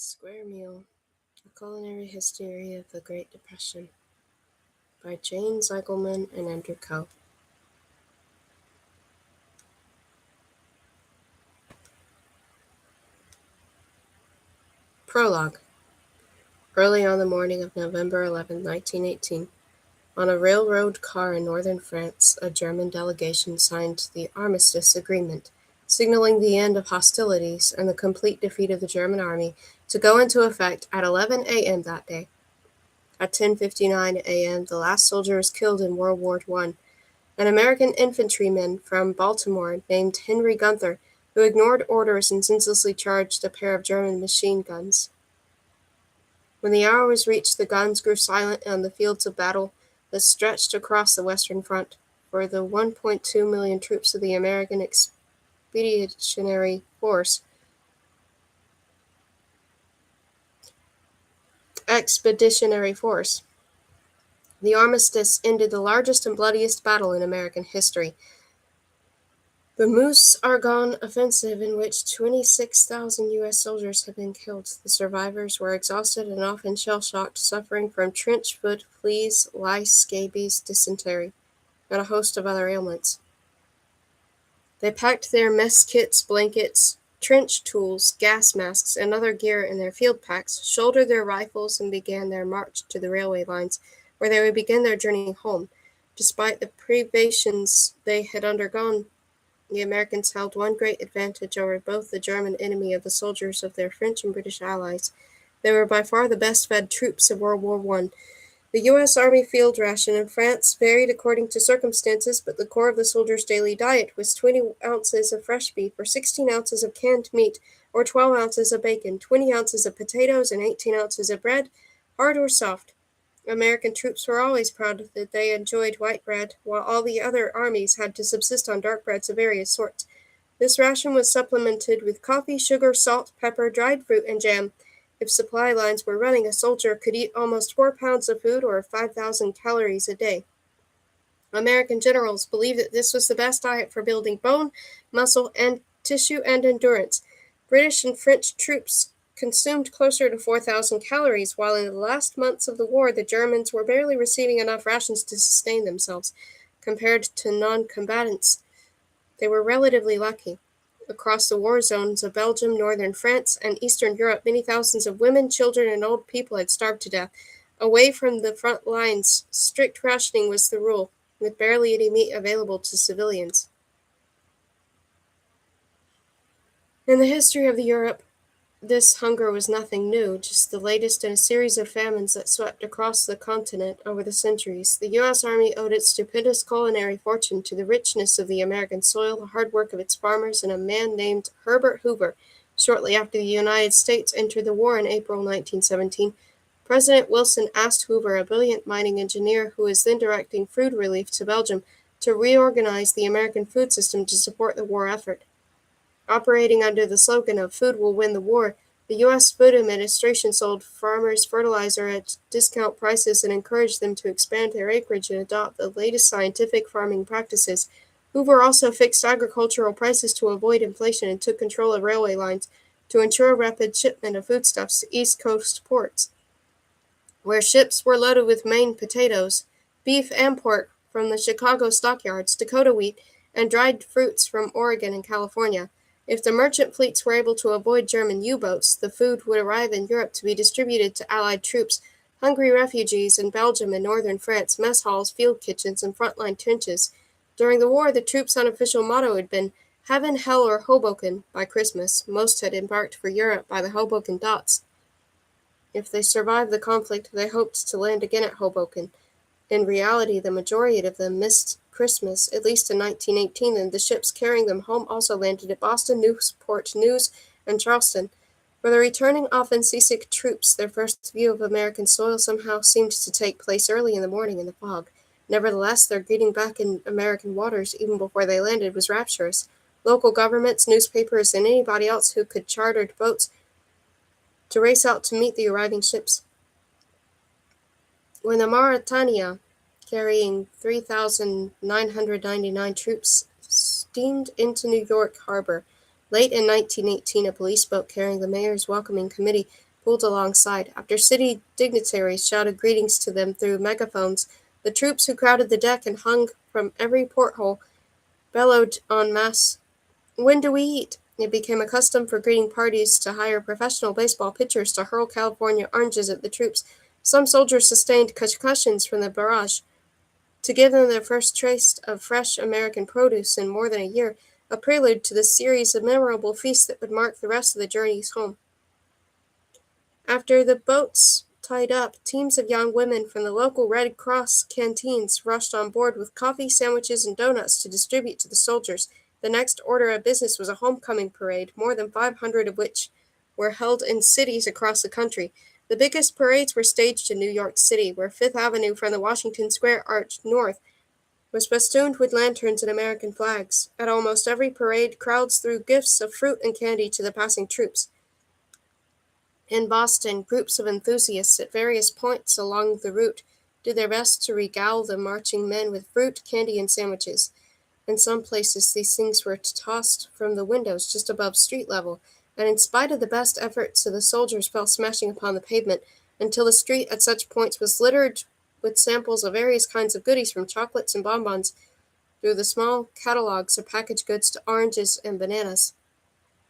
Square Meal, A Culinary History of the Great Depression by Jane Ziegelman and Andrew Coe. Prologue. Early on the morning of November 11, 1918, on a railroad car in northern France, a German delegation signed the Armistice Agreement, signaling the end of hostilities and the complete defeat of the German army to go into effect at 11 a.m. that day. At 10:59 a.m., the last soldier was killed in World War I, an American infantryman from Baltimore named Henry Gunther, who ignored orders and senselessly charged a pair of German machine guns. When the hour was reached, the guns grew silent on the fields of battle that stretched across the Western Front, for the 1.2 million troops of the American Expeditionary Force The armistice ended the largest and bloodiest battle in American history. The Meuse-Argonne offensive, in which 26,000 U.S. soldiers had been killed. The survivors were exhausted and often shell-shocked, suffering from trench foot, fleas, lice, scabies, dysentery, and a host of other ailments. They packed their mess kits, blankets, trench tools, gas masks, and other gear in their field packs, shouldered their rifles, and began their march to the railway lines, where they would begin their journey home. Despite the privations they had undergone, the Americans held one great advantage over both the German enemy of the soldiers of their French and British allies. They were by far the best-fed troops of World War I. The U.S. Army field ration in France varied according to circumstances, but the core of the soldiers' daily diet was 20 ounces of fresh beef, or 16 ounces of canned meat, or 12 ounces of bacon, 20 ounces of potatoes, and 18 ounces of bread, hard or soft. American troops were always proud that they enjoyed white bread, while all the other armies had to subsist on dark breads of various sorts. This ration was supplemented with coffee, sugar, salt, pepper, dried fruit, and jam. If supply lines were running, a soldier could eat almost 4 pounds of food, or 5,000 calories a day. American generals believed that this was the best diet for building bone, muscle, and tissue and endurance. British and French troops consumed closer to 4,000 calories, while in the last months of the war the Germans were barely receiving enough rations to sustain themselves. Compared to non-combatants, they were relatively lucky. Across the war zones of Belgium, northern France, and eastern Europe, many thousands of women, children, and old people had starved to death. Away from the front lines, strict rationing was the rule, with barely any meat available to civilians. In the history of Europe, this hunger was nothing new, just the latest in a series of famines that swept across the continent over the centuries. The U.S. Army owed its stupendous culinary fortune to the richness of the American soil, the hard work of its farmers, and a man named Herbert Hoover. Shortly after the United States entered the war in April 1917, President Wilson asked Hoover, a brilliant mining engineer who was then directing food relief to Belgium, to reorganize the American food system to support the war effort. Operating under the slogan of "Food will win the war," the U.S. Food Administration sold farmers fertilizer at discount prices and encouraged them to expand their acreage and adopt the latest scientific farming practices. Hoover also fixed agricultural prices to avoid inflation and took control of railway lines to ensure rapid shipment of foodstuffs to East Coast ports, where ships were loaded with Maine potatoes, beef and pork from the Chicago stockyards, Dakota wheat, and dried fruits from Oregon and California. If the merchant fleets were able to avoid German U-boats, the food would arrive in Europe to be distributed to Allied troops, hungry refugees in Belgium and northern France, mess halls, field kitchens, and frontline trenches. During the war, the troops' unofficial motto had been "Heaven, Hell, or Hoboken" by Christmas. Most had embarked for Europe by the Hoboken docks. If they survived the conflict, they hoped to land again at Hoboken. In reality, the majority of them missed Christmas, at least in 1918, and the ships carrying them home also landed at Boston, Newport News, and Charleston. For the returning, often seasick troops, their first view of American soil somehow seemed to take place early in the morning in the fog. Nevertheless, their greeting back in American waters, even before they landed, was rapturous. Local governments, newspapers, and anybody else who could chartered boats to race out to meet the arriving ships. When the Mauretania, carrying 3,999 troops, steamed into New York Harbor, late in 1918, a police boat carrying the mayor's welcoming committee pulled alongside. After city dignitaries shouted greetings to them through megaphones, the troops who crowded the deck and hung from every porthole bellowed en masse, "When do we eat?" It became a custom for greeting parties to hire professional baseball pitchers to hurl California oranges at the troops. Some soldiers sustained concussions from the barrage. To give them their first taste of fresh American produce in more than a year, a prelude to the series of memorable feasts that would mark the rest of the journeys home. After the boats tied up, teams of young women from the local Red Cross canteens rushed on board with coffee, sandwiches, and donuts to distribute to the soldiers. The next order of business was a homecoming parade, more than 500 of which were held in cities across the country. The biggest parades were staged in New York City, where Fifth Avenue from the Washington Square Arch north was festooned with lanterns and American flags. At almost every parade, crowds threw gifts of fruit and candy to the passing troops. In Boston, groups of enthusiasts at various points along the route did their best to regale the marching men with fruit, candy, and sandwiches. In some places, these things were tossed from the windows just above street level, and in spite of the best efforts of the soldiers fell smashing upon the pavement, until the street at such points was littered with samples of various kinds of goodies, from chocolates and bonbons through the small catalogs of packaged goods to oranges and bananas.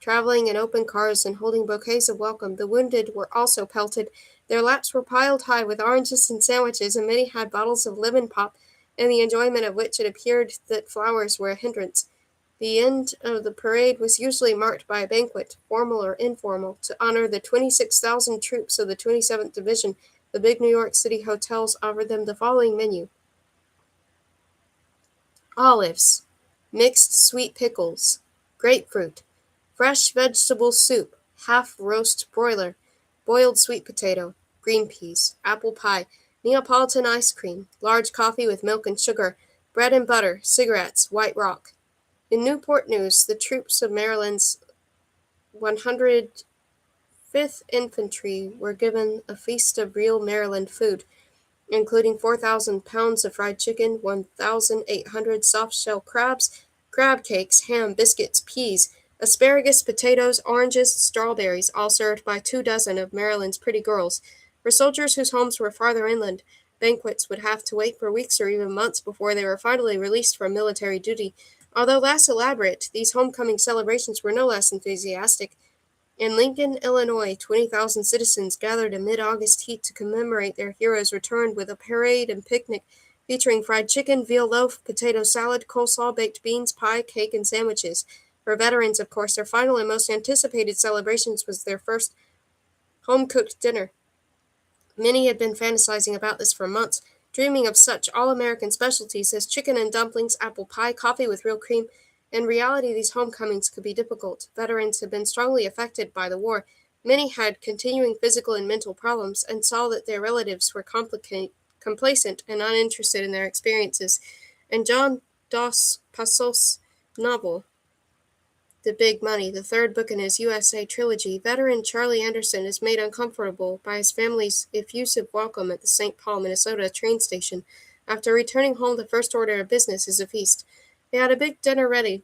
Traveling in open cars and holding bouquets of welcome, the wounded were also pelted. Their laps were piled high with oranges and sandwiches, and many had bottles of lemon pop, in the enjoyment of which it appeared that flowers were a hindrance. The end of the parade was usually marked by a banquet, formal or informal, to honor the 26,000 troops of the 27th Division. The big New York City hotels offered them the following menu: olives, mixed sweet pickles, grapefruit, fresh vegetable soup, half-roast broiler, boiled sweet potato, green peas, apple pie, Neapolitan ice cream, large coffee with milk and sugar, bread and butter, cigarettes, White Rock. In Newport News, the troops of Maryland's 105th Infantry were given a feast of real Maryland food, including 4,000 pounds of fried chicken, 1,800 soft-shell crabs, crab cakes, ham, biscuits, peas, asparagus, potatoes, oranges, strawberries, all served by 24 of Maryland's pretty girls. For soldiers whose homes were farther inland, banquets would have to wait for weeks or even months before they were finally released from military duty. Although less elaborate, these homecoming celebrations were no less enthusiastic. In Lincoln, Illinois, 20,000 citizens gathered in mid-August heat to commemorate their hero's return with a parade and picnic featuring fried chicken, veal loaf, potato salad, coleslaw, baked beans, pie, cake, and sandwiches. For veterans, of course, their final and most anticipated celebrations was their first home-cooked dinner. Many had been fantasizing about this for months, dreaming of such all-American specialties as chicken and dumplings, apple pie, coffee with real cream. In reality, these homecomings could be difficult. Veterans had been strongly affected by the war. Many had continuing physical and mental problems, and saw that their relatives were complacent and uninterested in their experiences. In John Dos Passos' novel, The Big Money, the third book in his USA trilogy, veteran Charlie Anderson is made uncomfortable by his family's effusive welcome at the St. Paul, Minnesota train station. After returning home, the first order of business is a feast. They had a big dinner ready,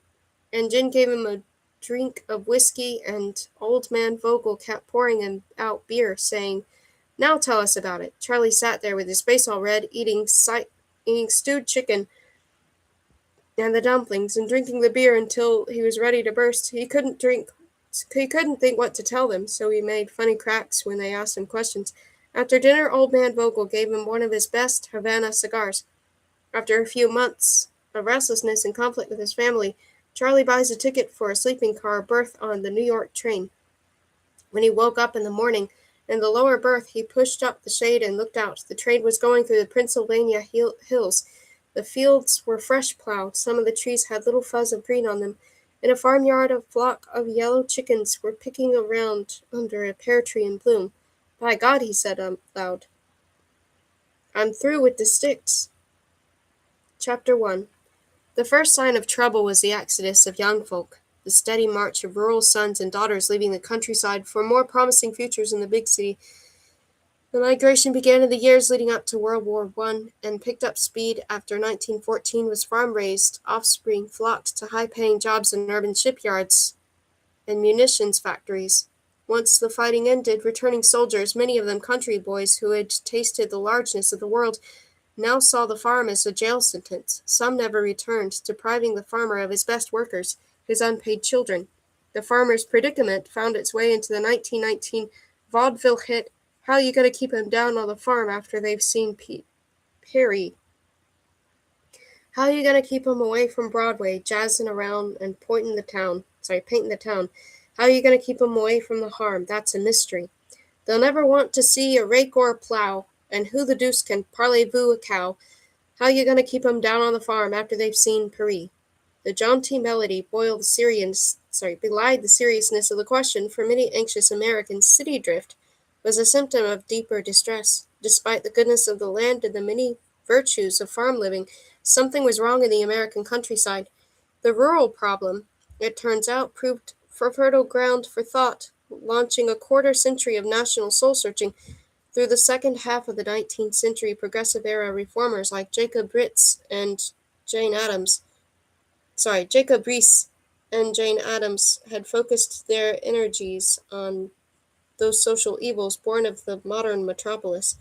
and Jen gave him a drink of whiskey, and old man Vogel kept pouring him out beer, saying, "Now tell us about it." Charlie sat there with his face all red, eating stewed chicken and the dumplings, and drinking the beer until he was ready to burst. He couldn't think what to tell them, so he made funny cracks when they asked him questions. After dinner, old man Vogel gave him one of his best Havana cigars. After a few months of restlessness and conflict with his family, Charlie buys a ticket for a sleeping car berth on the New York train. When he woke up in the morning, in the lower berth, he pushed up the shade and looked out. The train was going through the Pennsylvania hills. The fields were fresh plowed. Some of the trees had little fuzz of green on them. In a farmyard, a flock of yellow chickens were picking around under a pear tree in bloom. "By God," he said aloud, "I'm through with the sticks." Chapter 1. The first sign of trouble was the exodus of young folk, the steady march of rural sons and daughters leaving the countryside for more promising futures in the big city. The migration began in the years leading up to World War I and picked up speed after 1914 as farm-raised offspring flocked to high-paying jobs in urban shipyards and munitions factories. Once the fighting ended, returning soldiers, many of them country boys who had tasted the largeness of the world, now saw the farm as a jail sentence. Some never returned, depriving the farmer of his best workers, his unpaid children. The farmer's predicament found its way into the 1919 vaudeville hit, How You Gonna Keep 'Em Down on the Farm After They've Seen Perry? How You Gonna Keep 'Em Away from Broadway, jazzing around and painting the town. How You Gonna Keep 'Em Away from the harm? That's a mystery. They'll never want to see a rake or a plow, and who the deuce can parlez-vous a cow? How you gonna keep 'em down on the farm after they've seen Paris? The jaunty melody belied the seriousness of the question. For many anxious Americans, city drift was a symptom of deeper distress. Despite the goodness of the land and the many virtues of farm living, something was wrong in the American countryside. The rural problem, it turns out, proved fertile ground for thought, launching a quarter century of national soul-searching. Through the second half of the 19th century, progressive era reformers like Jacob Riis and Jane Addams had focused their energies on those social evils born of the modern metropolis.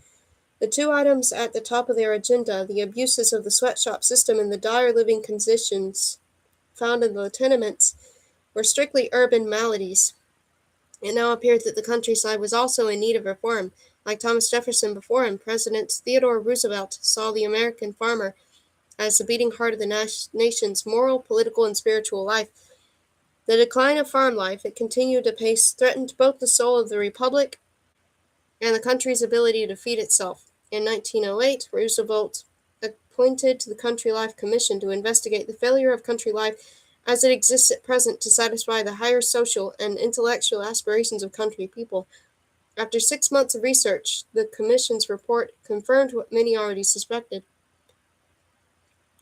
The two items at the top of their agenda, the abuses of the sweatshop system and the dire living conditions found in the tenements, were strictly urban maladies. It now appeared that the countryside was also in need of reform. Like Thomas Jefferson before him, President Theodore Roosevelt saw the American farmer as the beating heart of the nation's moral, political, and spiritual life. The decline of farm life at continued apace threatened both the soul of the republic and the country's ability to feed itself. In 1908, Roosevelt appointed the Country Life Commission to investigate the failure of country life as it exists at present to satisfy the higher social and intellectual aspirations of country people. After 6 months of research, the Commission's report confirmed what many already suspected.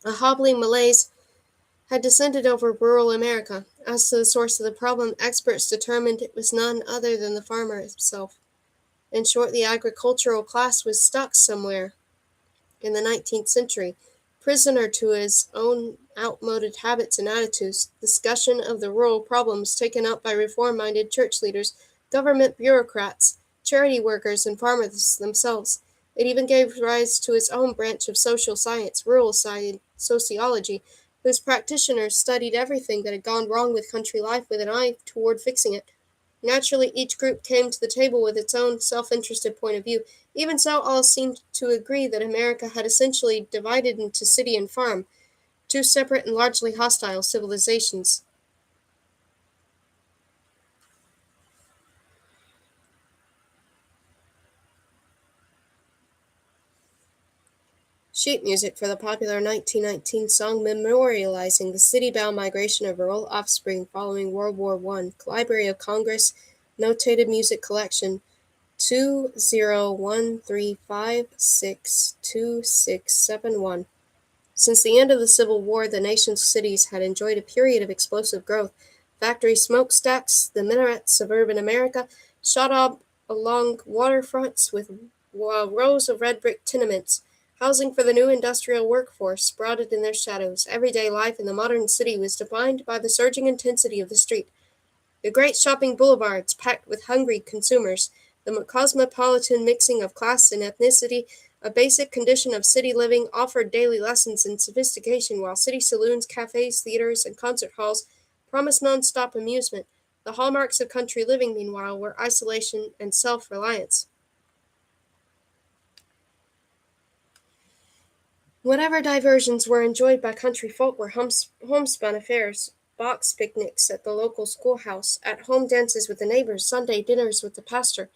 A hobbling malaise had descended over rural America. As to the source of the problem, experts determined it was none other than the farmer himself. In short, the agricultural class was stuck somewhere in the 19th century, prisoner to his own outmoded habits and attitudes. Discussion of the rural problems taken up by reform-minded church leaders, government bureaucrats, charity workers, and farmers themselves. It even gave rise to its own branch of social science, rural sociology, whose practitioners studied everything that had gone wrong with country life with an eye toward fixing it. Naturally, each group came to the table with its own self-interested point of view. Even so, all seemed to agree that America had essentially divided into city and farm, two separate and largely hostile civilizations. Sheet music for the popular 1919 song memorializing the city-bound migration of rural offspring following World War I. Library of Congress, Notated Music Collection, 20135662671. Since the end of the Civil War, the nation's cities had enjoyed a period of explosive growth. Factory smokestacks, the minarets of urban America, shot up along waterfronts with rows of red brick tenements. Housing for the new industrial workforce sprouted in their shadows. Everyday life in the modern city was defined by the surging intensity of the street. The great shopping boulevards packed with hungry consumers, the cosmopolitan mixing of class and ethnicity, a basic condition of city living, offered daily lessons in sophistication, while city saloons, cafes, theaters, and concert halls promised non-stop amusement. The hallmarks of country living, meanwhile, were isolation and self-reliance. Whatever diversions were enjoyed by country folk were homespun affairs, box picnics at the local schoolhouse, at-home dances with the neighbors, Sunday dinners with the pastor.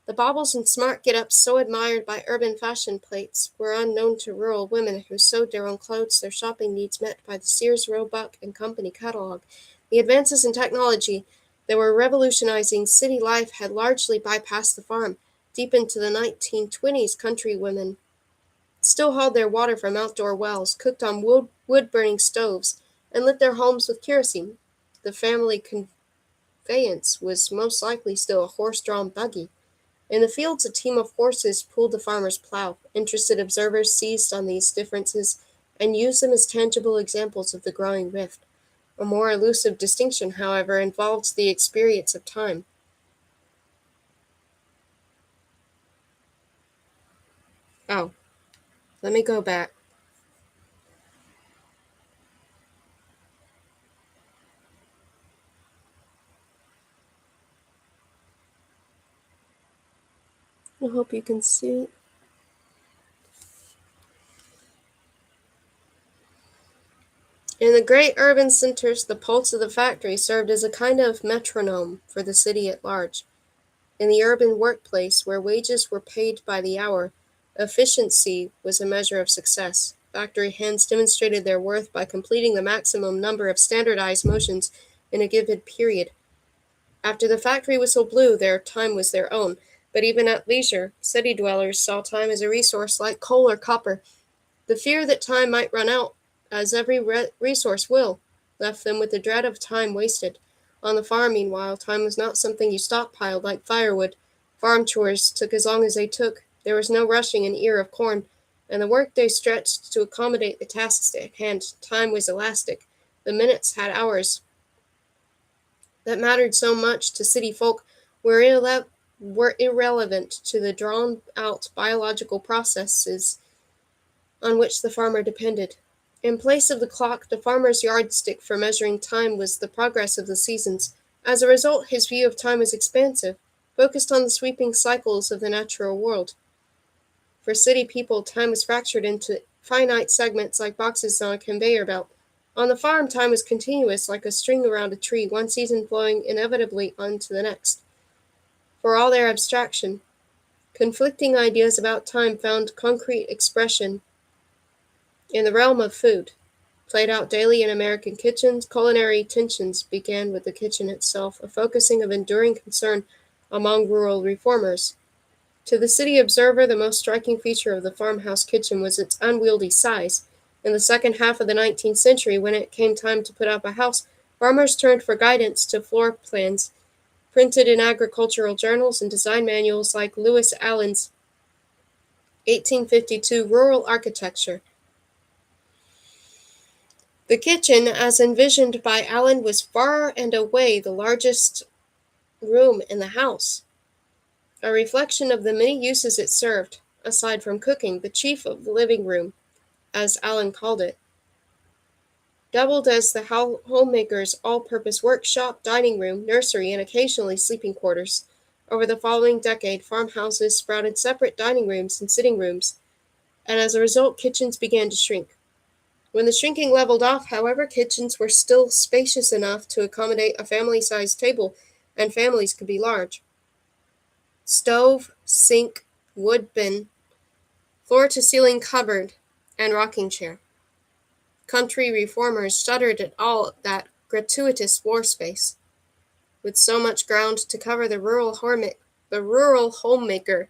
The baubles and smart get-ups so admired by urban fashion plates were unknown to rural women who sewed their own clothes, their shopping needs met by the Sears, Roebuck, and Company catalog. The advances in technology that were revolutionizing city life had largely bypassed the farm. Deep into the 1920s, country women still hauled their water from outdoor wells, cooked on wood-burning stoves, and lit their homes with kerosene. The family conveyance was most likely still a horse-drawn buggy. In the fields, a team of horses pulled the farmer's plow. Interested observers seized on these differences and used them as tangible examples of the growing rift. A more elusive distinction, however, involved the experience of time. Oh, let me go back. I hope you can see it. In the great urban centers, the pulse of the factory served as a kind of metronome for the city at large. In the urban workplace, where wages were paid by the hour, efficiency was a measure of success. Factory hands demonstrated their worth by completing the maximum number of standardized motions in a given period. After the factory whistle blew, their time was their own. But even at leisure, city dwellers saw time as a resource like coal or copper. The fear that time might run out, as every resource will, left them with the dread of time wasted. On the farm, meanwhile, time was not something you stockpiled like firewood. Farm chores took as long as they took. There was no rushing an ear of corn, and the workday stretched to accommodate the tasks at hand. Time was elastic. The minutes had hours that mattered so much to city folk were irrelevant to the drawn out biological processes on which the farmer depended. In place of the clock, the farmer's yardstick for measuring time was the progress of the seasons. As a result, his view of time was expansive, focused on the sweeping cycles of the natural world. For city people, time was fractured into finite segments like boxes on a conveyor belt. On the farm, time was continuous, like a string around a tree, one season flowing inevitably on to the next. For all their abstraction, conflicting ideas about time found concrete expression in the realm of food. Played out daily in American kitchens, culinary tensions began with the kitchen itself, a focusing of enduring concern among rural reformers. To the city observer, the most striking feature of the farmhouse kitchen was its unwieldy size. In the second half of the 19th century, when it came time to put up a house, farmers turned for guidance to floor plans printed in agricultural journals and design manuals like Lewis Allen's 1852 Rural Architecture. The kitchen, as envisioned by Allen, was far and away the largest room in the house, a reflection of the many uses it served. Aside from cooking, the chief of the living room, as Allen called it, doubled as the homemaker's all-purpose workshop, dining room, nursery, and occasionally sleeping quarters. Over the following decade, farmhouses sprouted separate dining rooms and sitting rooms, and as a result, kitchens began to shrink. When the shrinking leveled off, however, kitchens were still spacious enough to accommodate a family-sized table, and families could be large. Stove, sink, wood bin, floor-to-ceiling cupboard, and rocking chair. Country reformers shuddered at all that gratuitous floor space. With so much ground to cover, the rural homemaker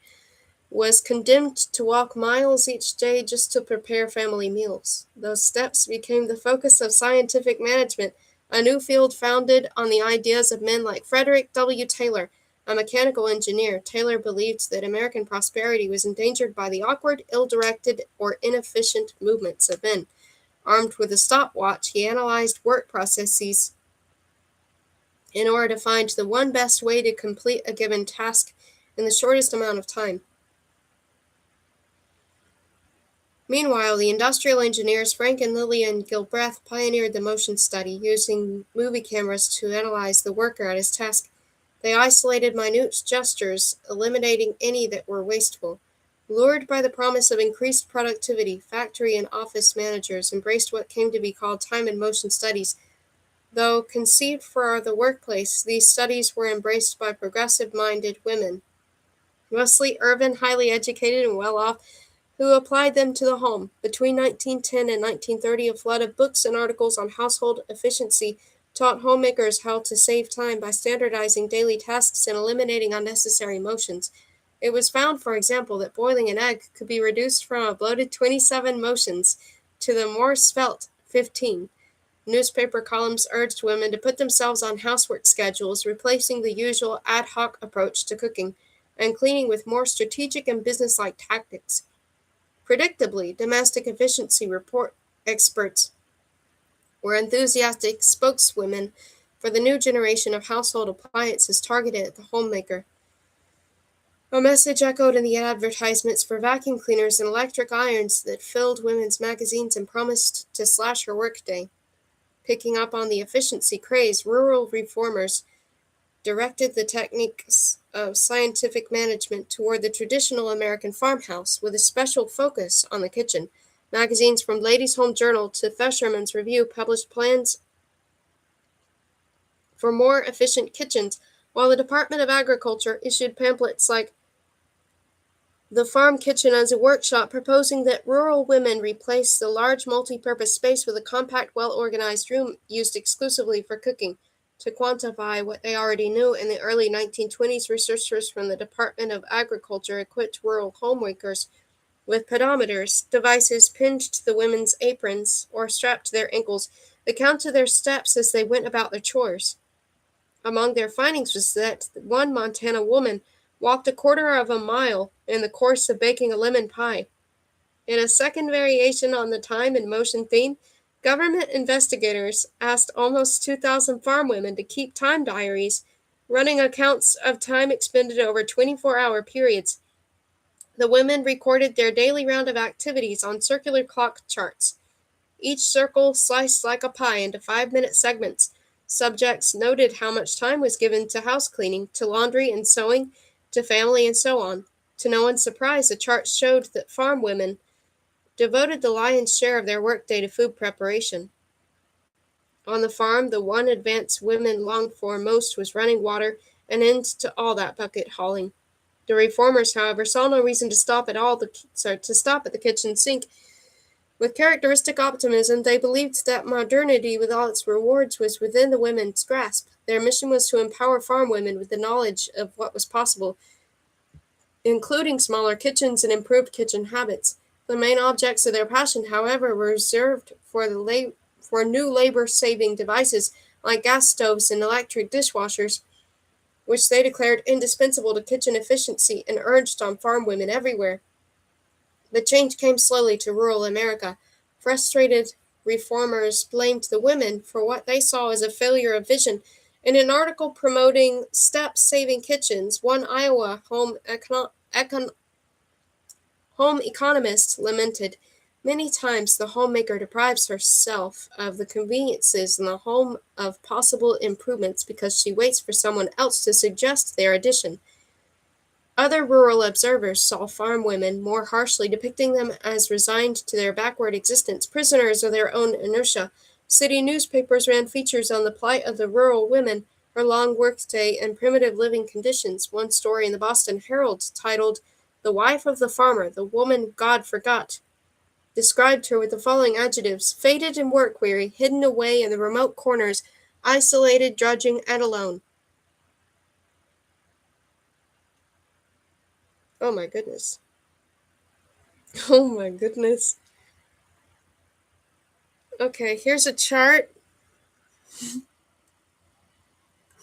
was condemned to walk miles each day just to prepare family meals. Those steps became the focus of scientific management, a new field founded on the ideas of men like Frederick W. Taylor, a mechanical engineer. Taylor believed that American prosperity was endangered by the awkward, ill-directed, or inefficient movements of men. Armed with a stopwatch, he analyzed work processes in order to find the one best way to complete a given task in the shortest amount of time. Meanwhile, the industrial engineers Frank and Lillian Gilbreth pioneered the motion study, using movie cameras to analyze the worker at his task. They isolated minute gestures, eliminating any that were wasteful. Lured by the promise of increased productivity, factory and office managers embraced what came to be called time and motion studies. Though conceived for the workplace, these studies were embraced by progressive-minded women, mostly urban, highly educated, and well-off, who applied them to the home. Between 1910 and 1930, a flood of books and articles on household efficiency taught homemakers how to save time by standardizing daily tasks and eliminating unnecessary motions. It was found, for example, that boiling an egg could be reduced from a bloated 27 motions to the more svelte 15. Newspaper columns urged women to put themselves on housework schedules, replacing the usual ad hoc approach to cooking and cleaning with more strategic and businesslike tactics. Predictably, domestic efficiency report experts were enthusiastic spokeswomen for the new generation of household appliances targeted at the homemaker. A message echoed in the advertisements for vacuum cleaners and electric irons that filled women's magazines and promised to slash her workday. Picking up on the efficiency craze, rural reformers directed the techniques of scientific management toward the traditional American farmhouse, with a special focus on the kitchen. Magazines from Ladies' Home Journal to Fisherman's Review published plans for more efficient kitchens, while the Department of Agriculture issued pamphlets like The Farm Kitchen as a Workshop, proposing that rural women replace the large multi-purpose space with a compact, well-organized room used exclusively for cooking. To quantify what they already knew, in the early 1920s, researchers from the Department of Agriculture equipped rural homemakers with pedometers, devices pinned to the women's aprons or strapped to their ankles, that counted their steps as they went about their chores. Among their findings was that one Montana woman walked a quarter of a mile in the course of baking a lemon pie. In a second variation on the time and motion theme, government investigators asked almost 2,000 farm women to keep time diaries, running accounts of time expended over 24-hour periods. The women recorded their daily round of activities on circular clock charts, each circle sliced like a pie into 5-minute segments. Subjects noted how much time was given to house cleaning, to laundry and sewing, to family, and so on. To no one's surprise, the charts showed that farm women devoted the lion's share of their workday to food preparation. On the farm, the one advance women longed for most was running water, an end to all that bucket hauling. The reformers, however, saw no reason to stop at the kitchen sink. With characteristic optimism, they believed that modernity, with all its rewards, was within the women's grasp. Their mission was to empower farm women with the knowledge of what was possible, including smaller kitchens and improved kitchen habits. The main objects of their passion, however, were reserved for new labor-saving devices like gas stoves and electric dishwashers, which they declared indispensable to kitchen efficiency and urged on farm women everywhere. The change came slowly to rural America. Frustrated reformers blamed the women for what they saw as a failure of vision. In an article promoting step-saving kitchens, one Iowa home economist lamented, "Many times the homemaker deprives herself of the conveniences in the home of possible improvements because she waits for someone else to suggest their addition." Other rural observers saw farm women more harshly, depicting them as resigned to their backward existence, prisoners of their own inertia. City newspapers ran features on the plight of the rural women, her long workday, and primitive living conditions. One story in the Boston Herald, titled "The Wife of the Farmer, the Woman God Forgot," described her with the following adjectives: faded and work-weary, hidden away in the remote corners, isolated, drudging, and alone. Oh my goodness. Oh my goodness. Okay, here's a chart.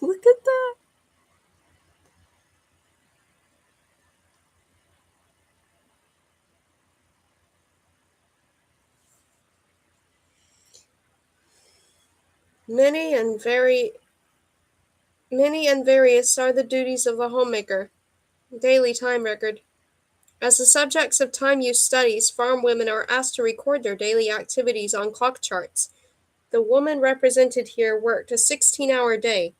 Look at that. Many and various are the duties of the homemaker. Daily time record. As the subjects of time use studies, farm women are asked to record their daily activities on clock charts. The woman represented here worked a 16-hour day.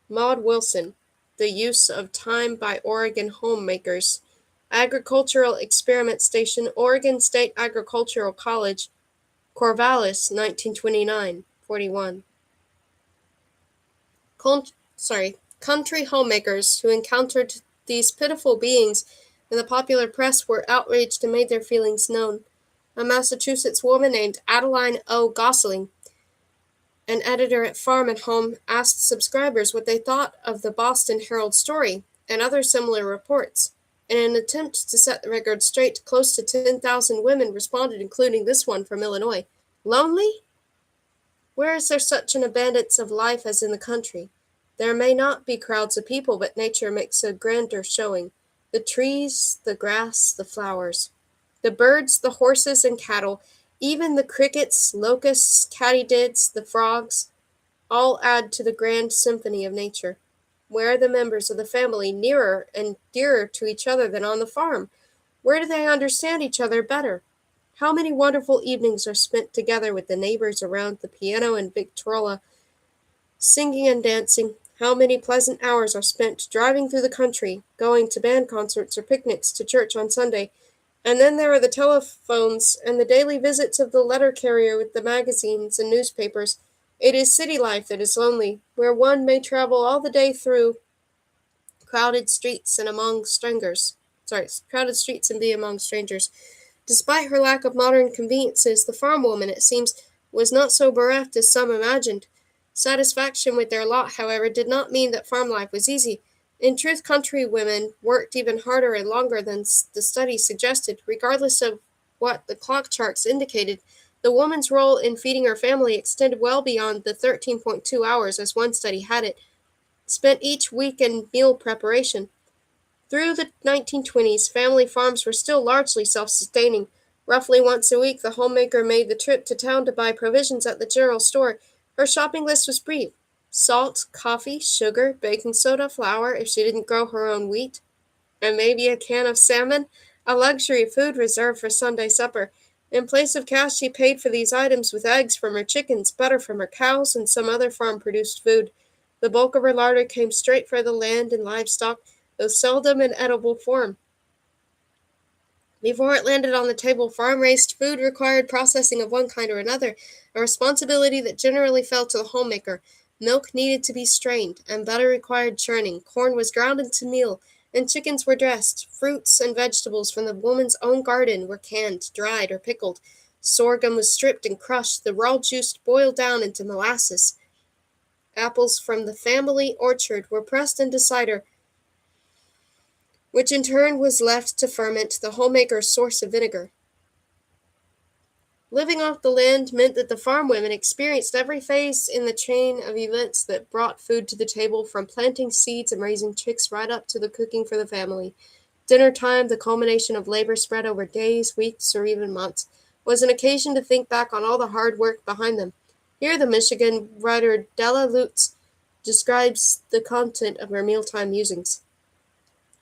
Maud Wilson, The Use of Time by Oregon Homemakers. Agricultural Experiment Station, Oregon State Agricultural College, Corvallis, 1929, 41. Country homemakers who encountered these pitiful beings in the popular press were outraged and made their feelings known. A Massachusetts woman named Adeline O. Gosling, an editor at Farm and Home, asked subscribers what they thought of the Boston Herald story and other similar reports. In an attempt to set the record straight, close to 10,000 women responded, including this one from Illinois. Lonely? Where is there such an abundance of life as in the country? There may not be crowds of people, but nature makes a grander showing. The trees, the grass, the flowers, the birds, the horses and cattle, even the crickets, locusts, katydids, the frogs, all add to the grand symphony of nature. Where are the members of the family nearer and dearer to each other than on the farm? Where do they understand each other better? How many wonderful evenings are spent together with the neighbors around the piano and Victrola, singing and dancing? How many pleasant hours are spent driving through the country, going to band concerts or picnics, to church on Sunday? And then there are the telephones and the daily visits of the letter carrier with the magazines and newspapers. It is city life that is lonely, where one may travel all the day through crowded streets and among strangers. Crowded streets and be among strangers. Despite her lack of modern conveniences, the farm woman, it seems, was not so bereft as some imagined. Satisfaction with their lot, however, did not mean that farm life was easy. In truth, country women worked even harder and longer than the studies suggested. Regardless of what the clock charts indicated, the woman's role in feeding her family extended well beyond the 13.2 hours, as one study had it, spent each week in meal preparation. Through the 1920s, family farms were still largely self-sustaining. Roughly once a week, the homemaker made the trip to town to buy provisions at the general store. Her shopping list was brief: salt, coffee, sugar, baking soda, flour if she didn't grow her own wheat, and maybe a can of salmon, a luxury food reserved for Sunday supper. In place of cash, she paid for these items with eggs from her chickens, butter from her cows, and some other farm-produced food. The bulk of her larder came straight from the land and livestock, though seldom in edible form. Before it landed on the table, farm-raised food required processing of one kind or another, a responsibility that generally fell to the homemaker. Milk needed to be strained, and butter required churning. Corn was ground into meal, and chickens were dressed. Fruits and vegetables from the woman's own garden were canned, dried, or pickled. Sorghum was stripped and crushed, the raw juice boiled down into molasses. Apples from the family orchard were pressed into cider, which in turn was left to ferment, the homemaker's source of vinegar. Living off the land meant that the farm women experienced every phase in the chain of events that brought food to the table, from planting seeds and raising chicks right up to the cooking for the family. Dinner time, the culmination of labor spread over days, weeks, or even months, was an occasion to think back on all the hard work behind them. Here the Michigan writer Della Lutz describes the content of her mealtime musings.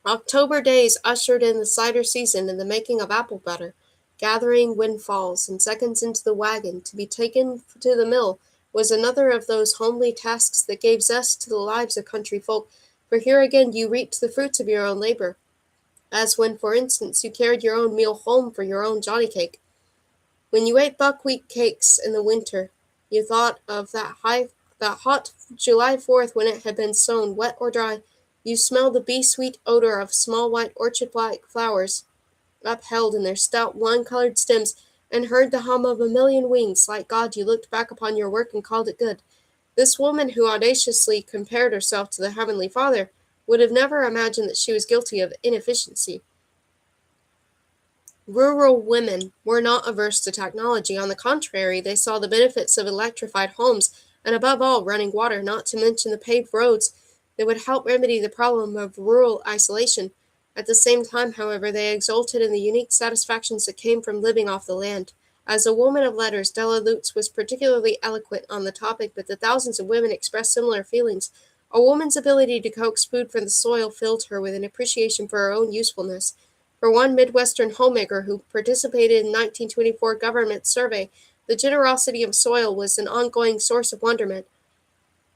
October days ushered in the cider season and the making of apple butter. Gathering windfalls and seconds into the wagon to be taken to the mill was another of those homely tasks that gave zest to the lives of country folk, for here again you reaped the fruits of your own labor, as when, for instance, you carried your own meal home for your own johnny cake. When you ate buckwheat cakes in the winter, you thought of that hot July 4th when it had been sown, wet or dry. You smelled the bee-sweet odor of small white orchard-like flowers upheld in their stout wine-colored stems, and heard the hum of a million wings. Like God, you looked back upon your work and called it good. This woman, who audaciously compared herself to the Heavenly Father, would have never imagined that she was guilty of inefficiency. Rural women were not averse to technology. On the contrary, they saw the benefits of electrified homes and, above all, running water, not to mention the paved roads that would help remedy the problem of rural isolation. At the same time, however, they exulted in the unique satisfactions that came from living off the land. As a woman of letters, Della Lutz was particularly eloquent on the topic, but the thousands of women expressed similar feelings. A woman's ability to coax food from the soil filled her with an appreciation for her own usefulness. For one Midwestern homemaker who participated in the 1924 government survey, the generosity of soil was an ongoing source of wonderment.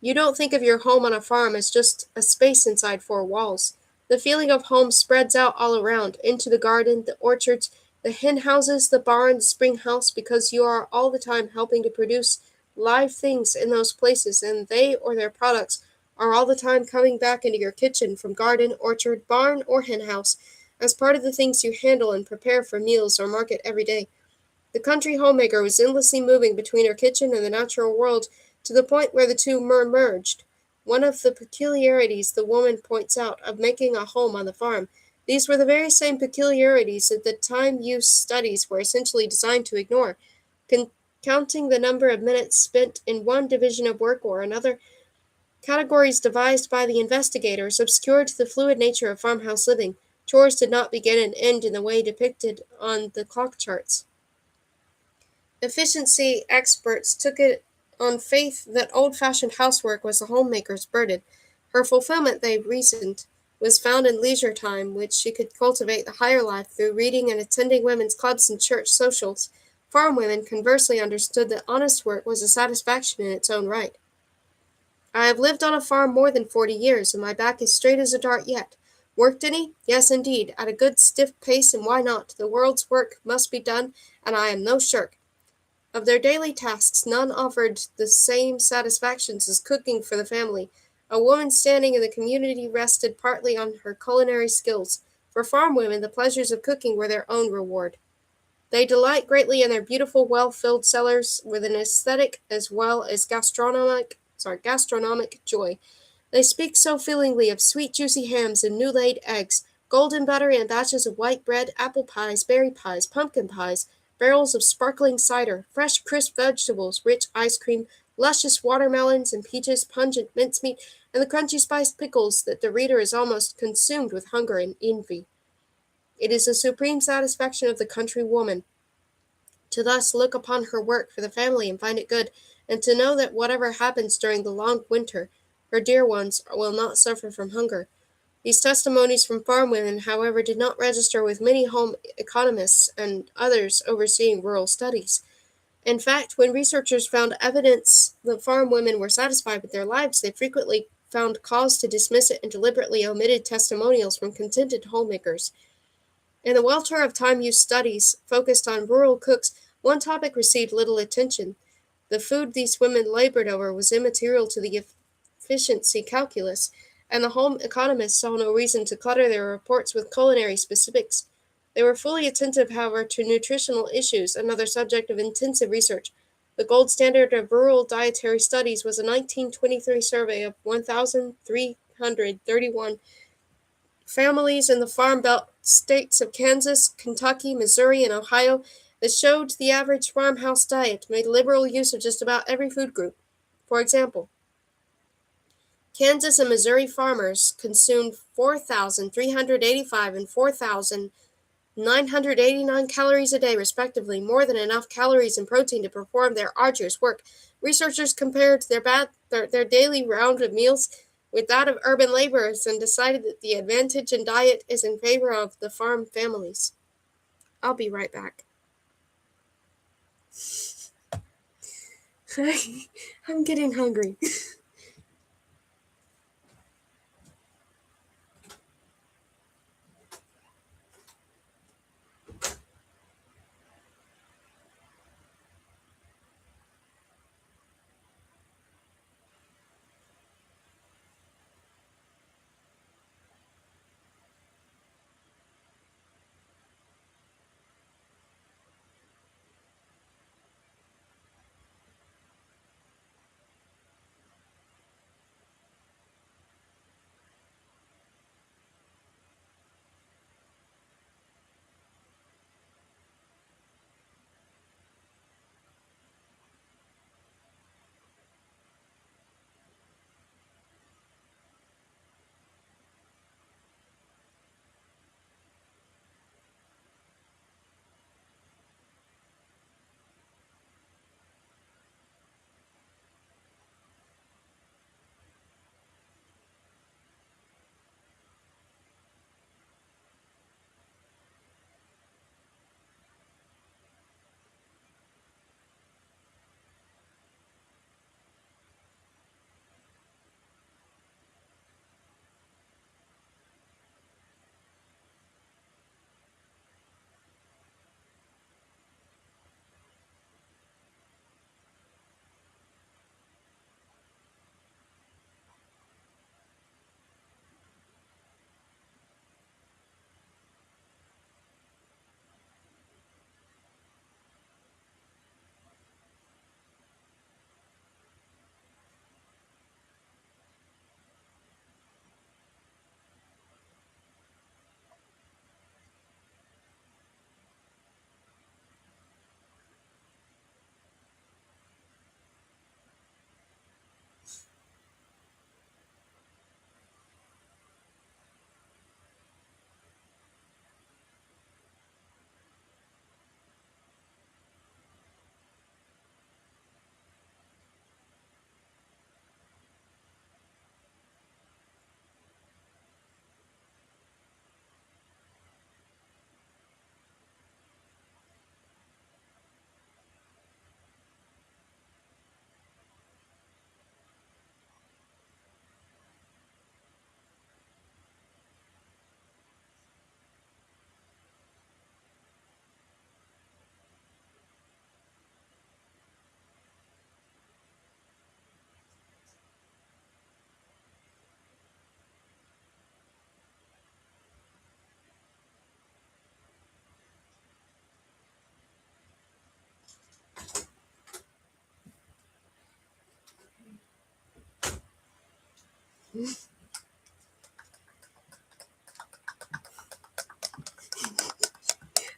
You don't think of your home on a farm as just a space inside four walls. The feeling of home spreads out all around, into the garden, the orchards, the hen houses, the barn, the spring house, because you are all the time helping to produce live things in those places, and they or their products are all the time coming back into your kitchen from garden, orchard, barn, or hen house, as part of the things you handle and prepare for meals or market every day. The country homemaker was endlessly moving between her kitchen and the natural world to the point where the two merged. One of the peculiarities the woman points out of making a home on the farm, these were the very same peculiarities that the time-use studies were essentially designed to ignore. Counting the number of minutes spent in one division of work or another, categories devised by the investigators obscured the fluid nature of farmhouse living. Chores did not begin and end in the way depicted on the clock charts. Efficiency experts took it on faith that old-fashioned housework was the homemaker's burden. Her fulfillment, they reasoned, was found in leisure time, which she could cultivate the higher life through reading and attending women's clubs and church socials. Farm women, conversely, understood that honest work was a satisfaction in its own right. I have lived on a farm more than 40 years, and my back is straight as a dart yet. Worked any? Yes, indeed, at a good stiff pace, and why not? The world's work must be done, and I am no shirk. Of their daily tasks, none offered the same satisfactions as cooking for the family. A woman standing in the community rested partly on her culinary skills. For farm women, the pleasures of cooking were their own reward. They delight greatly in their beautiful, well-filled cellars with an aesthetic as well as gastronomic joy. They speak so feelingly of sweet juicy hams and new-laid eggs, golden butter and batches of white bread, apple pies, berry pies, pumpkin pies, barrels of sparkling cider, fresh crisp vegetables, rich ice cream, luscious watermelons and peaches, pungent mincemeat, and the crunchy spiced pickles that the reader is almost consumed with hunger and envy. It is the supreme satisfaction of the country woman to thus look upon her work for the family and find it good, and to know that whatever happens during the long winter, her dear ones will not suffer from hunger. These testimonies from farm women, however, did not register with many home economists and others overseeing rural studies. In fact, when researchers found evidence that farm women were satisfied with their lives, they frequently found cause to dismiss it and deliberately omitted testimonials from contented homemakers. In the welter of time-use studies focused on rural cooks, one topic received little attention. The food these women labored over was immaterial to the efficiency calculus, and the home economists saw no reason to clutter their reports with culinary specifics. They were fully attentive, however, to nutritional issues, another subject of intensive research. The gold standard of rural dietary studies was a 1923 survey of 1,331 families in the Farm Belt states of Kansas, Kentucky, Missouri, and Ohio that showed the average farmhouse diet made liberal use of just about every food group. For example, Kansas and Missouri farmers consumed 4,385 and 4,989 calories a day, respectively, more than enough calories and protein to perform their arduous work. Researchers compared their daily round of meals with that of urban laborers and decided that the advantage in diet is in favor of the farm families. I'll be right back. I'm getting hungry.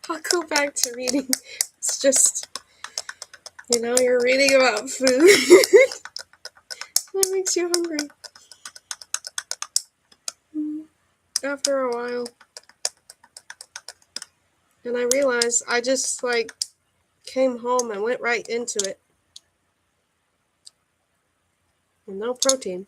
I'll go back to reading. It's just, you're reading about food. That makes you hungry. After a while. And I realized I just, came home and went right into it. And no protein.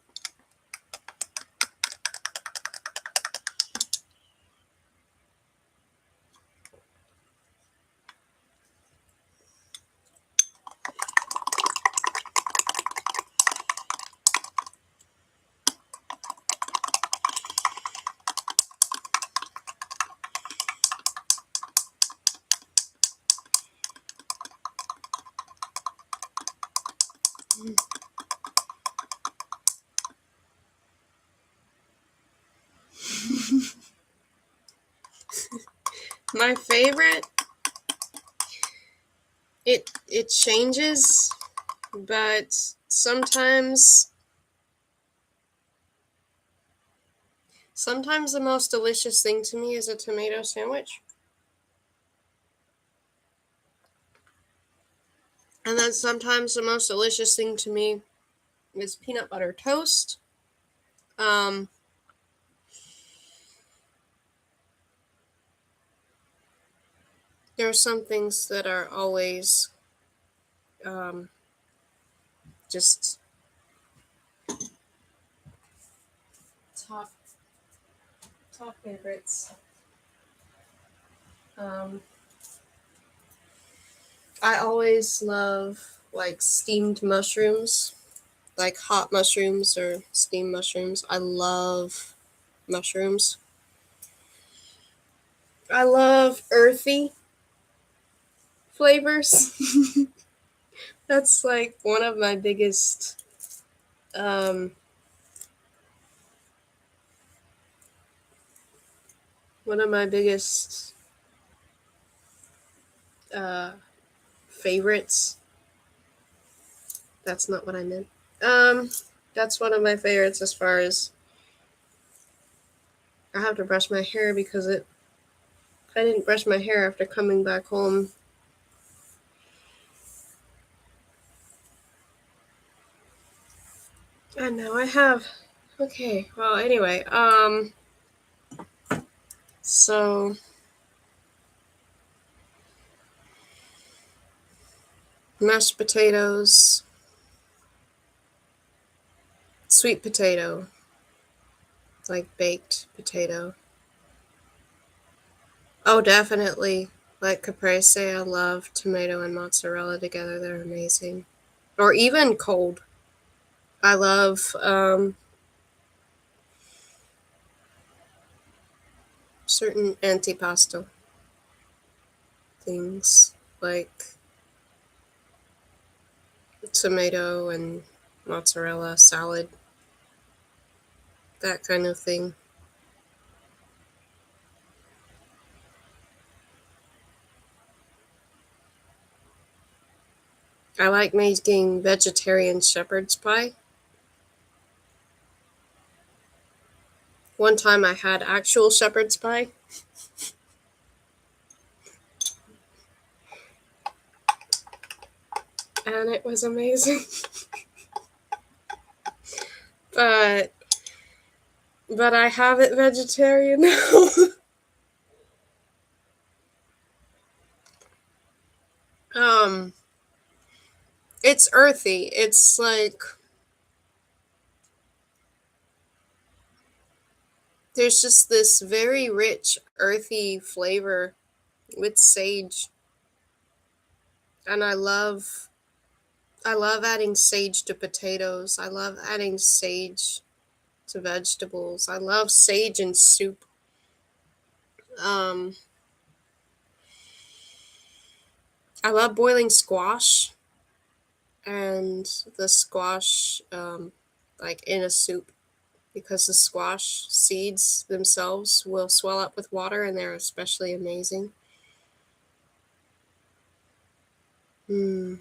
My favorite, it changes, but sometimes the most delicious thing to me is a tomato sandwich. And then sometimes the most delicious thing to me is peanut butter toast. There are some things that are always just top favorites. I always love steamed mushrooms, like hot mushrooms or steamed mushrooms. I love mushrooms. I love earthy flavors. That's one of my biggest um, one of my biggest favorites. That's not what I meant. That's one of my favorites as far as I have to brush my hair because I didn't brush my hair after coming back home. And now I have. Okay, well, anyway, so mashed potatoes, sweet potato, baked potato. Oh, definitely. Like caprese, I love tomato and mozzarella together. They're amazing. Or even cold. I love certain antipasto things like tomato and mozzarella salad, that kind of thing. I like making vegetarian shepherd's pie. One time I had actual shepherd's pie. And it was amazing. but I have it vegetarian now. It's earthy. It's there's just this very rich earthy flavor with sage. And I love adding sage to potatoes. I love adding sage to vegetables. I love sage in soup. Um, I love boiling squash and the squash in a soup because the squash seeds themselves will swell up with water and they're especially amazing. Mm.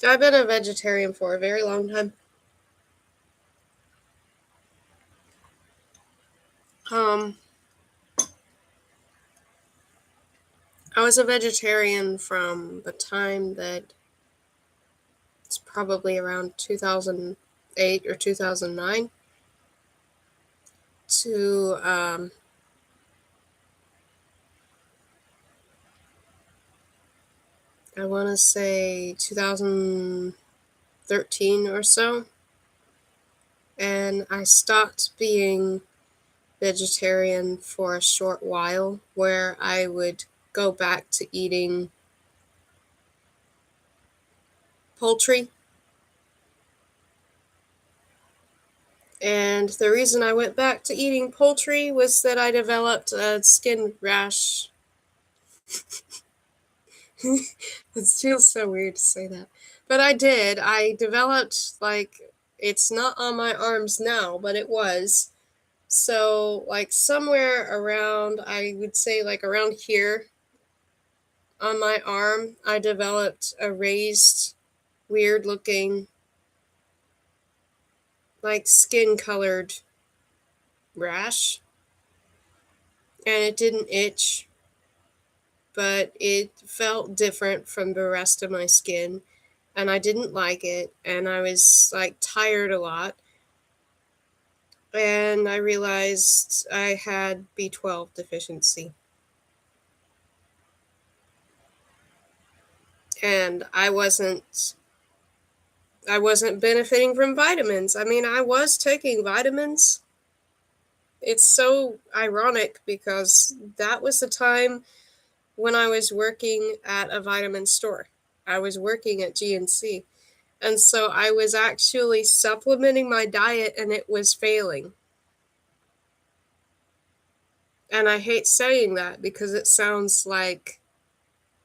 I've been a vegetarian for a very long time. Um, I was a vegetarian from the time that it's probably around 2008 or 2009 to I want to say 2013 or so. And I stopped being vegetarian for a short while where I would go back to eating poultry. And the reason I went back to eating poultry was that I developed a skin rash. It feels so weird to say that. But I did. I developed, like, it's not on my arms now, but it was. So, like, somewhere around, I would say, like, around here on my arm, I developed a raised, weird looking, like, skin colored rash. And it didn't itch, but it felt different from the rest of my skin. And I didn't like it. And I was, like, tired a lot. And I realized I had B12 deficiency. And I wasn't benefiting from vitamins. I mean, I was taking vitamins. It's so ironic because that was the time when I was working at a vitamin store. I was working at GNC. And so I was actually supplementing my diet and it was failing. And I hate saying that because it sounds like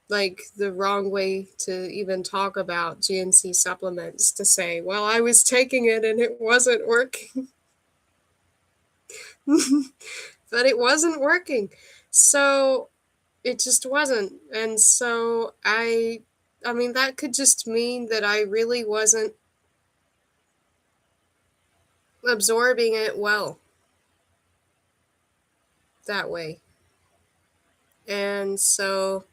the wrong way to even talk about GNC supplements, to say, well, I was taking it and it wasn't working. But it wasn't working. So it just wasn't. And so I mean that could just mean that I really wasn't absorbing it well that way. And so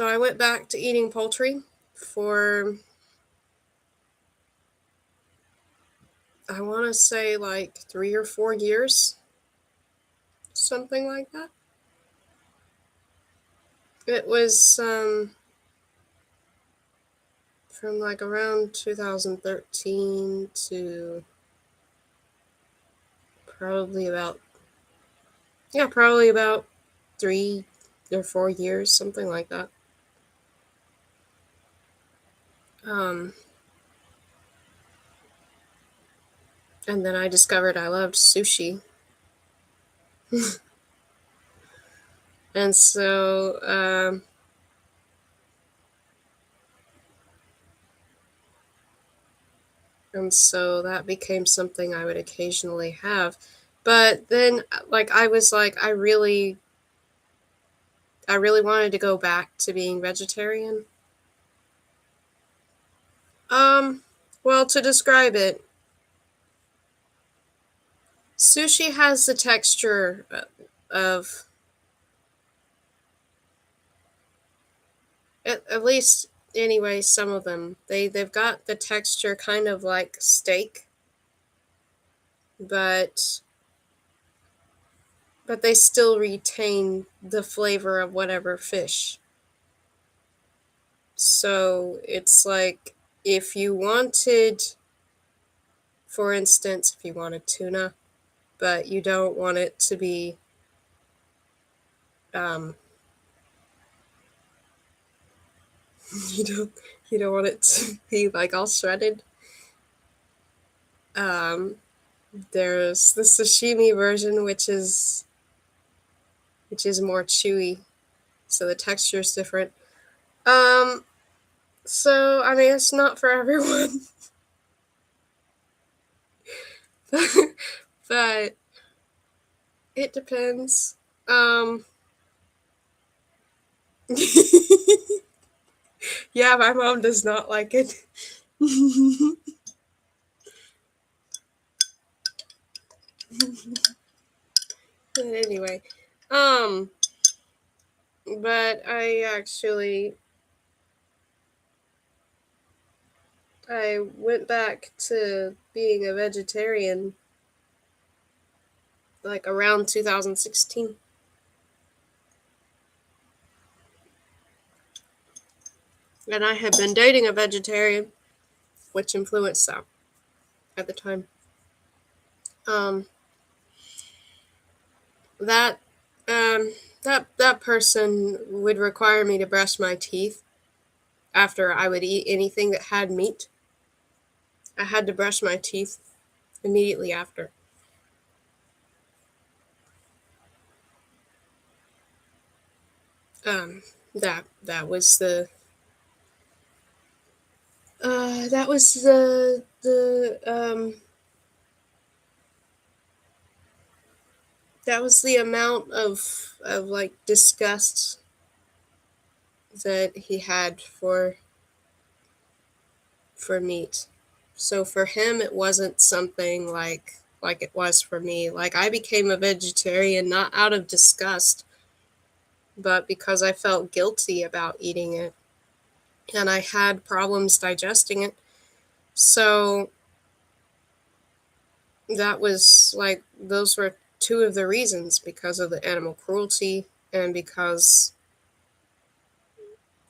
I went back to eating poultry for, I want to say, like 3 or 4 years, something like that. It was from like around 2013 to probably about, yeah, probably about 3 or 4 years, something like that. Um, and then I discovered I loved sushi. And so that became something I would occasionally have. But then, like, I was like, I really wanted to go back to being vegetarian. Um, well, to describe it, sushi has the texture of, at least anyway, some of them. They've got the texture kind of like steak, but they still retain the flavor of whatever fish. So it's like, if you wanted, for instance, if you wanted tuna, but you don't want it to be, um, you don't you don't want it to be like all shredded. Um, there's the sashimi version, which is more chewy, so the texture is different. Um, so I mean, it's not for everyone, but it depends. Um, Yeah, my mom does not like it. But anyway, um, but I went back to being a vegetarian like around 2016. And I had been dating a vegetarian, which influenced that at the time. Um, that um, that person would require me to brush my teeth after I would eat anything that had meat. I had to brush my teeth immediately after. That was that was the amount of like disgust that he had for meat. So for him it wasn't something like it was for me. Like I became a vegetarian not out of disgust, but because I felt guilty about eating it and I had problems digesting it. So that was like those were two of the reasons, because of the animal cruelty and because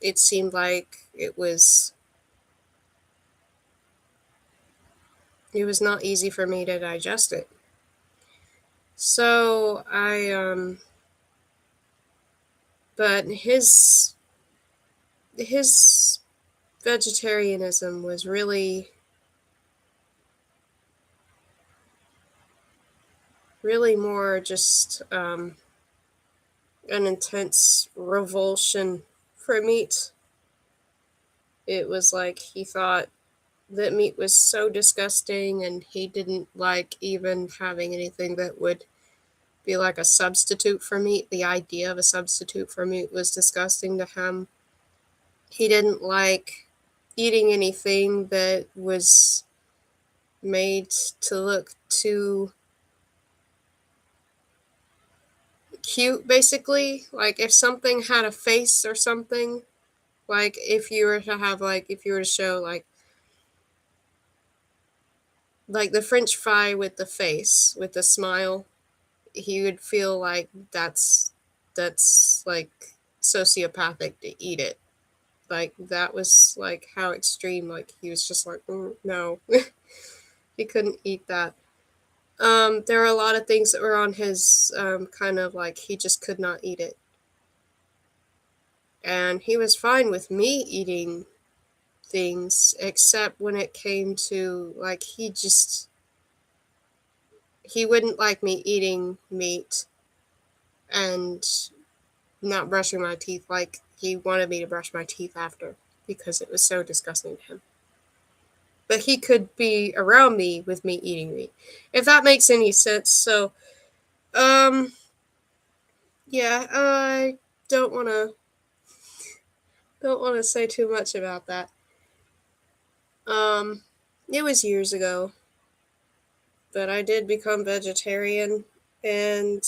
it seemed like it was not easy for me to digest it. So I but his vegetarianism was really more just an intense revulsion for meat. It was like he thought that meat was so disgusting and he didn't like even having anything that would be like a substitute for meat. The idea of a substitute for meat was disgusting to him. He didn't like eating anything that was made to look too cute, basically. Like if something had a face or something, like if you were to show like the French fry with the face, with the smile, he would feel like that's like sociopathic to eat it. Like that was like how extreme. Like he was just like, no, he couldn't eat that. There were a lot of things that were on his kind of like he just could not eat it, and he was fine with me eating things, except when it came to like he wouldn't like me eating meat and not brushing my teeth. Like he wanted me to brush my teeth after because it was so disgusting to him. But he could be around me with me eating meat, if that makes any sense. So, um, yeah, I don't want to don't want to say too much about that. Um, it was years ago, but I did become vegetarian, and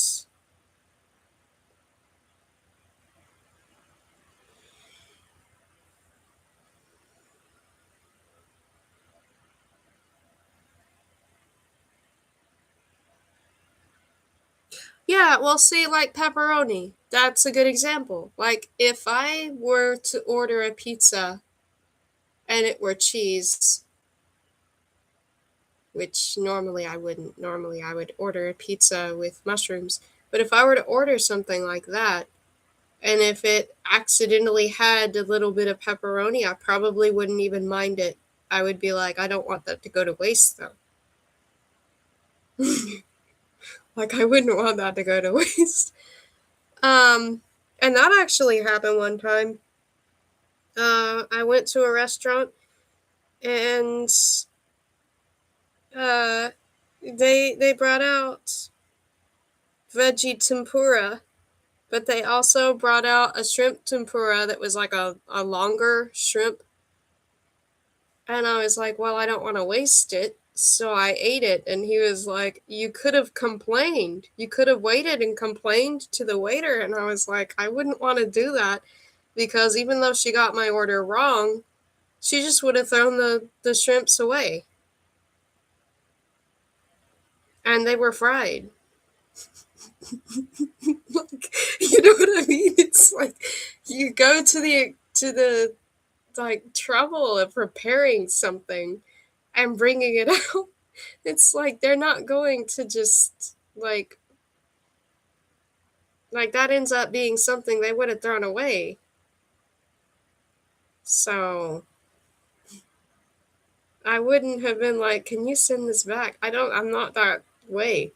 yeah, well, see, like pepperoni, that's a good example. Like if I were to order a pizza and it were cheese, which normally I wouldn't. Normally I would order a pizza with mushrooms. But if I were to order something like that, and if it accidentally had a little bit of pepperoni, I probably wouldn't even mind it. I would be like, I don't want that to go to waste though. Like I wouldn't want that to go to waste. Um, and that actually happened one time. I went to a restaurant and uh, they brought out veggie tempura, But they also brought out a shrimp tempura that was like a longer shrimp. And I was like, well, I don't want to waste it. So I ate it. And he was like, you could have complained. You could have waited and complained to the waiter. And I was like, I wouldn't want to do that because even though she got my order wrong, she just would have thrown the shrimps away. And they were fried. Like, you know what I mean? It's like you go to the like trouble of preparing something and bringing it out. It's like they're not going to just like that ends up being something they would have thrown away. So I wouldn't have been like, "Can you send this back?" I'm not that way.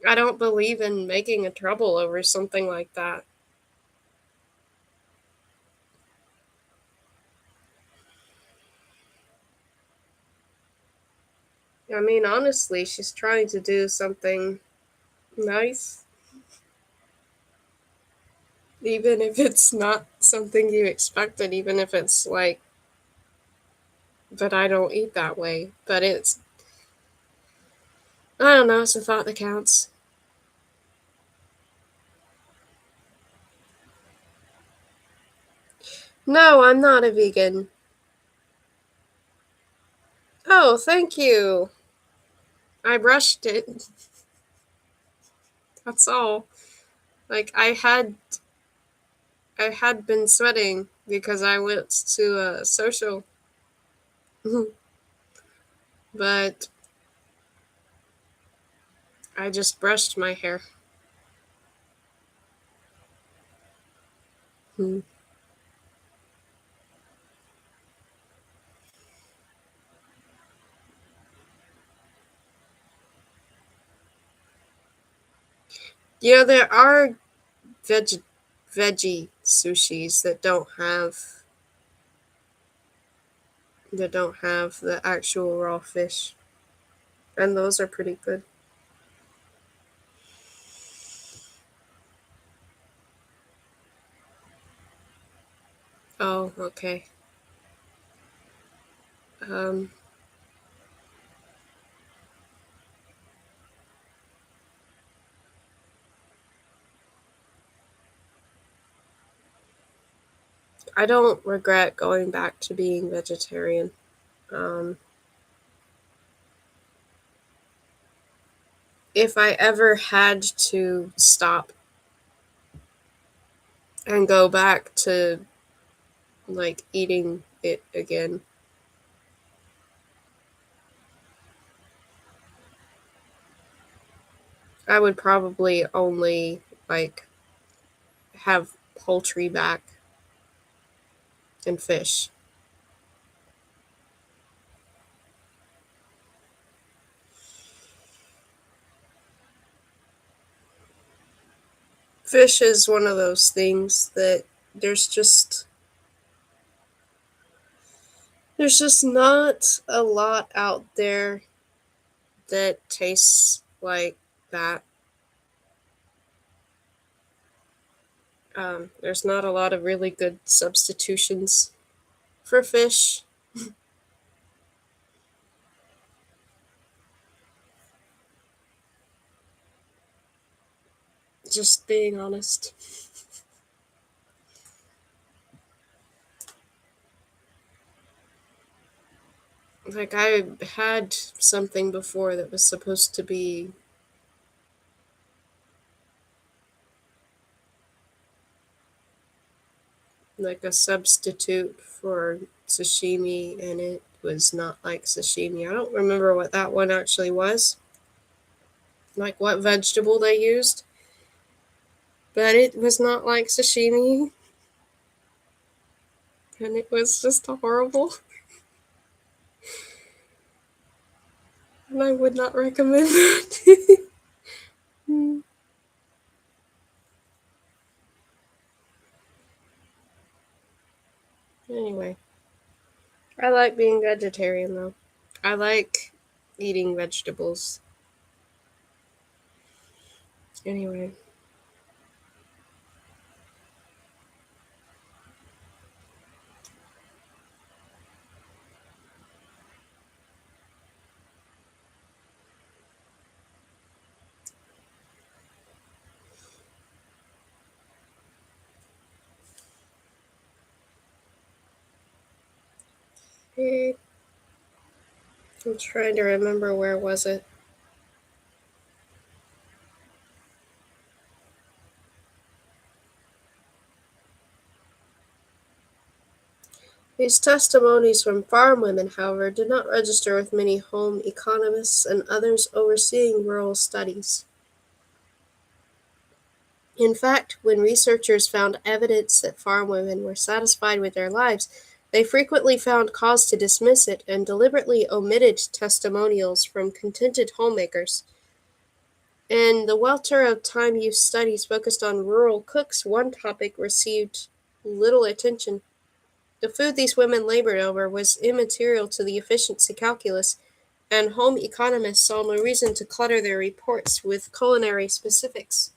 I don't believe in making a trouble over something like that. I mean, honestly, she's trying to do something nice, even if it's not something you expected, even if it's like, but I don't eat that way. But I don't know, it's a thought that counts. No, I'm not a vegan. Oh, thank you. I brushed it. That's all. Like I had been sweating because I went to a social, but I just brushed my hair. Hmm. You know, there are veg veggie sushis that don't have the actual raw fish, and those are pretty good. Oh, okay. Um, I don't regret going back to being vegetarian. Um, if I ever had to stop and go back to like eating it again, I would probably only like have poultry back and fish. Fish is one of those things that there's just there's just not a lot out there that tastes like that. There's not a lot of really good substitutions for fish. Just being honest. Like I had something before that was supposed to be like a substitute for sashimi, and it was not like sashimi. I don't remember what that one actually was, like what vegetable they used, but it was not like sashimi, and it was just horrible, and I would not recommend that. Hmm. Anyway, I like being vegetarian though. I like eating vegetables. Anyway, I'm trying to remember, where was it? These testimonies from farm women, however, did not register with many home economists and others overseeing rural studies. In fact, when researchers found evidence that farm women were satisfied with their lives, they frequently found cause to dismiss it and deliberately omitted testimonials from contented homemakers. In the welter of time-use studies focused on rural cooks, one topic received little attention. The food these women labored over was immaterial to the efficiency calculus, and home economists saw no reason to clutter their reports with culinary specifics.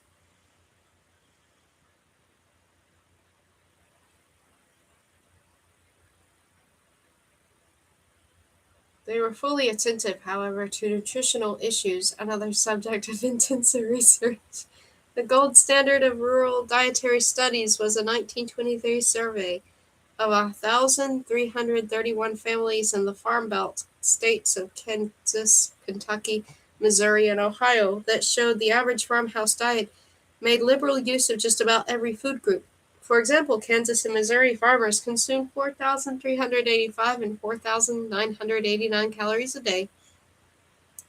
They were fully attentive, however, to nutritional issues, another subject of intensive research. The gold standard of rural dietary studies was a 1923 survey of 1,331 families in the Farm Belt states of Kansas, Kentucky, Missouri, and Ohio that showed the average farmhouse diet made liberal use of just about every food group. For example, Kansas and Missouri farmers consumed 4,385 and 4,989 calories a day,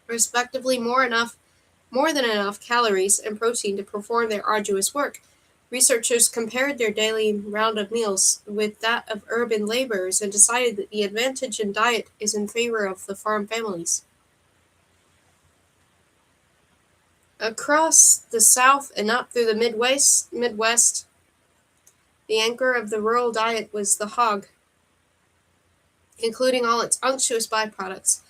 respectively, more than enough calories and protein to perform their arduous work. Researchers compared their daily round of meals with that of urban laborers and decided that the advantage in diet is in favor of the farm families. Across the South and up through the Midwest, the anchor of the rural diet was the hog, including all its unctuous byproducts.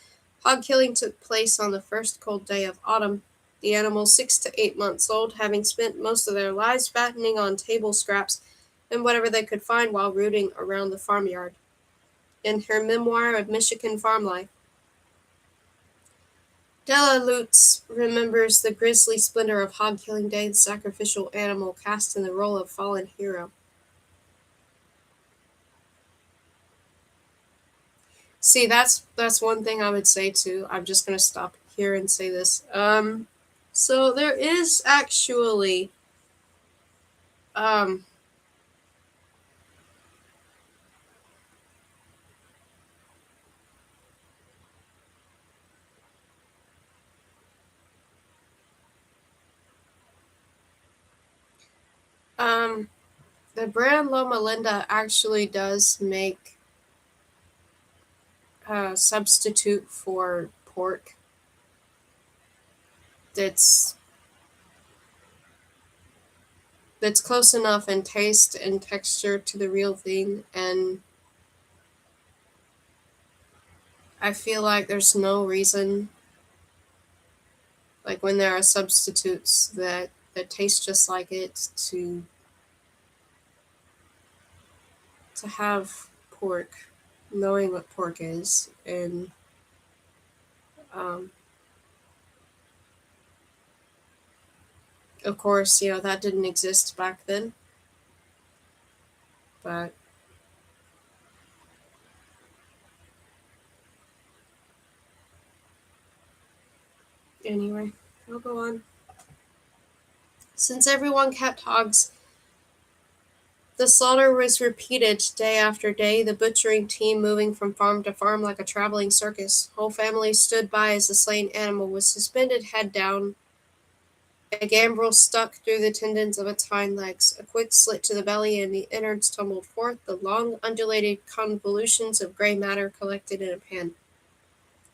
Hog killing took place on the first cold day of autumn, the animals 6 to 8 months old having spent most of their lives fattening on table scraps and whatever they could find while rooting around the farmyard. In her memoir of Michigan farm life, Della Lutz remembers the grisly splendor of hog killing day, the sacrificial animal cast in the role of fallen hero. See, that's one thing I would say too. I'm just gonna stop here and say this. So there is actually um um the brand Loma Linda actually does make a substitute for pork that's that's close enough in taste and texture to the real thing, and I feel like there's no reason, like when there are substitutes that taste just like it, to have pork, knowing what pork is, and um, of course, that didn't exist back then. But anyway, I'll go on. Since everyone kept hogs, the slaughter was repeated day after day, the butchering team moving from farm to farm like a traveling circus. Whole families stood by as the slain animal was suspended head down, a gambrel stuck through the tendons of its hind legs, a quick slit to the belly, and the innards tumbled forth, the long undulated convolutions of gray matter collected in a pan.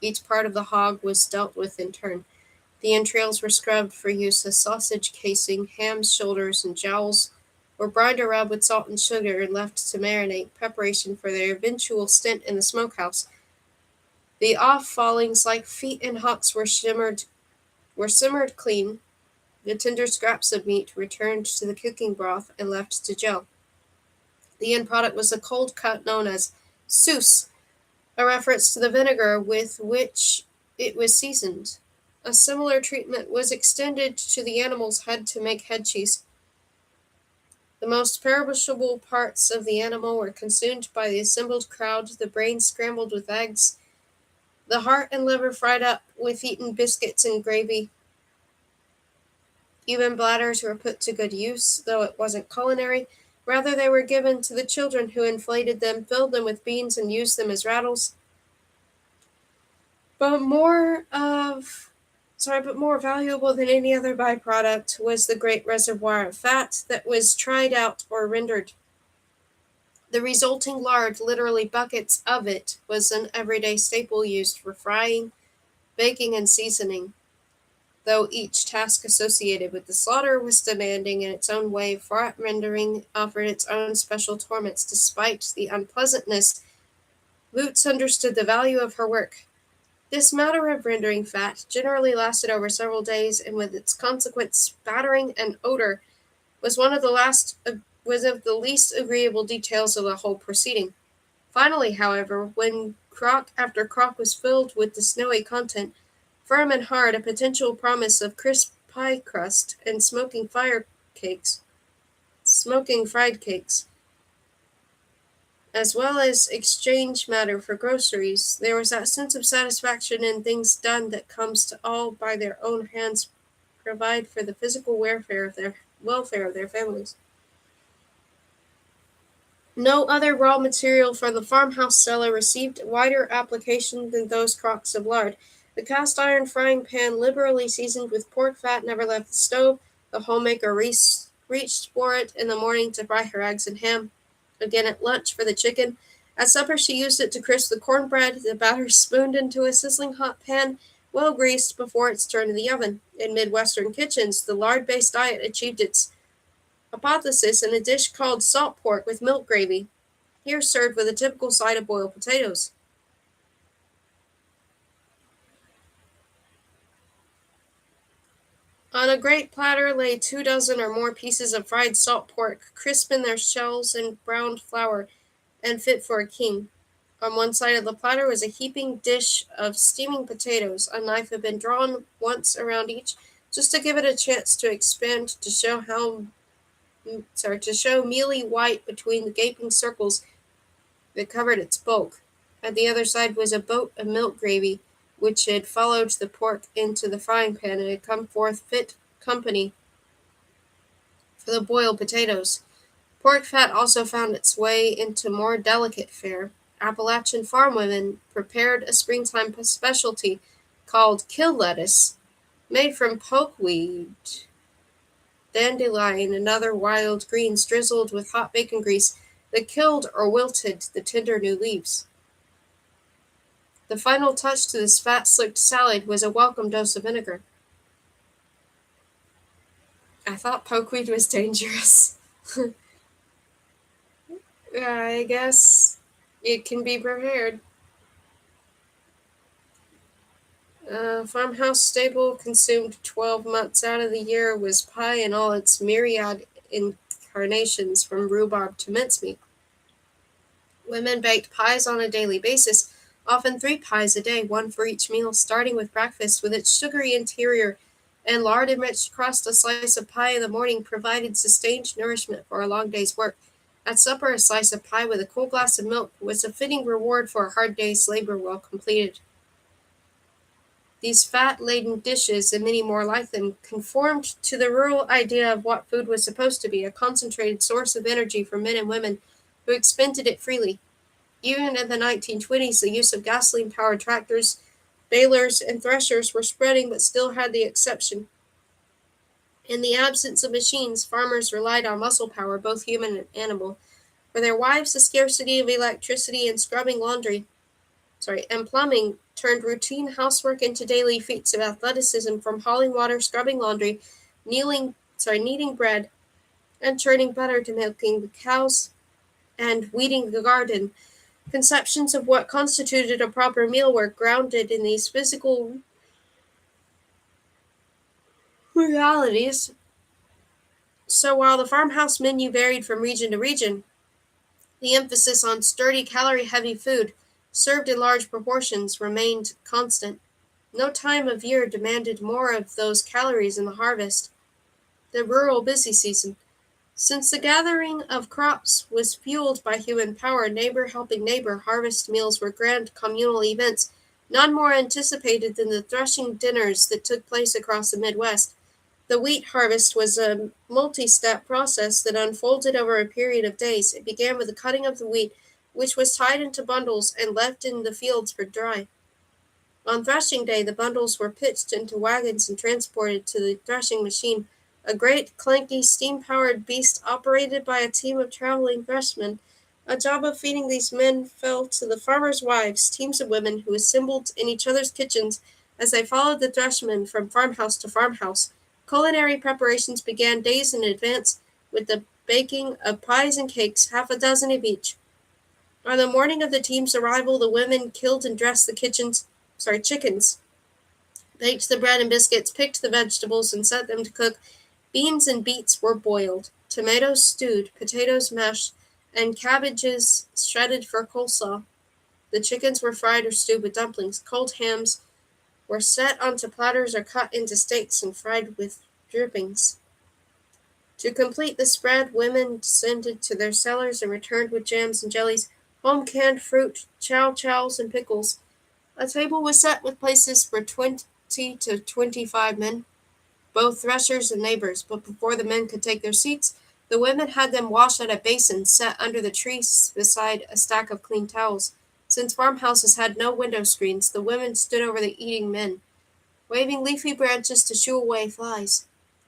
Each part of the hog was dealt with in turn. The entrails were scrubbed for use as sausage casing, hams, shoulders, and jowls were brined or rubbed with salt and sugar and left to marinate, preparation for their eventual stint in the smokehouse. The off-fallings, like feet and hocks, were simmered clean, the tender scraps of meat returned to the cooking broth and left to gel. The end product was a cold cut known as sauce, a reference to the vinegar with which it was seasoned. A similar treatment was extended to the animal's head to make head cheese. The most perishable parts of the animal were consumed by the assembled crowd, the brain scrambled with eggs, the heart and liver fried up with eaten biscuits and gravy. Human bladders were put to good use, though it wasn't culinary. Rather, they were given to the children who inflated them, filled them with beans, and used them as rattles. But more valuable than any other byproduct was the great reservoir of fat that was tried out or rendered. The resulting lard, literally buckets of it, was an everyday staple used for frying, baking, and seasoning. Though each task associated with the slaughter was demanding in its own way, fat rendering offered its own special torments. Despite the unpleasantness, Lutz understood the value of her work. This matter of rendering fat generally lasted over several days, and with its consequent spattering and odor, was of the least agreeable details of the whole proceeding. Finally, however, when crock after crock was filled with the snowy content, firm and hard, a potential promise of crisp pie crust and smoking fried cakes, as well as exchange matter for groceries, there was that sense of satisfaction in things done that comes to all by their own hands provide for the physical welfare of their families. No other raw material for the farmhouse cellar received wider application than those crocks of lard. The cast iron frying pan, liberally seasoned with pork fat, never left the stove. The homemaker reached for it in the morning to fry her eggs and ham, again at lunch for the chicken. At supper, she used it to crisp the cornbread, the batter spooned into a sizzling hot pan, well greased before its turn to the oven. In Midwestern kitchens, the lard based diet achieved its hypothesis in a dish called salt pork with milk gravy, here served with a typical side of boiled potatoes. On a great platter lay 2 dozen or more pieces of fried salt pork, crisp in their shells and browned flour, and fit for a king. On one side of the platter was a heaping dish of steaming potatoes. A knife had been drawn once around each, just to give it a chance to expand to show mealy white between the gaping circles that covered its bulk. At the other side was a boat of milk gravy, which had followed the pork into the frying pan and had come forth fit company for the boiled potatoes. Pork fat also found its way into more delicate fare. Appalachian farm women prepared a springtime specialty called kill lettuce, made from pokeweed, dandelion, and other wild greens drizzled with hot bacon grease that killed or wilted the tender new leaves. The final touch to this fat-slicked salad was a welcome dose of vinegar. I thought pokeweed was dangerous. I guess it can be prepared. Farmhouse staple consumed 12 months out of the year was pie in all its myriad incarnations, from rhubarb to mincemeat. Women baked pies on a daily basis, often 3 pies a day, one for each meal, starting with breakfast with its sugary interior and lard-enriched crust. A slice of pie in the morning provided sustained nourishment for a long day's work. At supper, a slice of pie with a cool glass of milk was a fitting reward for a hard day's labor well completed. These fat-laden dishes, and many more like them, conformed to the rural idea of what food was supposed to be, a concentrated source of energy for men and women who expended it freely. Even in the 1920s, the use of gasoline-powered tractors, balers, and threshers were spreading, but still had the exception. In the absence of machines, farmers relied on muscle power, both human and animal. For their wives, the scarcity of electricity and plumbing turned routine housework into daily feats of athleticism, from hauling water, scrubbing laundry, kneading bread, and churning butter to milking the cows and weeding the garden. Conceptions of what constituted a proper meal were grounded in these physical realities. So while the farmhouse menu varied from region to region, the emphasis on sturdy, calorie-heavy food, served in large proportions, remained constant. No time of year demanded more of those calories in the harvest, the rural busy season. Since the gathering of crops was fueled by human power, neighbor helping neighbor harvest meals were grand communal events, none more anticipated than the threshing dinners that took place across the Midwest. The wheat harvest was a multi-step process that unfolded over a period of days. It began with the cutting of the wheat, which was tied into bundles and left in the fields for dry. On threshing day, the bundles were pitched into wagons and transported to the threshing machine, a great, clanky, steam-powered beast operated by a team of traveling threshmen. A job of feeding these men fell to the farmers' wives, teams of women who assembled in each other's kitchens as they followed the threshmen from farmhouse to farmhouse. Culinary preparations began days in advance, with the baking of pies and cakes, half a dozen of each. On the morning of the team's arrival, the women killed and dressed the chickens, baked the bread and biscuits, picked the vegetables, and set them to cook. Beans and beets were boiled, tomatoes stewed, potatoes mashed, and cabbages shredded for coleslaw. The chickens were fried or stewed with dumplings. Cold hams were set onto platters or cut into steaks and fried with drippings. To complete the spread, women descended to their cellars and returned with jams and jellies, home-canned fruit, chow-chows, and pickles. A table was set with places for 20 to 25 men, both threshers and neighbors, but before the men could take their seats, the women had them wash at a basin set under the trees beside a stack of clean towels. Since farmhouses had no window screens, the women stood over the eating men, waving leafy branches to shoo away flies.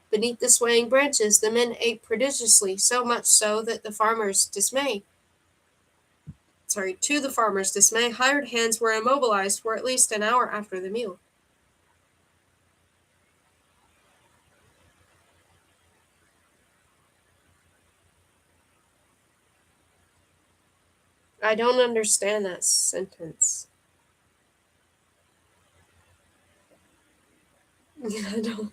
Beneath the swaying branches, the men ate prodigiously, so much so that to the farmer's dismay, hired hands were immobilized for at least an hour after the meal. I don't understand that sentence. I don't.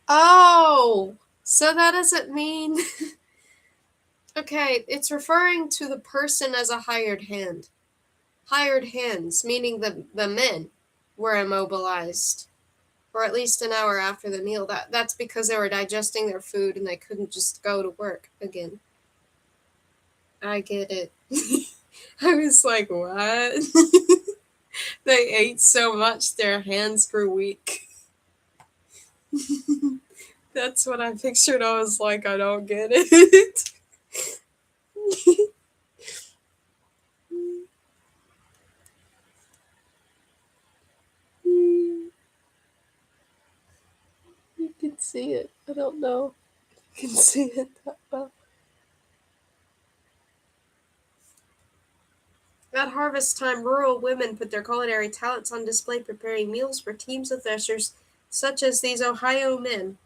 Oh, so that doesn't mean. Okay, it's referring to the person as a hired hand. Hired hands, meaning the men were immobilized for at least an hour after the meal. That's because they were digesting their food and they couldn't just go to work again. I get it. I was like, what? They ate so much their hands grew weak. That's what I pictured. I was like, I don't get it. You can see it. I don't know. You can see it that well. At harvest time, rural women put their culinary talents on display preparing meals for teams of threshers, such as these Ohio men.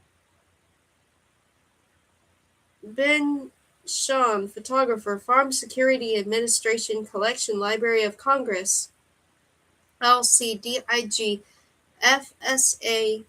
Ben Shawn, photographer, Farm Security Administration Collection Library of Congress, LCDIG, FSA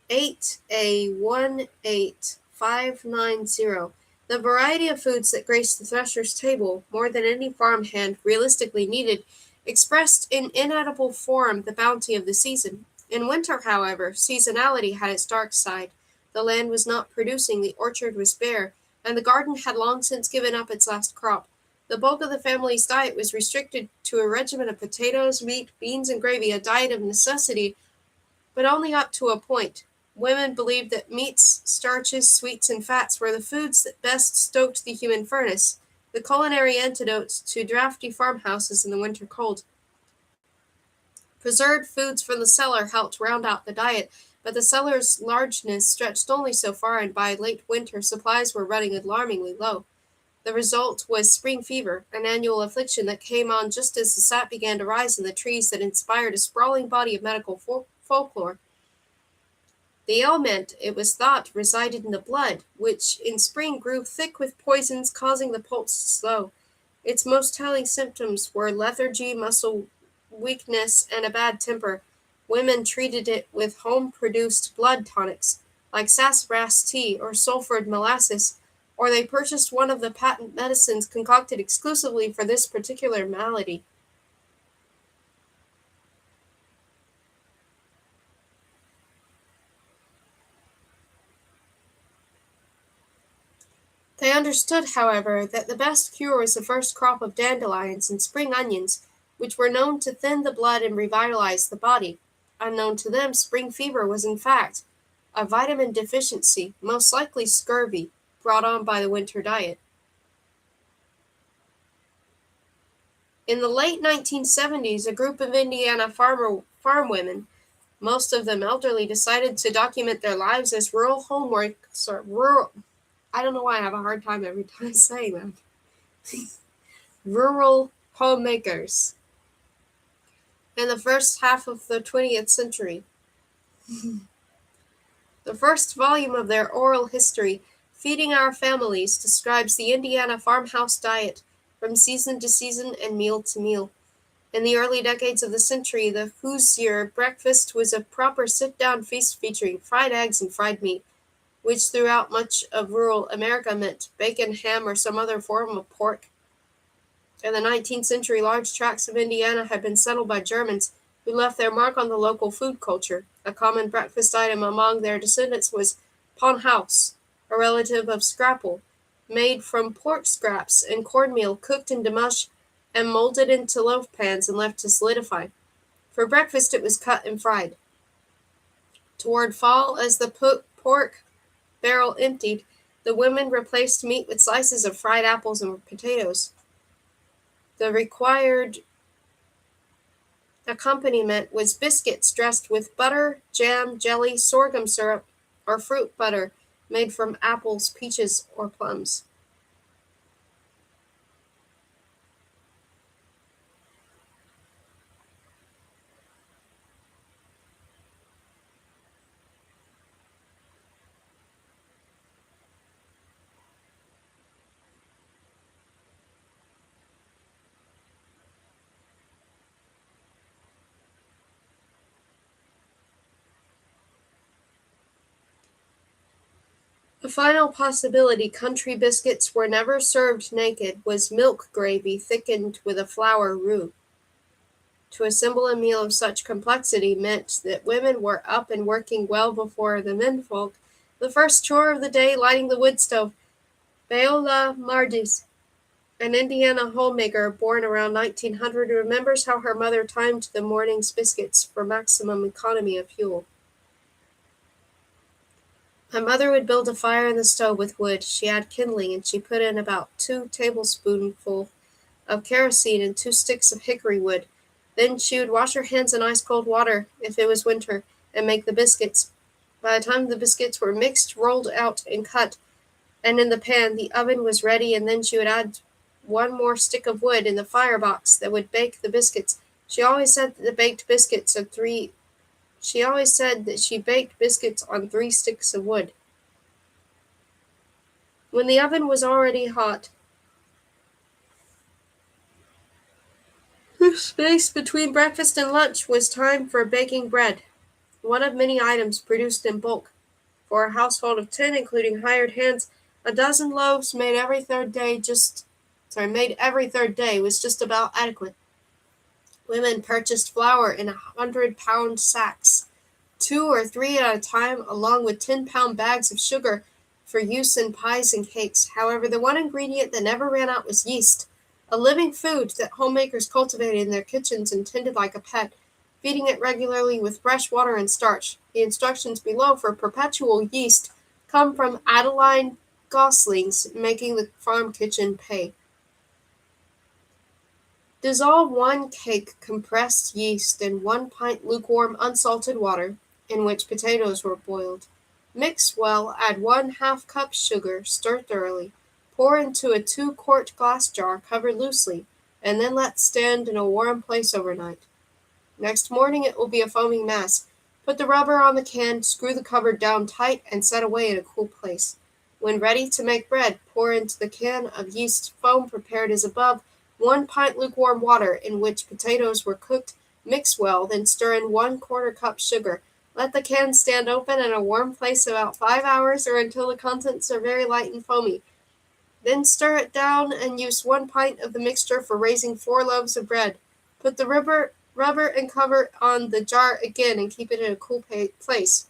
8A18590. The variety of foods that graced the thresher's table, more than any farmhand realistically needed, expressed in inedible form the bounty of the season. In winter, however, seasonality had its dark side. The land was not producing, the orchard was bare, and the garden had long since given up its last crop. The bulk of the family's diet was restricted to a regimen of potatoes, meat, beans, and gravy, a diet of necessity, but only up to a point. Women believed that meats, starches, sweets, and fats were the foods that best stoked the human furnace, the culinary antidote to drafty farmhouses in the winter cold. Preserved foods from the cellar helped round out the diet, but the cellar's largeness stretched only so far, and by late winter supplies were running alarmingly low. The result was spring fever, an annual affliction that came on just as the sap began to rise in the trees that inspired a sprawling body of medical folklore. The ailment, it was thought, resided in the blood, which in spring grew thick with poisons, causing the pulse to slow. Its most telling symptoms were lethargy, muscle weakness, and a bad temper. Women treated it with home-produced blood tonics, like sassafras tea or sulfured molasses, or they purchased one of the patent medicines concocted exclusively for this particular malady. They understood, however, that the best cure was the first crop of dandelions and spring onions, which were known to thin the blood and revitalize the body. Unknown to them, spring fever was in fact a vitamin deficiency, most likely scurvy, brought on by the winter diet. In the late 1970s, a group of Indiana farm women, most of them elderly, decided to document their lives as rural homeworkers. I don't know why I have a hard time every time saying that. Rural homemakers in the first half of the 20th century. The first volume of their oral history, Feeding Our Families, describes the Indiana farmhouse diet from season to season and meal to meal. In the early decades of the century, the Hoosier breakfast was a proper sit-down feast featuring fried eggs and fried meat, which throughout much of rural America meant bacon, ham, or some other form of pork. In the 19th century, large tracts of Indiana had been settled by Germans who left their mark on the local food culture. A common breakfast item among their descendants was panhaus, a relative of scrapple, made from pork scraps and cornmeal cooked into mush and molded into loaf pans and left to solidify. For breakfast it was cut and fried. Toward fall, as the pork barrel emptied, the women replaced meat with slices of fried apples and potatoes. The required accompaniment was biscuits dressed with butter, jam, jelly, sorghum syrup, or fruit butter made from apples, peaches, or plums. A final possibility country biscuits were never served naked was milk gravy thickened with a flour roux. To assemble a meal of such complexity meant that women were up and working well before the menfolk. The first chore of the day, lighting the wood stove. Beola Mardis, an Indiana homemaker born around 1900, remembers how her mother timed the morning's biscuits for maximum economy of fuel. My mother would build a fire in the stove with wood. She had kindling, and she put in about 2 tablespoonfuls of kerosene and 2 sticks of hickory wood. Then she would wash her hands in ice-cold water, if it was winter, and make the biscuits. By the time the biscuits were mixed, rolled out, and cut, and in the pan, the oven was ready, and then she would add 1 more stick of wood in the firebox that would bake the biscuits. She always said that she baked biscuits on 3 sticks of wood. When the oven was already hot, the space between breakfast and lunch was time for baking bread, one of many items produced in bulk. For a household of 10, including hired hands, a dozen loaves made every third day was just about adequate. Women purchased flour in 100-pound sacks, 2 or 3 at a time, along with 10-pound bags of sugar for use in pies and cakes. However, the one ingredient that never ran out was yeast, a living food that homemakers cultivated in their kitchens and tended like a pet, feeding it regularly with fresh water and starch. The instructions below for perpetual yeast come from Adeline Gosling's Making the Farm Kitchen Pay. Dissolve 1 cake compressed yeast in 1 pint lukewarm unsalted water, in which potatoes were boiled. Mix well, add 1/2 cup sugar, stir thoroughly, pour into a 2-quart glass jar covered loosely, and then let stand in a warm place overnight. Next morning it will be a foaming mass. Put the rubber on the can, screw the cover down tight, and set away in a cool place. When ready to make bread, pour into the can of yeast foam prepared as above 1 pint lukewarm water in which potatoes were cooked. Mix well, then stir in 1/4 cup sugar. Let the can stand open in a warm place about 5 hours or until the contents are very light and foamy. Then stir it down and use 1 pint of the mixture for raising 4 loaves of bread. Put the rubber and cover on the jar again and keep it in a cool place.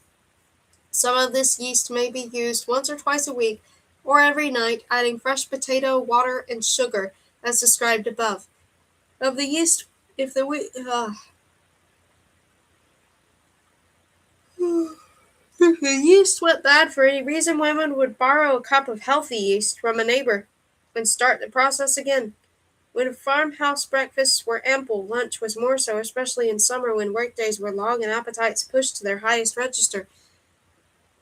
Some of this yeast may be used once or twice a week, or every night, adding fresh potato, water, and sugar, as described above. Of the yeast, if the wheat, if the yeast went bad for any reason, women would borrow a cup of healthy yeast from a neighbor and start the process again. When farmhouse breakfasts were ample, lunch was more so, especially in summer when workdays were long and appetites pushed to their highest register.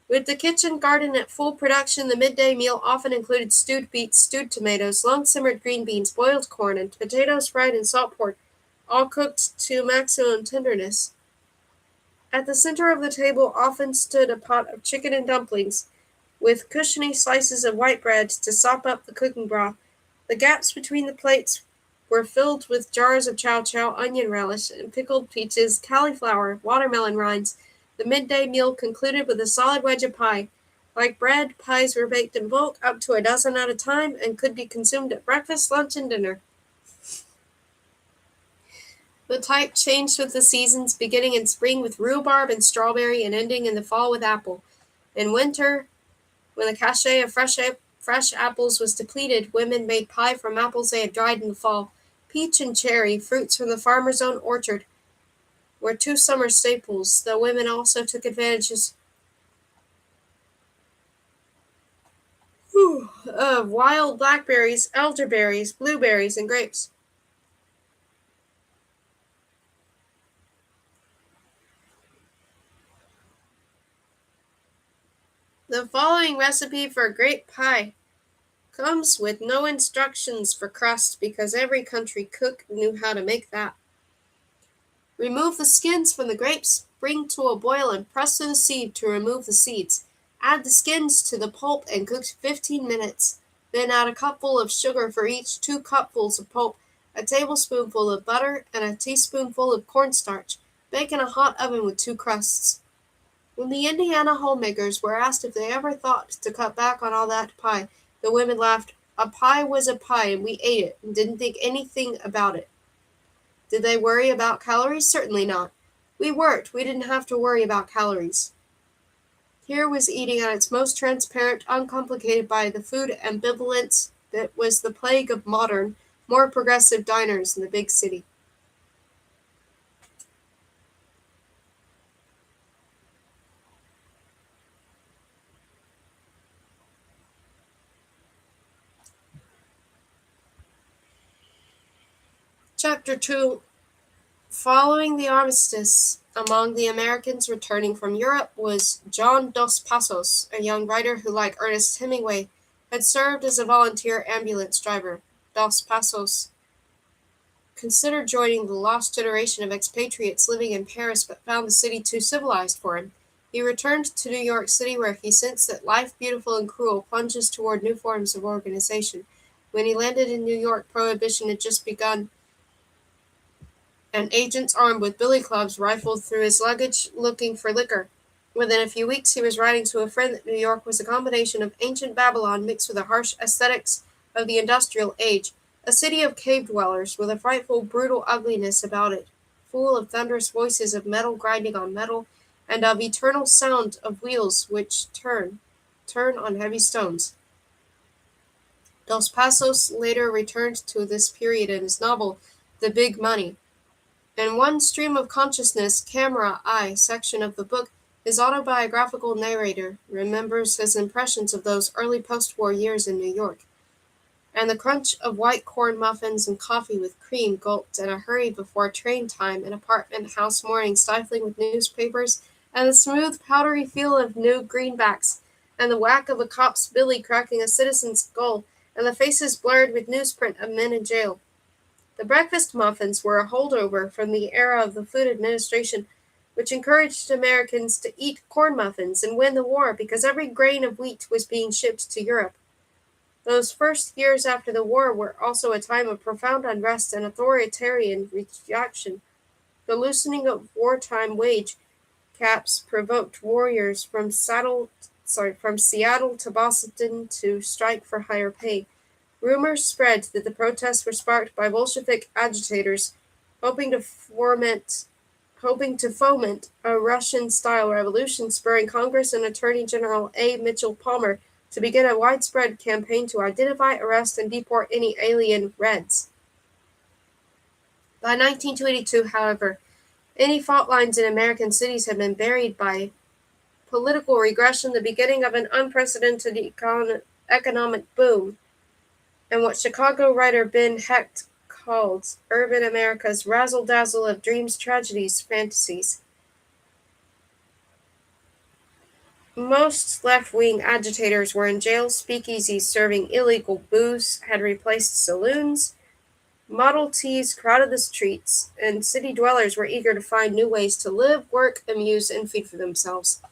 With the kitchen garden at full production, the midday meal often included stewed beets, stewed tomatoes, long-simmered green beans, boiled corn, and potatoes fried in salt pork, all cooked to maximum tenderness. At the center of the table often stood a pot of chicken and dumplings, with cushiony slices of white bread to sop up the cooking broth. The gaps between the plates were filled with jars of chow chow, onion relish, and pickled peaches, cauliflower, watermelon rinds. The midday meal concluded with a solid wedge of pie. Like bread, pies were baked in bulk, up to a dozen at a time, and could be consumed at breakfast, lunch, and dinner. The type changed with the seasons, beginning in spring with rhubarb and strawberry and ending in the fall with apple. In winter, when the cache of fresh apples was depleted, women made pie from apples they had dried in the fall. Peach and cherry, fruits from the farmer's own orchard, were two summer staples, though women also took advantages of wild blackberries, elderberries, blueberries, and grapes. The following recipe for grape pie comes with no instructions for crust because every country cook knew how to make that. Remove the skins from the grapes, bring to a boil and press to the sieve to remove the seeds. Add the skins to the pulp and cook 15 minutes. Then add a cupful of sugar for each 2 cupfuls of pulp, a tablespoonful of butter, and a teaspoonful of cornstarch. Bake in a hot oven with 2 crusts. When the Indiana homemakers were asked if they ever thought to cut back on all that pie, the women laughed. A pie was a pie and we ate it and didn't think anything about it. Did they worry about calories? Certainly not. We weren't. We didn't have to worry about calories. Here was eating at its most transparent, uncomplicated by the food ambivalence that was the plague of modern, more progressive diners in the big city. Chapter 2. Following the armistice, among the Americans returning from Europe was John Dos Passos, a young writer who, like Ernest Hemingway, had served as a volunteer ambulance driver. Dos Passos considered joining the lost generation of expatriates living in Paris but found the city too civilized for him. He returned to New York City where he sensed that life, beautiful and cruel, plunges toward new forms of organization. When he landed in New York, Prohibition had just begun, and agents armed with billy clubs rifled through his luggage looking for liquor. Within a few weeks, he was writing to a friend that New York was a combination of ancient Babylon mixed with the harsh aesthetics of the industrial age, a city of cave-dwellers with a frightful, brutal ugliness about it, full of thunderous voices of metal grinding on metal, and of eternal sound of wheels which turn on heavy stones. Dos Passos later returned to this period in his novel, The Big Money. In one stream of consciousness, camera eye section of the book, his autobiographical narrator remembers his impressions of those early post-war years in New York, and the crunch of white corn muffins and coffee with cream gulped in a hurry before train time, an apartment house morning stifling with newspapers, and the smooth, powdery feel of new greenbacks, and the whack of a cop's billy cracking a citizen's skull, and the faces blurred with newsprint of men in jail. The breakfast muffins were a holdover from the era of the Food Administration, which encouraged Americans to eat corn muffins and win the war because every grain of wheat was being shipped to Europe. Those first years after the war were also a time of profound unrest and authoritarian reaction. The loosening of wartime wage caps provoked warriors from Seattle to Boston to strike for higher pay. Rumors spread that the protests were sparked by Bolshevik agitators hoping to foment a Russian-style revolution, spurring Congress and Attorney General A. Mitchell Palmer to begin a widespread campaign to identify, arrest, and deport any alien Reds. By 1922, however, any fault lines in American cities had been buried by political regression, the beginning of an unprecedented economic boom, and what Chicago writer Ben Hecht called urban America's razzle-dazzle of dreams, tragedies, fantasies. Most left-wing agitators were in jail. Speakeasies serving illegal booze had replaced saloons. Model Ts crowded the streets, and city dwellers were eager to find new ways to live, work, amuse, and feed for themselves.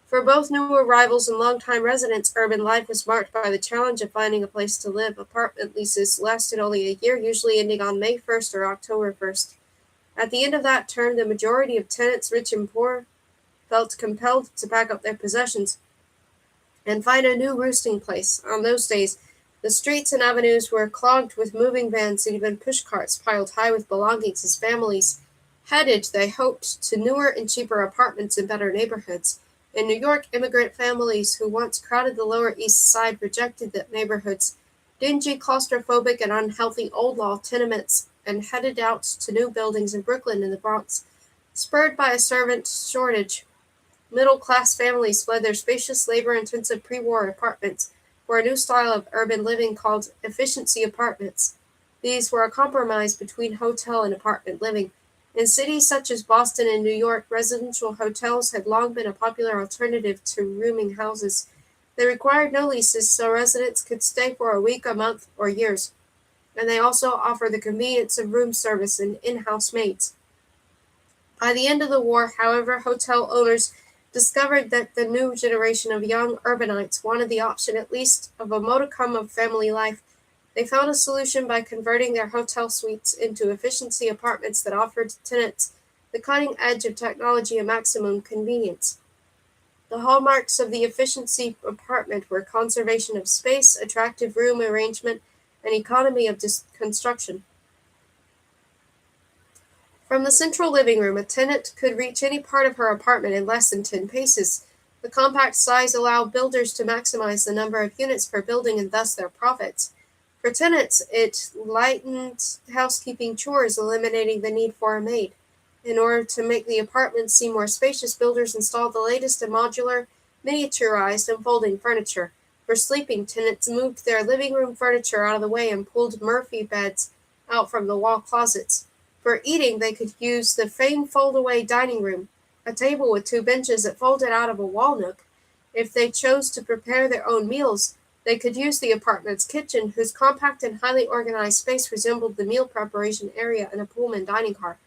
For both new arrivals and longtime residents, urban life was marked by the challenge of finding a place to live. Apartment leases lasted only a year, usually ending on May 1st or October 1st. At the end of that term, the majority of tenants, rich and poor, felt compelled to pack up their possessions and find a new roosting place. On those days, the streets and avenues were clogged with moving vans and even pushcarts piled high with belongings as families headed, they hoped, to newer and cheaper apartments in better neighborhoods. In New York, immigrant families who once crowded the Lower East Side rejected the neighborhood's dingy, claustrophobic, and unhealthy old-law tenements and headed out to new buildings in Brooklyn and the Bronx. Spurred by a servant shortage, middle-class families fled their spacious, labor-intensive pre-war apartments for a new style of urban living called efficiency apartments. These were a compromise between hotel and apartment living. In cities such as Boston and New York, residential hotels had long been a popular alternative to rooming houses. They required no leases, so residents could stay for a week, a month, or years, and they also offered the convenience of room service and in-house maids. By the end of the war, however, hotel owners discovered that the new generation of young urbanites wanted the option at least of a modicum of family life. They found a solution by converting their hotel suites into efficiency apartments that offered tenants the cutting edge of technology and maximum convenience. The hallmarks of the efficiency apartment were conservation of space, attractive room arrangement, and economy of construction. From the central living room, a tenant could reach any part of her apartment in less than 10 paces. The compact size allowed builders to maximize the number of units per building and thus their profits. For tenants, it lightened housekeeping chores, eliminating the need for a maid. In order to make the apartments seem more spacious, builders installed the latest in modular, miniaturized, and folding furniture. For sleeping, tenants moved their living room furniture out of the way and pulled Murphy beds out from the wall closets. For eating, they could use the famed fold-away dining room, a table with 2 benches that folded out of a wall nook. If they chose to prepare their own meals, they could use the apartment's kitchen, whose compact and highly organized space resembled the meal preparation area in a Pullman dining car.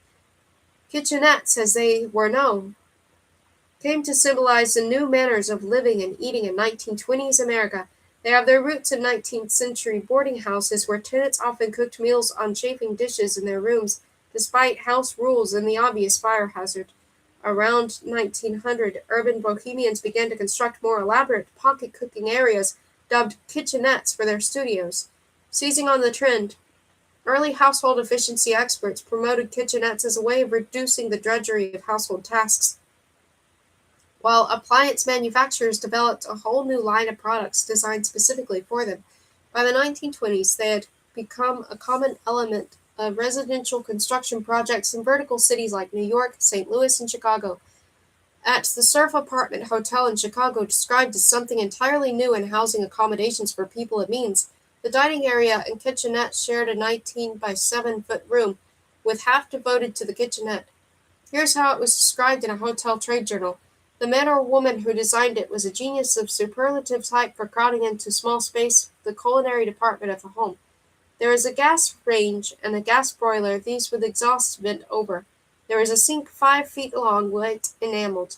Kitchenettes, as they were known, came to symbolize the new manners of living and eating in 1920s America. They have their roots in 19th century boarding houses where tenants often cooked meals on chafing dishes in their rooms, despite house rules and the obvious fire hazard. Around 1900, urban bohemians began to construct more elaborate pocket cooking areas dubbed kitchenettes for their studios. Seizing on the trend, early household efficiency experts promoted kitchenettes as a way of reducing the drudgery of household tasks, while appliance manufacturers developed a whole new line of products designed specifically for them. By the 1920s, they had become a common element of residential construction projects in vertical cities like New York, St. Louis, and Chicago. At the Surf Apartment Hotel in Chicago, described as something entirely new in housing accommodations for people of means, the dining area and kitchenette shared a 19 by 7-foot room, with half devoted to the kitchenette. Here's how it was described in a hotel trade journal. The man or woman who designed it was a genius of superlative type for crowding into small space the culinary department of a home. There is a gas range and a gas broiler, these with exhausts bent over. There is a sink 5 feet long, white enameled.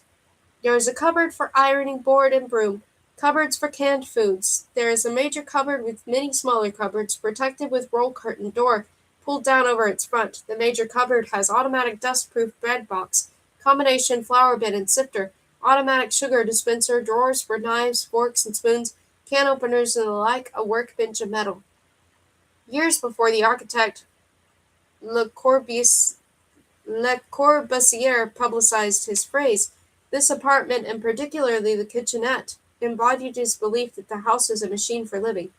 There is a cupboard for ironing board and broom, cupboards for canned foods. There is a major cupboard with many smaller cupboards, protected with roll curtain door pulled down over its front. The major cupboard has automatic dust-proof bread box, combination flour bin and sifter, automatic sugar dispenser, drawers for knives, forks, and spoons, can openers, and the like, a workbench of metal. Years before the architect Le Corbusier publicized his phrase, this apartment, and particularly the kitchenette, embodied his belief that the house is a machine for living.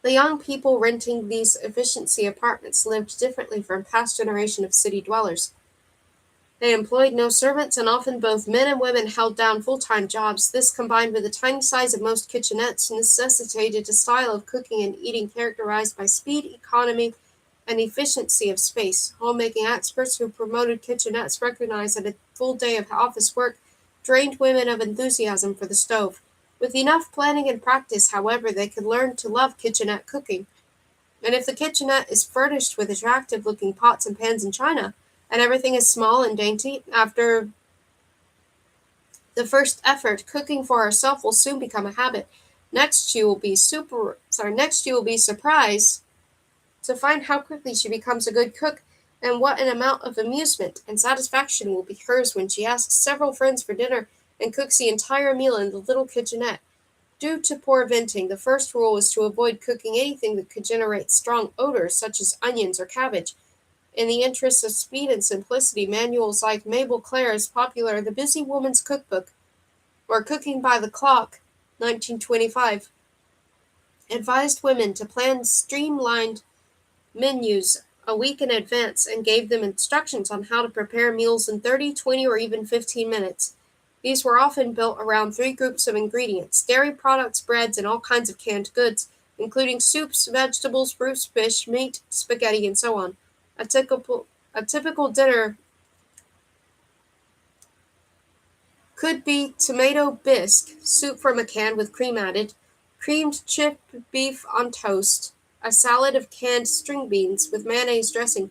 The young people renting these efficiency apartments lived differently from past generation of city dwellers. They employed no servants, and often both men and women held down full-time jobs. This, combined with the tiny size of most kitchenettes, necessitated a style of cooking and eating characterized by speed, economy, and efficiency of space. Homemaking experts who promoted kitchenettes recognized that a full day of office work drained women of enthusiasm for the stove. With enough planning and practice, however, they could learn to love kitchenette cooking. And if the kitchenette is furnished with attractive-looking pots and pans and china, and everything is small and dainty, after the first effort, cooking for herself will soon become a habit. Next, you will be surprised to find how quickly she becomes a good cook, and what an amount of amusement and satisfaction will be hers when she asks several friends for dinner and cooks the entire meal in the little kitchenette. Due to poor venting, the first rule is to avoid cooking anything that could generate strong odors, such as onions or cabbage. In the interests of speed and simplicity, manuals like Mabel Clare's popular The Busy Woman's Cookbook, or Cooking by the Clock, 1925, advised women to plan streamlined menus a week in advance and gave them instructions on how to prepare meals in 30, 20, or even 15 minutes. These were often built around three groups of ingredients: dairy products, breads, and all kinds of canned goods, including soups, vegetables, fruits, fish, meat, spaghetti, and so on. A typical dinner could be tomato bisque, soup from a can with cream added, creamed chipped beef on toast, a salad of canned string beans with mayonnaise dressing,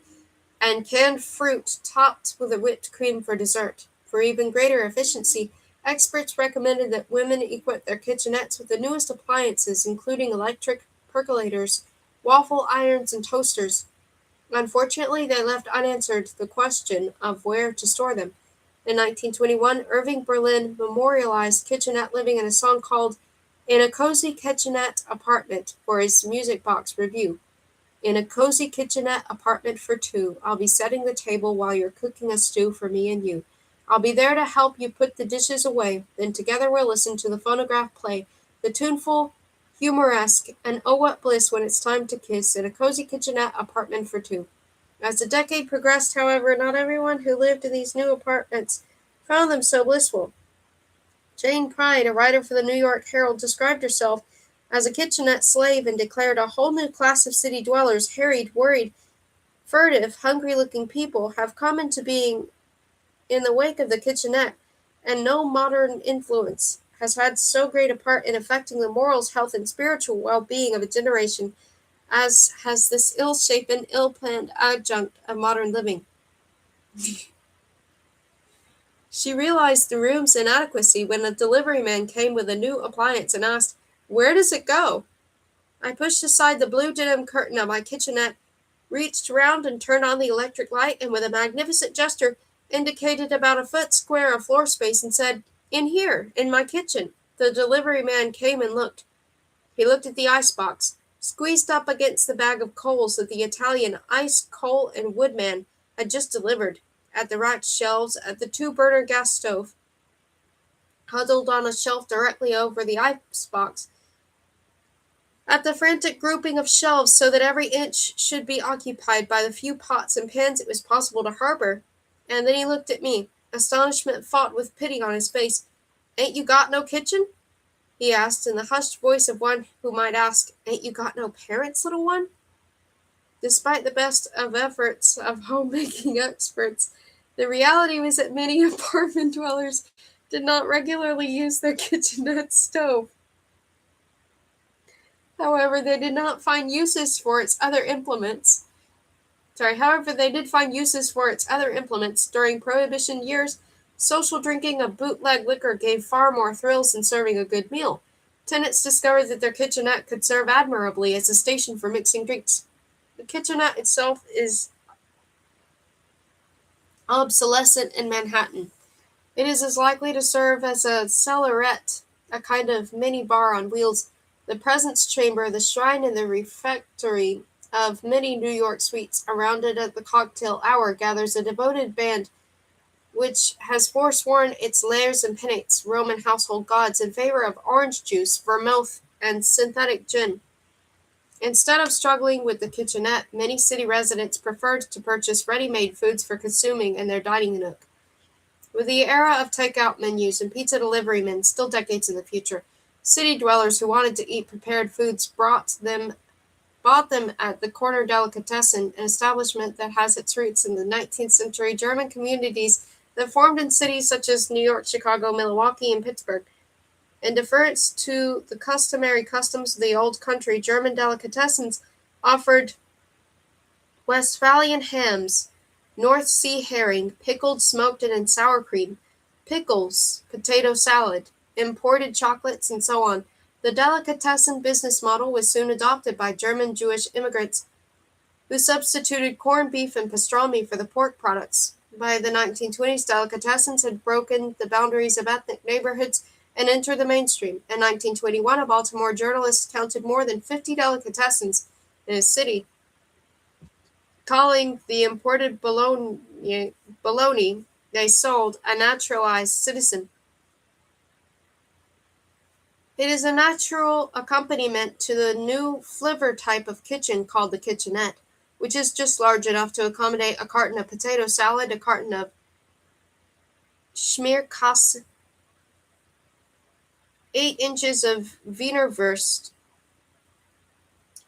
and canned fruit topped with a whipped cream for dessert. For even greater efficiency, experts recommended that women equip their kitchenettes with the newest appliances, including electric percolators, waffle irons, and toasters. Unfortunately, they left unanswered the question of where to store them. In 1921, Irving Berlin memorialized kitchenette living in a song called "In a Cozy Kitchenette Apartment" for his music box review. In a cozy kitchenette apartment for two, I'll be setting the table while you're cooking a stew for me and you. I'll be there to help you put the dishes away, then together we'll listen to the phonograph play, the tuneful, humoresque, and oh what bliss when it's time to kiss in a cozy kitchenette apartment for two. As the decade progressed, however, not everyone who lived in these new apartments found them so blissful. Jane Pride, a writer for the New York Herald, described herself as a kitchenette slave and declared a whole new class of city dwellers, harried, worried, furtive, hungry-looking people, have come into being in the wake of the kitchenette, and no modern influence has had so great a part in affecting the morals, health, and spiritual well-being of a generation as has this ill-shapen, ill-planned adjunct of modern living. She realized the room's inadequacy when a delivery man came with a new appliance and asked, "Where does it go?" I pushed aside the blue denim curtain of my kitchenette, reached round and turned on the electric light, and with a magnificent gesture indicated about a foot square of floor space and said, "In here, in my kitchen." The delivery man came and looked. He looked at the icebox, squeezed up against the bag of coals that the Italian ice, coal, and wood man had just delivered, at the racked shelves, at the two-burner gas stove, huddled on a shelf directly over the icebox, at the frantic grouping of shelves so that every inch should be occupied by the few pots and pans it was possible to harbor. And then he looked at me. Astonishment fought with pity on his face. "Ain't you got no kitchen?" he asked in the hushed voice of one who might ask, "Ain't you got no parents, little one?" Despite the best of efforts of homemaking experts, the reality was that many apartment dwellers did not regularly use their kitchenette stove. However, they did find uses for its other implements. During Prohibition years, social drinking of bootleg liquor gave far more thrills than serving a good meal. Tenants discovered that their kitchenette could serve admirably as a station for mixing drinks. The kitchenette itself is obsolescent in Manhattan. It is as likely to serve as a cellarette, a kind of mini-bar on wheels, the presence chamber, the shrine, and the refectory of many New York suites. Around it at the cocktail hour gathers a devoted band which has forsworn its layers and penates, Roman household gods, in favor of orange juice, vermouth, and synthetic gin. Instead of struggling with the kitchenette, many city residents preferred to purchase ready-made foods for consuming in their dining nook. With the era of takeout menus and pizza delivery men still decades in the future, city dwellers who wanted to eat prepared foods bought them at the Corner Delicatessen, an establishment that has its roots in the 19th century German communities that formed in cities such as New York, Chicago, Milwaukee, and Pittsburgh. In deference to the customary customs of the old country, German delicatessens offered Westphalian hams, North Sea herring, pickled, smoked, and in sour cream, pickles, potato salad, imported chocolates, and so on. The delicatessen business model was soon adopted by German Jewish immigrants who substituted corned beef and pastrami for the pork products. By the 1920s, delicatessens had broken the boundaries of ethnic neighborhoods and entered the mainstream. In 1921, a Baltimore journalist counted more than 50 delicatessens in his city, calling the imported bologna they sold a naturalized citizen. It is a natural accompaniment to the new flivver type of kitchen called the kitchenette, which is just large enough to accommodate a carton of potato salad, a carton of Schmierkäse, 8 inches of Wienerwurst,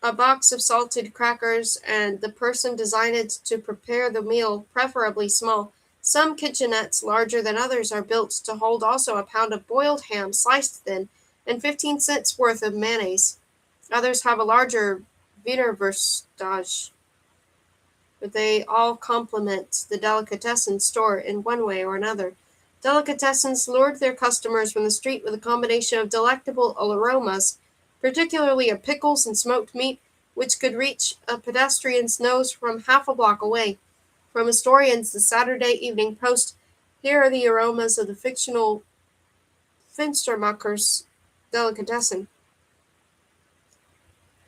a box of salted crackers, and the person designed to prepare the meal, preferably small. Some kitchenettes, larger than others, are built to hold also a pound of boiled ham, sliced thin, and 15 cents worth of mayonnaise. Others have a larger Wienerwurstage, but they all complement the delicatessen store in one way or another. Delicatessens lured their customers from the street with a combination of delectable aromas, particularly of pickles and smoked meat, which could reach a pedestrian's nose from half a block away. From historians, the Saturday Evening Post, here are the aromas of the fictional Finstermacher's delicatessen.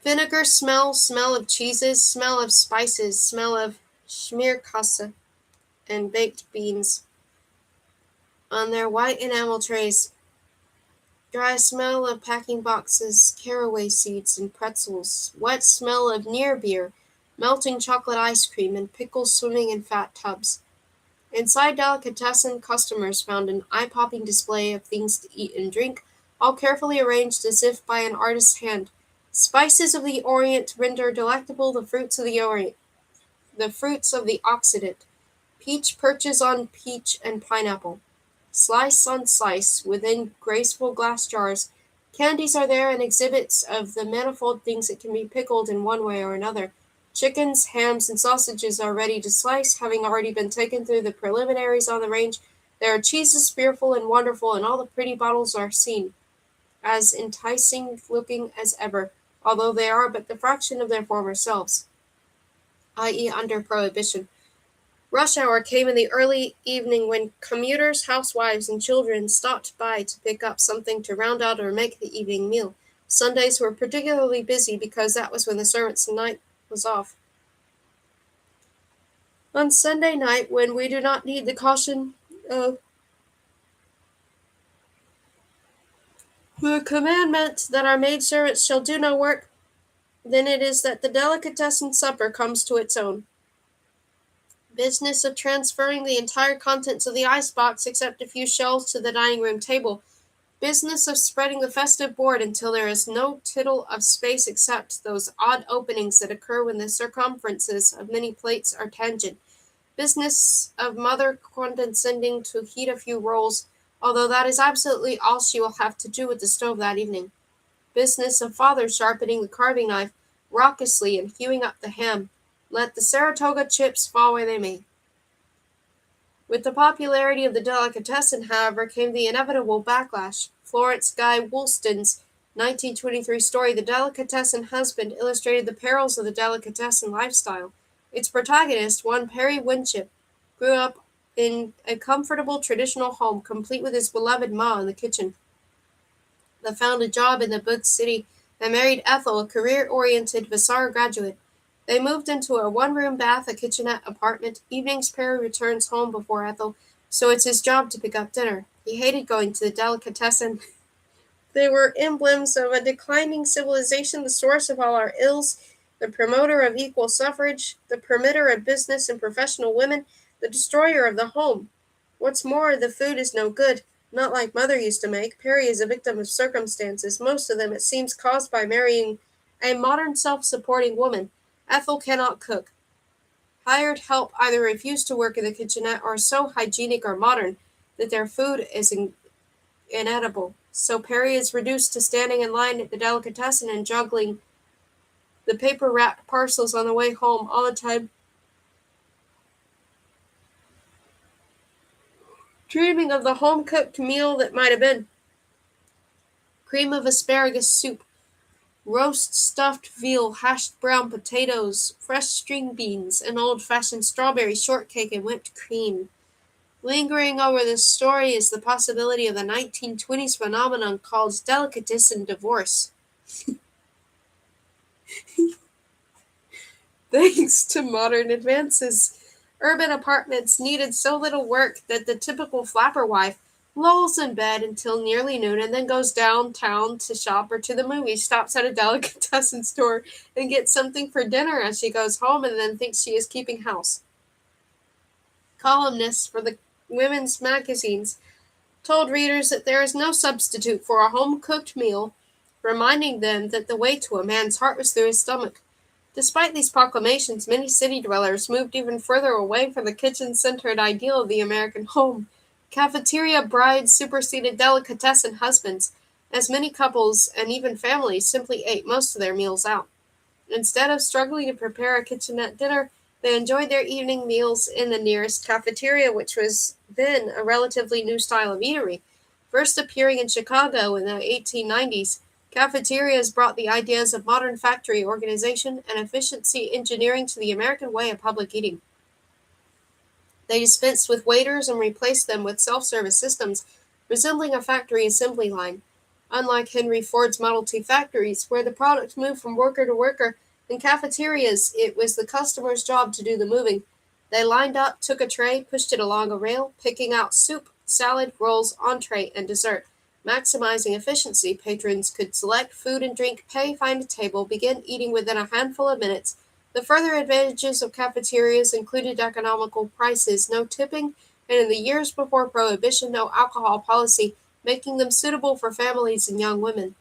Vinegar smell, smell of cheeses, smell of spices, smell of Schmierkäse and baked beans. On their white enamel trays, dry smell of packing boxes, caraway seeds, and pretzels. Wet smell of near beer, melting chocolate ice cream, and pickles swimming in fat tubs. Inside delicatessen, customers found an eye-popping display of things to eat and drink, all carefully arranged as if by an artist's hand. Spices of the Orient render delectable the fruits of the Orient, the fruits of the Occident. Peach perches on peach and pineapple, slice on slice, within graceful glass jars. Candies are there and exhibits of the manifold things that can be pickled in one way or another. Chickens, hams, and sausages are ready to slice, having already been taken through the preliminaries on the range. There are cheeses fearful and wonderful, and all the pretty bottles are seen, as enticing looking as ever, although they are but the fraction of their former selves, i.e., under prohibition. Rush hour came in the early evening when commuters, housewives, and children stopped by to pick up something to round out or make the evening meal. Sundays were particularly busy because that was when the servants' night was off. On Sunday night, when we do not need the caution of the commandment that our maidservants shall do no work, then it is that the delicatessen supper comes to its own. Business of transferring the entire contents of the icebox except a few shelves to the dining room table. Business of spreading the festive board until there is no tittle of space except those odd openings that occur when the circumferences of many plates are tangent. Business of mother condescending to heat a few rolls, although that is absolutely all she will have to do with the stove that evening. Business of father sharpening the carving knife raucously and hewing up the ham, let the Saratoga chips fall where they may. With the popularity of the delicatessen, however, came the inevitable backlash. Florence Guy Woolston's 1923 story, The Delicatessen Husband, illustrated the perils of the delicatessen lifestyle. Its protagonist, one Perry Winship, grew up in a comfortable traditional home, complete with his beloved Ma in the kitchen. They found a job in the big city and married Ethel, a career-oriented Vassar graduate. They moved into a one-room bath, a kitchenette apartment. Evenings, Perry returns home before Ethel so it's his job to pick up dinner. He hated going to the delicatessen. They were emblems of a declining civilization, the source of all our ills, the promoter of equal suffrage, the permitter of business and professional women, the destroyer of the home. What's more, the food is no good, not like Mother used to make. Perry is a victim of circumstances, most of them, it seems, caused by marrying a modern self-supporting woman. Ethel cannot cook. Hired help either refuse to work in the kitchenette or are so hygienic or modern that their food is inedible. So Perry is reduced to standing in line at the delicatessen and juggling the paper-wrapped parcels on the way home all the time, dreaming of the home-cooked meal that might have been. Cream of asparagus soup, roast stuffed veal, hashed brown potatoes, fresh string beans, and old-fashioned strawberry shortcake and whipped cream. Lingering over this story is the possibility of the 1920s phenomenon called delicatessen divorce. Thanks to modern advances, urban apartments needed so little work that the typical flapper wife lolls in bed until nearly noon and then goes downtown to shop or to the movies, stops at a delicatessen store, and gets something for dinner as she goes home and then thinks she is keeping house. Columnists for the women's magazines told readers that there is no substitute for a home-cooked meal, reminding them that the way to a man's heart was through his stomach. Despite these proclamations, many city dwellers moved even further away from the kitchen-centered ideal of the American home. Cafeteria brides superseded delicatessen husbands, as many couples and even families simply ate most of their meals out. Instead of struggling to prepare a kitchenette dinner, they enjoyed their evening meals in the nearest cafeteria, which was then a relatively new style of eatery. First appearing in Chicago in the 1890s, cafeterias brought the ideas of modern factory organization and efficiency engineering to the American way of public eating. They dispensed with waiters and replaced them with self-service systems, resembling a factory assembly line. Unlike Henry Ford's Model T factories, where the product moved from worker to worker, in cafeterias it was the customer's job to do the moving. They lined up, took a tray, pushed it along a rail, picking out soup, salad, rolls, entree, and dessert. Maximizing efficiency, patrons could select food and drink, pay, find a table, begin eating within a handful of minutes. The further advantages of cafeterias included economical prices, no tipping, and in the years before Prohibition, no alcohol policy, making them suitable for families and young women.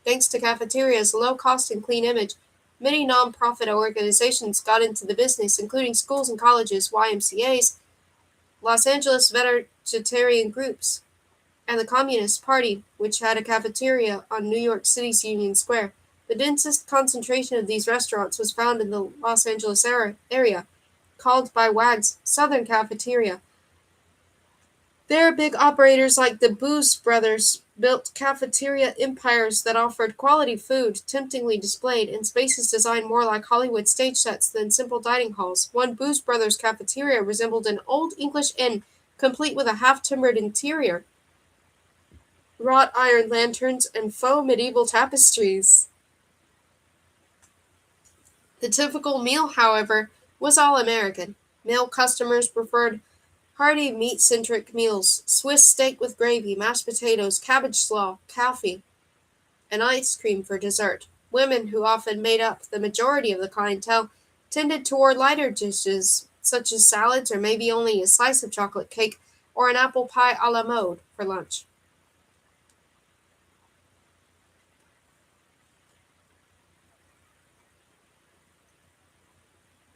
Thanks to cafeterias' low cost and clean image, many non-profit organizations got into the business, including schools and colleges, YMCAs, Los Angeles vegetarian groups, and the Communist Party, which had a cafeteria on New York City's Union Square. The densest concentration of these restaurants was found in the Los Angeles area, called by wags Southern Cafeteria. There, big operators like the Booz brothers built cafeteria empires that offered quality food, temptingly displayed, in spaces designed more like Hollywood stage sets than simple dining halls. One Booz brothers cafeteria resembled an old English inn, complete with a half-timbered interior, wrought iron lanterns, and faux medieval tapestries. The typical meal, however, was all American. Male customers preferred hearty, meat-centric meals: Swiss steak with gravy, mashed potatoes, cabbage slaw, coffee, and ice cream for dessert. Women, who often made up the majority of the clientele, tended toward lighter dishes, such as salads or maybe only a slice of chocolate cake or an apple pie a la mode for lunch.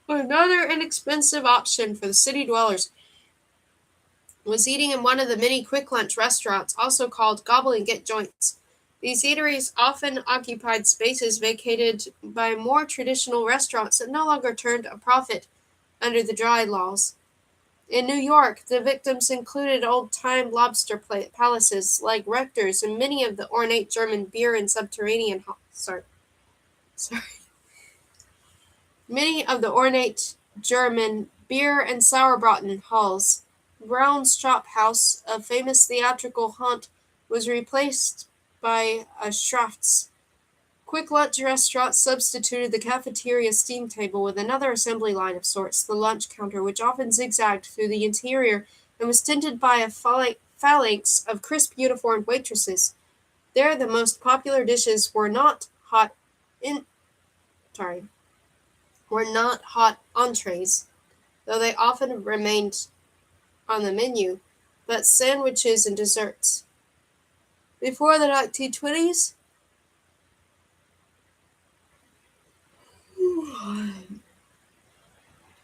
Another inexpensive option for the city dwellers was eating in one of the many quick lunch restaurants, also called gobble and get joints. These eateries often occupied spaces vacated by more traditional restaurants that no longer turned a profit under the dry laws. In New York, the victims included old-time lobster palaces like Rector's and many of the ornate German beer and subterranean sorry. Many of the ornate German beer and Sauerbraten halls. Brown's Chop House, a famous theatrical haunt, was replaced by a Schrafft's. Quick lunch restaurants substituted the cafeteria steam table with another assembly line of sorts, the lunch counter, which often zigzagged through the interior and was tinted by a phalanx of crisp uniformed waitresses. There, the most popular dishes were not sorry, were not hot entrees, though they often remained on the menu, but sandwiches and desserts. Before the 1920s,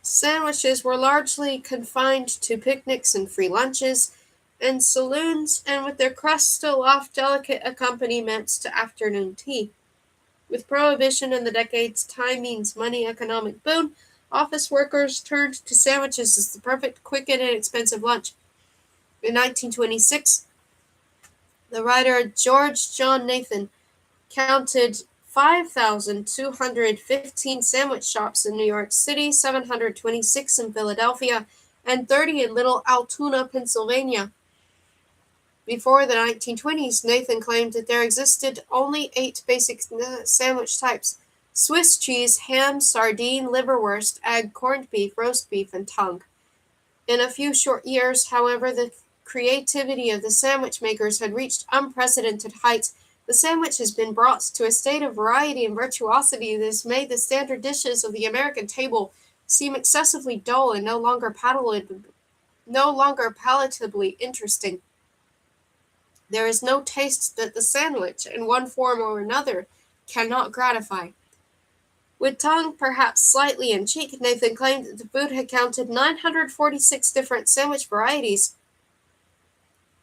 sandwiches were largely confined to picnics and free lunches, and saloons, and with their crust still off delicate accompaniments to afternoon tea. With prohibition in the decades time means money economic boom, office workers turned to sandwiches as the perfect, quick, and inexpensive lunch. In 1926, the writer George John Nathan counted 5,215 sandwich shops in New York City, 726 in Philadelphia, and 30 in Little Altoona, Pennsylvania. Before the 1920s, Nathan claimed that there existed only 8 basic sandwich types: Swiss cheese, ham, sardine, liverwurst, egg, corned beef, roast beef, and tongue. In a few short years, however, the creativity of the sandwich makers had reached unprecedented heights. The sandwich has been brought to a state of variety and virtuosity that has made the standard dishes of the American table seem excessively dull and no longer palatably interesting. There is no taste that the sandwich, in one form or another, cannot gratify. With tongue perhaps slightly in cheek, Nathan claimed that the food had counted 946 different sandwich varieties,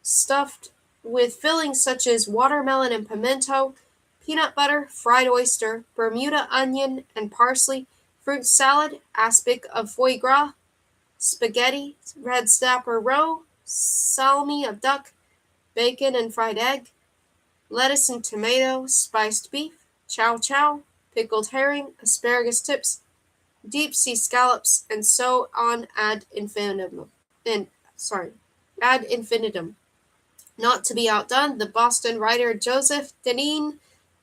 stuffed with fillings such as watermelon and pimento, peanut butter, fried oyster, Bermuda onion and parsley, fruit salad, aspic of foie gras, spaghetti, red snapper roe, salmi of duck, bacon and fried egg, lettuce and tomato, spiced beef, chow chow, pickled herring, asparagus tips, deep-sea scallops, and so on ad infinitum. Ad infinitum. Not to be outdone, the Boston writer Joseph Deneen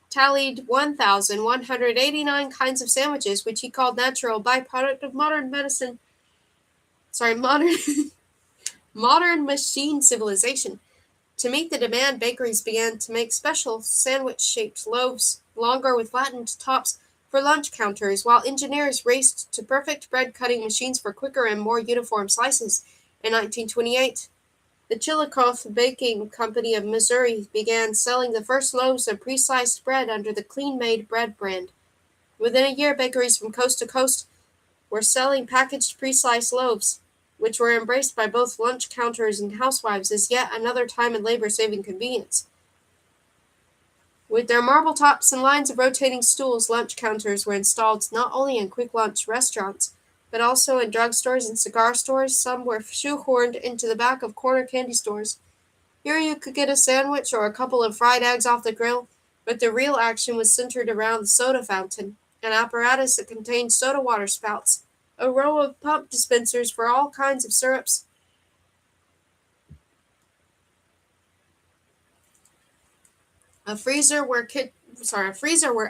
tallied 1,189 kinds of sandwiches, which he called natural byproduct of modern medicine. Modern modern machine civilization. To meet the demand, bakeries began to make special sandwich-shaped loaves, longer with flattened tops, for lunch counters, while engineers raced to perfect bread-cutting machines for quicker and more uniform slices. In 1928, the Chillicothe Baking Company of Missouri began selling the first loaves of pre-sliced bread under the Clean-Made Bread brand. Within a year, bakeries from coast to coast were selling packaged pre-sliced loaves, which were embraced by both lunch counters and housewives as yet another time and labor-saving convenience. With their marble tops and lines of rotating stools, lunch counters were installed not only in quick lunch restaurants, but also in drugstores and cigar stores. Some were shoehorned into the back of corner candy stores. Here you could get a sandwich or a couple of fried eggs off the grill, but the real action was centered around the soda fountain, an apparatus that contained soda water spouts, a row of pump dispensers for all kinds of syrups, a freezer where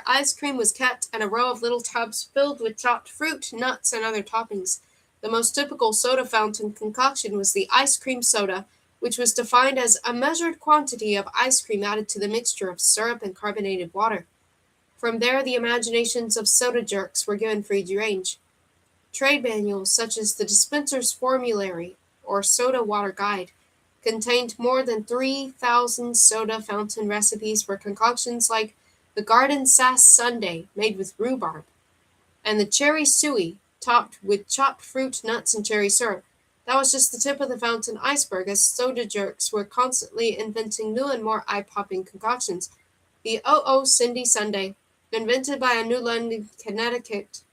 ice cream was kept, and a row of little tubs filled with chopped fruit, nuts, and other toppings. The most typical soda fountain concoction was the ice cream soda, which was defined as a measured quantity of ice cream added to the mixture of syrup and carbonated water. From there, the imaginations of soda jerks were given free range. Trade manuals such as the Dispenser's Formulary or Soda Water Guide contained more than 3,000 soda fountain recipes for concoctions like the Garden Sass Sundae made with rhubarb, and the Cherry Suey topped with chopped fruit, nuts, and cherry syrup. That was just the tip of the fountain iceberg, as soda jerks were constantly inventing new and more eye-popping concoctions. The O.O. Cindy Sundae, invented by a New London, Connecticut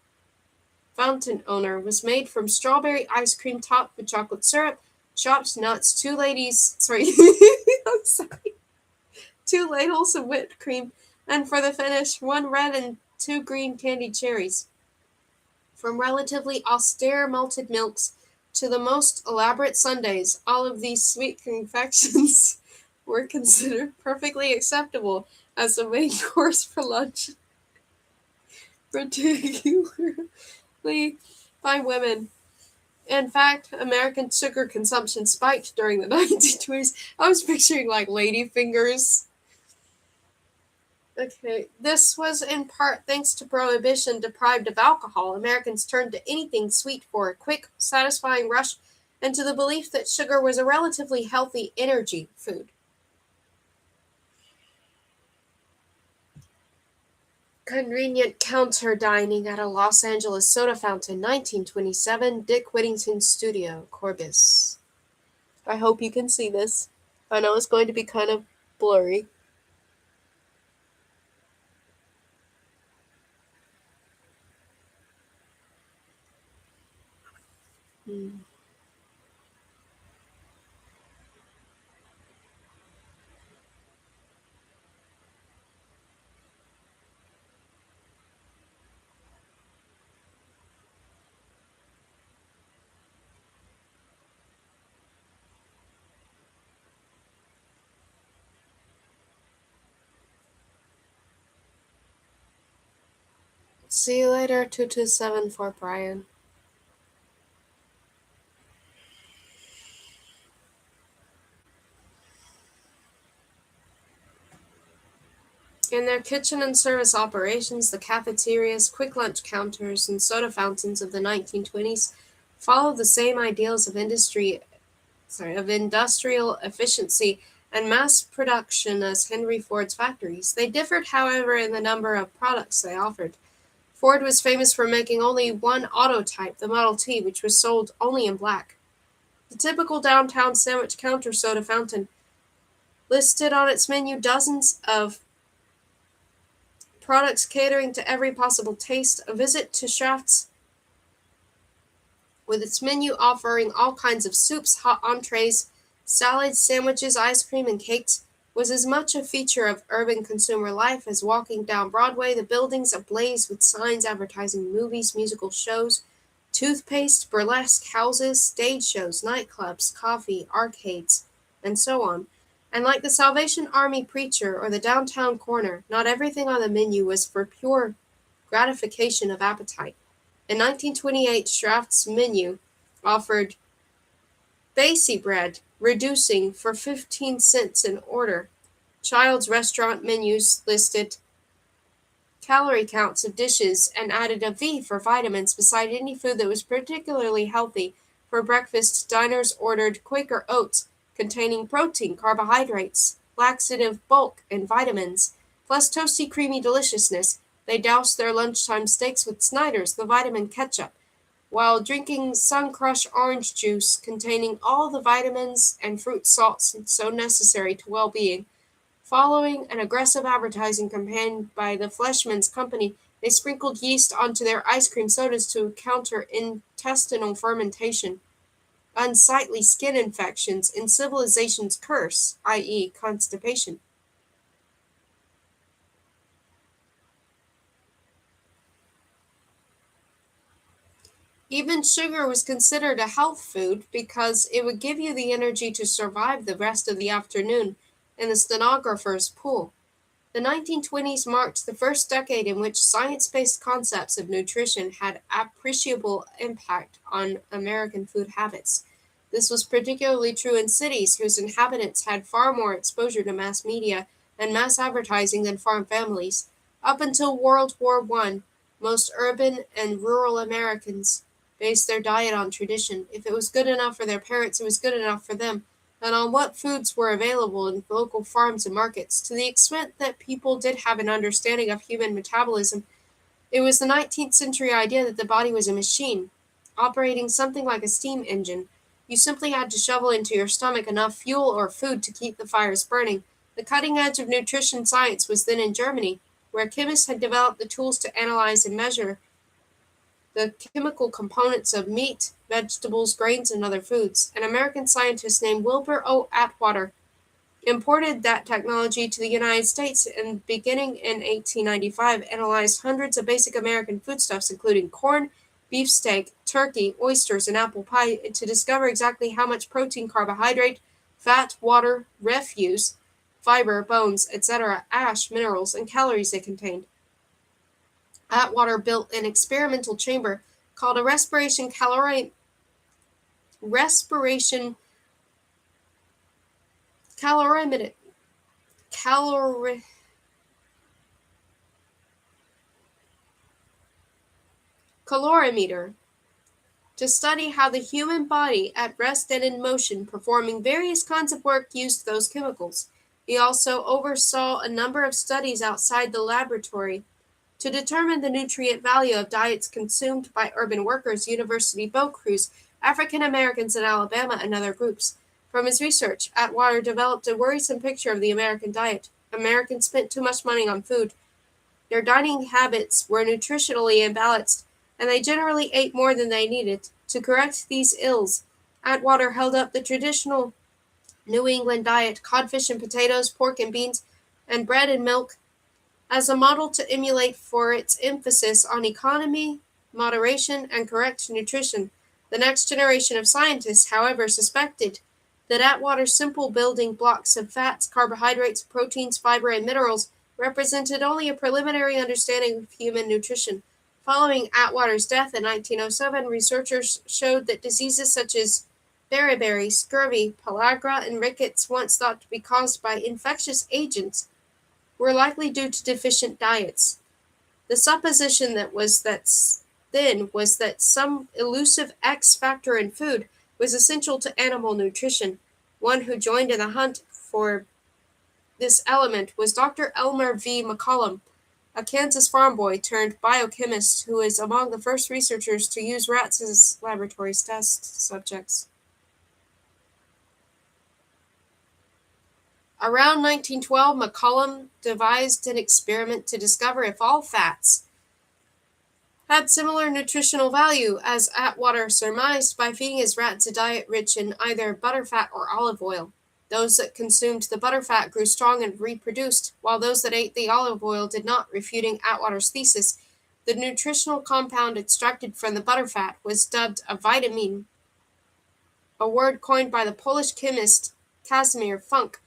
fountain owner, was made from strawberry ice cream topped with chocolate syrup, chopped nuts, two ladles of whipped cream, and for the finish, 1 red and 2 green candied cherries. From relatively austere malted milks to the most elaborate sundaes, all of these sweet confections were considered perfectly acceptable as the main course for lunch, particularly by women. In fact, American sugar consumption spiked during the 1920s. I was picturing like lady fingers. Okay, this was in part thanks to prohibition deprived of alcohol. Americans turned to anything sweet for a quick, satisfying rush and to the belief that sugar was a relatively healthy energy food. Convenient counter dining at a Los Angeles soda fountain, 1927, Dick Whittington's studio, Corbis. I hope you can see this. I know it's going to be kind of blurry. Hmm. See you later, 227 for Brian. In their kitchen and service operations, the cafeterias, quick lunch counters, and soda fountains of the 1920s followed the same ideals of industrial efficiency and mass production as Henry Ford's factories. They differed, however, in the number of products they offered. Ford was famous for making only one auto type, the Model T, which was sold only in black. The typical downtown sandwich counter soda fountain listed on its menu dozens of products catering to every possible taste. A visit to Shaft's, with its menu offering all kinds of soups, hot entrees, salads, sandwiches, ice cream, and cakes, was as much a feature of urban consumer life as walking down Broadway, the buildings ablaze with signs advertising movies, musical shows, toothpaste, burlesque houses, stage shows, nightclubs, coffee, arcades, and so on. And like the Salvation Army preacher or the downtown corner, not everything on the menu was for pure gratification of appetite. In 1928, Shaft's menu offered Basie bread, reducing for 15 cents an order. Child's restaurant menus listed calorie counts of dishes and added a V for vitamins beside any food that was particularly healthy. For breakfast, diners ordered Quaker oats containing protein, carbohydrates, laxative bulk, and vitamins, plus toasty creamy deliciousness. They doused their lunchtime steaks with Snyder's, the vitamin ketchup, while drinking Sun Crush orange juice containing all the vitamins and fruit salts so necessary to well-being. Following an aggressive advertising campaign by the Fleischmann's Company, they sprinkled yeast onto their ice cream sodas to counter intestinal fermentation, unsightly skin infections, and civilization's curse, i.e., constipation. Even sugar was considered a health food because it would give you the energy to survive the rest of the afternoon in the stenographer's pool. The 1920s marked the first decade in which science-based concepts of nutrition had appreciable impact on American food habits. This was particularly true in cities whose inhabitants had far more exposure to mass media and mass advertising than farm families. Up until World War I, most urban and rural Americans based their diet on tradition. If it was good enough for their parents, it was good enough for them, and on what foods were available in local farms and markets. To the extent that people did have an understanding of human metabolism, it was the 19th century idea that the body was a machine, operating something like a steam engine. You simply had to shovel into your stomach enough fuel or food to keep the fires burning. The cutting edge of nutrition science was then in Germany, where chemists had developed the tools to analyze and measure the chemical components of meat, vegetables, grains, and other foods. An American scientist named Wilbur O. Atwater imported that technology to the United States and, beginning in 1895, analyzed hundreds of basic American foodstuffs, including corn, beefsteak, turkey, oysters, and apple pie, to discover exactly how much protein, carbohydrate, fat, water, refuse, fiber, bones, etc., ash, minerals, and calories they contained. Atwater built an experimental chamber called a respiration calorimeter respiration calorimeter, calori, calorimeter to study how the human body, at rest and in motion, performing various kinds of work, used those chemicals. He also oversaw a number of studies outside the laboratory to determine the nutrient value of diets consumed by urban workers, university boat crews, African Americans in Alabama, and other groups. From his research, Atwater developed a worrisome picture of the American diet. Americans spent too much money on food. Their dining habits were nutritionally imbalanced, and they generally ate more than they needed. To correct these ills, Atwater held up the traditional New England diet, codfish and potatoes, pork and beans, and bread and milk, as a model to emulate for its emphasis on economy, moderation, and correct nutrition. The next generation of scientists, however, suspected that Atwater's simple building blocks of fats, carbohydrates, proteins, fiber, and minerals represented only a preliminary understanding of human nutrition. Following Atwater's death in 1907, researchers showed that diseases such as beriberi, scurvy, pellagra, and rickets, once thought to be caused by infectious agents, were likely due to deficient diets. The supposition was that some elusive X factor in food was essential to animal nutrition. One who joined in the hunt for this element was Dr. Elmer V. McCollum, a Kansas farm boy turned biochemist who is among the first researchers to use rats as laboratory test subjects. Around 1912, McCollum devised an experiment to discover if all fats had similar nutritional value as Atwater surmised by feeding his rats a diet rich in either butterfat or olive oil. Those that consumed the butterfat grew strong and reproduced, while those that ate the olive oil did not, refuting Atwater's thesis. The nutritional compound extracted from the butterfat was dubbed a vitamine, a word coined by the Polish chemist Casimir Funk,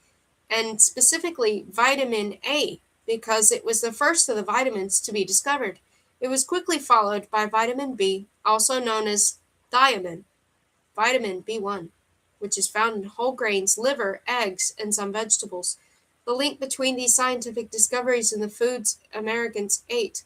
and specifically vitamin A, because it was the first of the vitamins to be discovered. It was quickly followed by vitamin B, also known as thiamine, vitamin B1, which is found in whole grains, liver, eggs, and some vegetables. The link between these scientific discoveries and the foods Americans ate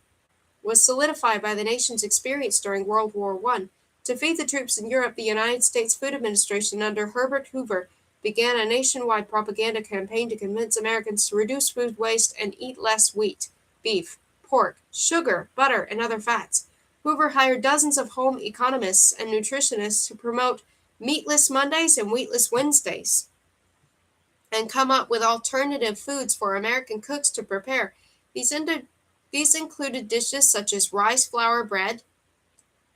was solidified by the nation's experience during World War I. To feed the troops in Europe, the United States Food Administration under Herbert Hoover began a nationwide propaganda campaign to convince Americans to reduce food waste and eat less wheat, beef, pork, sugar, butter, and other fats. Hoover hired dozens of home economists and nutritionists to promote meatless Mondays and wheatless Wednesdays and come up with alternative foods for American cooks to prepare. These included dishes such as rice flour bread,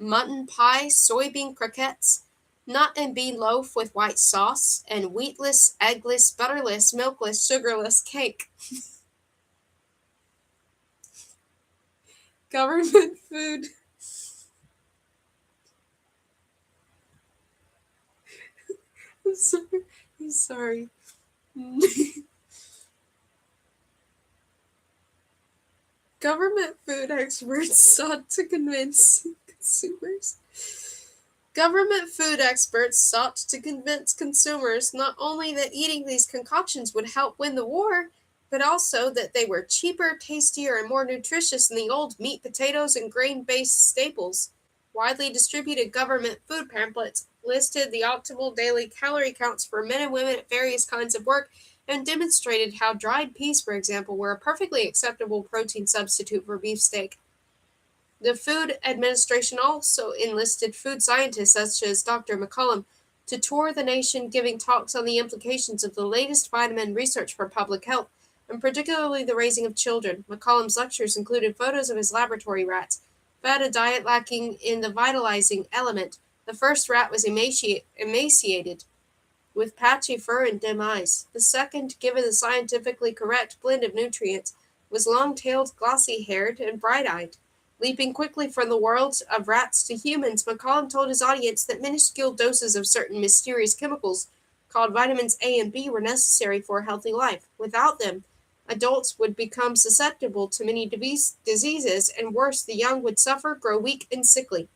mutton pie, soybean croquettes, nut and bean loaf with white sauce, and wheatless, eggless, butterless, milkless, sugarless cake. Government food. I'm sorry. I'm sorry. Government food experts sought to convince consumers. Government food experts sought to convince consumers not only that eating these concoctions would help win the war, but also that they were cheaper, tastier, and more nutritious than the old meat, potatoes, and grain-based staples. Widely distributed government food pamphlets listed the optimal daily calorie counts for men and women at various kinds of work and demonstrated how dried peas, for example, were a perfectly acceptable protein substitute for beefsteak. The Food Administration also enlisted food scientists such as Dr. McCollum to tour the nation giving talks on the implications of the latest vitamin research for public health, and particularly the raising of children. McCollum's lectures included photos of his laboratory rats, fed a diet lacking in the vitalizing element. The first rat was emaciated, with patchy fur and dim eyes. The second, given the scientifically correct blend of nutrients, was long-tailed, glossy-haired, and bright-eyed. Leaping quickly from the world of rats to humans, McCollum told his audience that minuscule doses of certain mysterious chemicals called vitamins A and B were necessary for a healthy life. Without them, adults would become susceptible to many diseases, and worse, the young would suffer, grow weak, and sickly.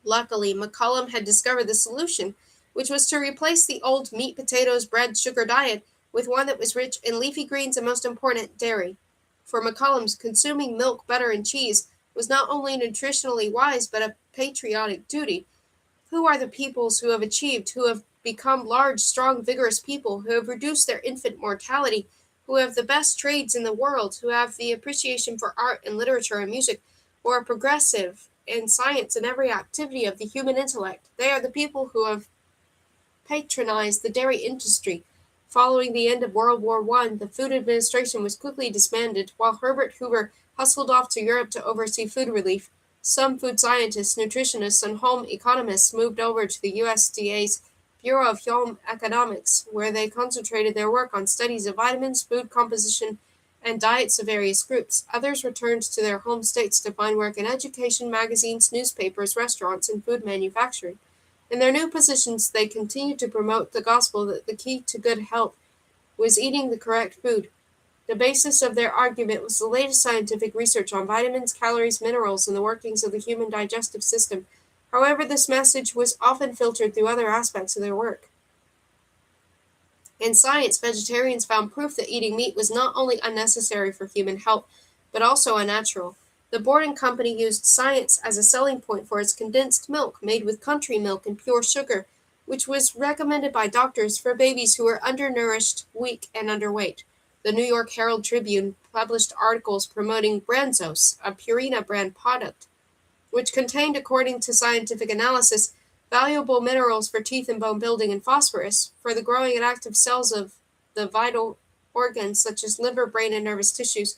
Luckily, McCollum had discovered the solution, which was to replace the old meat, potatoes, bread, sugar diet with one that was rich in leafy greens and, most important, dairy. For McCollum, consuming milk, butter, and cheese was not only nutritionally wise but a patriotic duty. Who are the peoples who have achieved, who have become large, strong, vigorous people, who have reduced their infant mortality, who have the best trades in the world, who have the appreciation for art and literature and music, who are progressive in science and every activity of the human intellect? They are the people who have patronized the dairy industry. Following the end of World War I, the Food Administration was quickly disbanded, while Herbert Hoover hustled off to Europe to oversee food relief. Some food scientists, nutritionists, and home economists moved over to the USDA's Bureau of Home Economics, where they concentrated their work on studies of vitamins, food composition, and diets of various groups. Others returned to their home states to find work in education, magazines, newspapers, restaurants, and food manufacturing. In their new positions, they continued to promote the gospel that the key to good health was eating the correct food. The basis of their argument was the latest scientific research on vitamins, calories, minerals, and the workings of the human digestive system. However, this message was often filtered through other aspects of their work. In science, vegetarians found proof that eating meat was not only unnecessary for human health, but also unnatural. The Borden Company used science as a selling point for its condensed milk made with country milk and pure sugar, which was recommended by doctors for babies who were undernourished, weak, and underweight. The New York Herald Tribune published articles promoting Branzos, a Purina brand product, which contained, according to scientific analysis, valuable minerals for teeth and bone building and phosphorus for the growing and active cells of the vital organs such as liver, brain, and nervous tissues.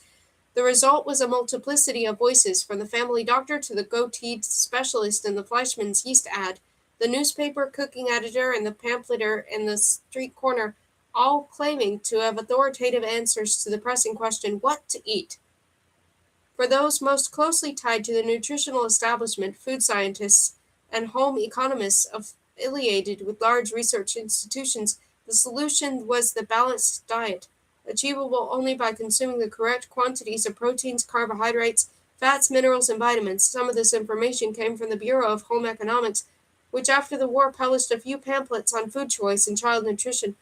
The result was a multiplicity of voices, from the family doctor to the goateed specialist in the Fleischmann's yeast ad, the newspaper cooking editor and the pamphleteer in the street corner, all claiming to have authoritative answers to the pressing question, what to eat. For those most closely tied to the nutritional establishment, food scientists and home economists affiliated with large research institutions, the solution was the balanced diet, achievable only by consuming the correct quantities of proteins, carbohydrates, fats, minerals, and vitamins. Some of this information came from the Bureau of Home Economics, which after the war published a few pamphlets on food choice and child nutrition.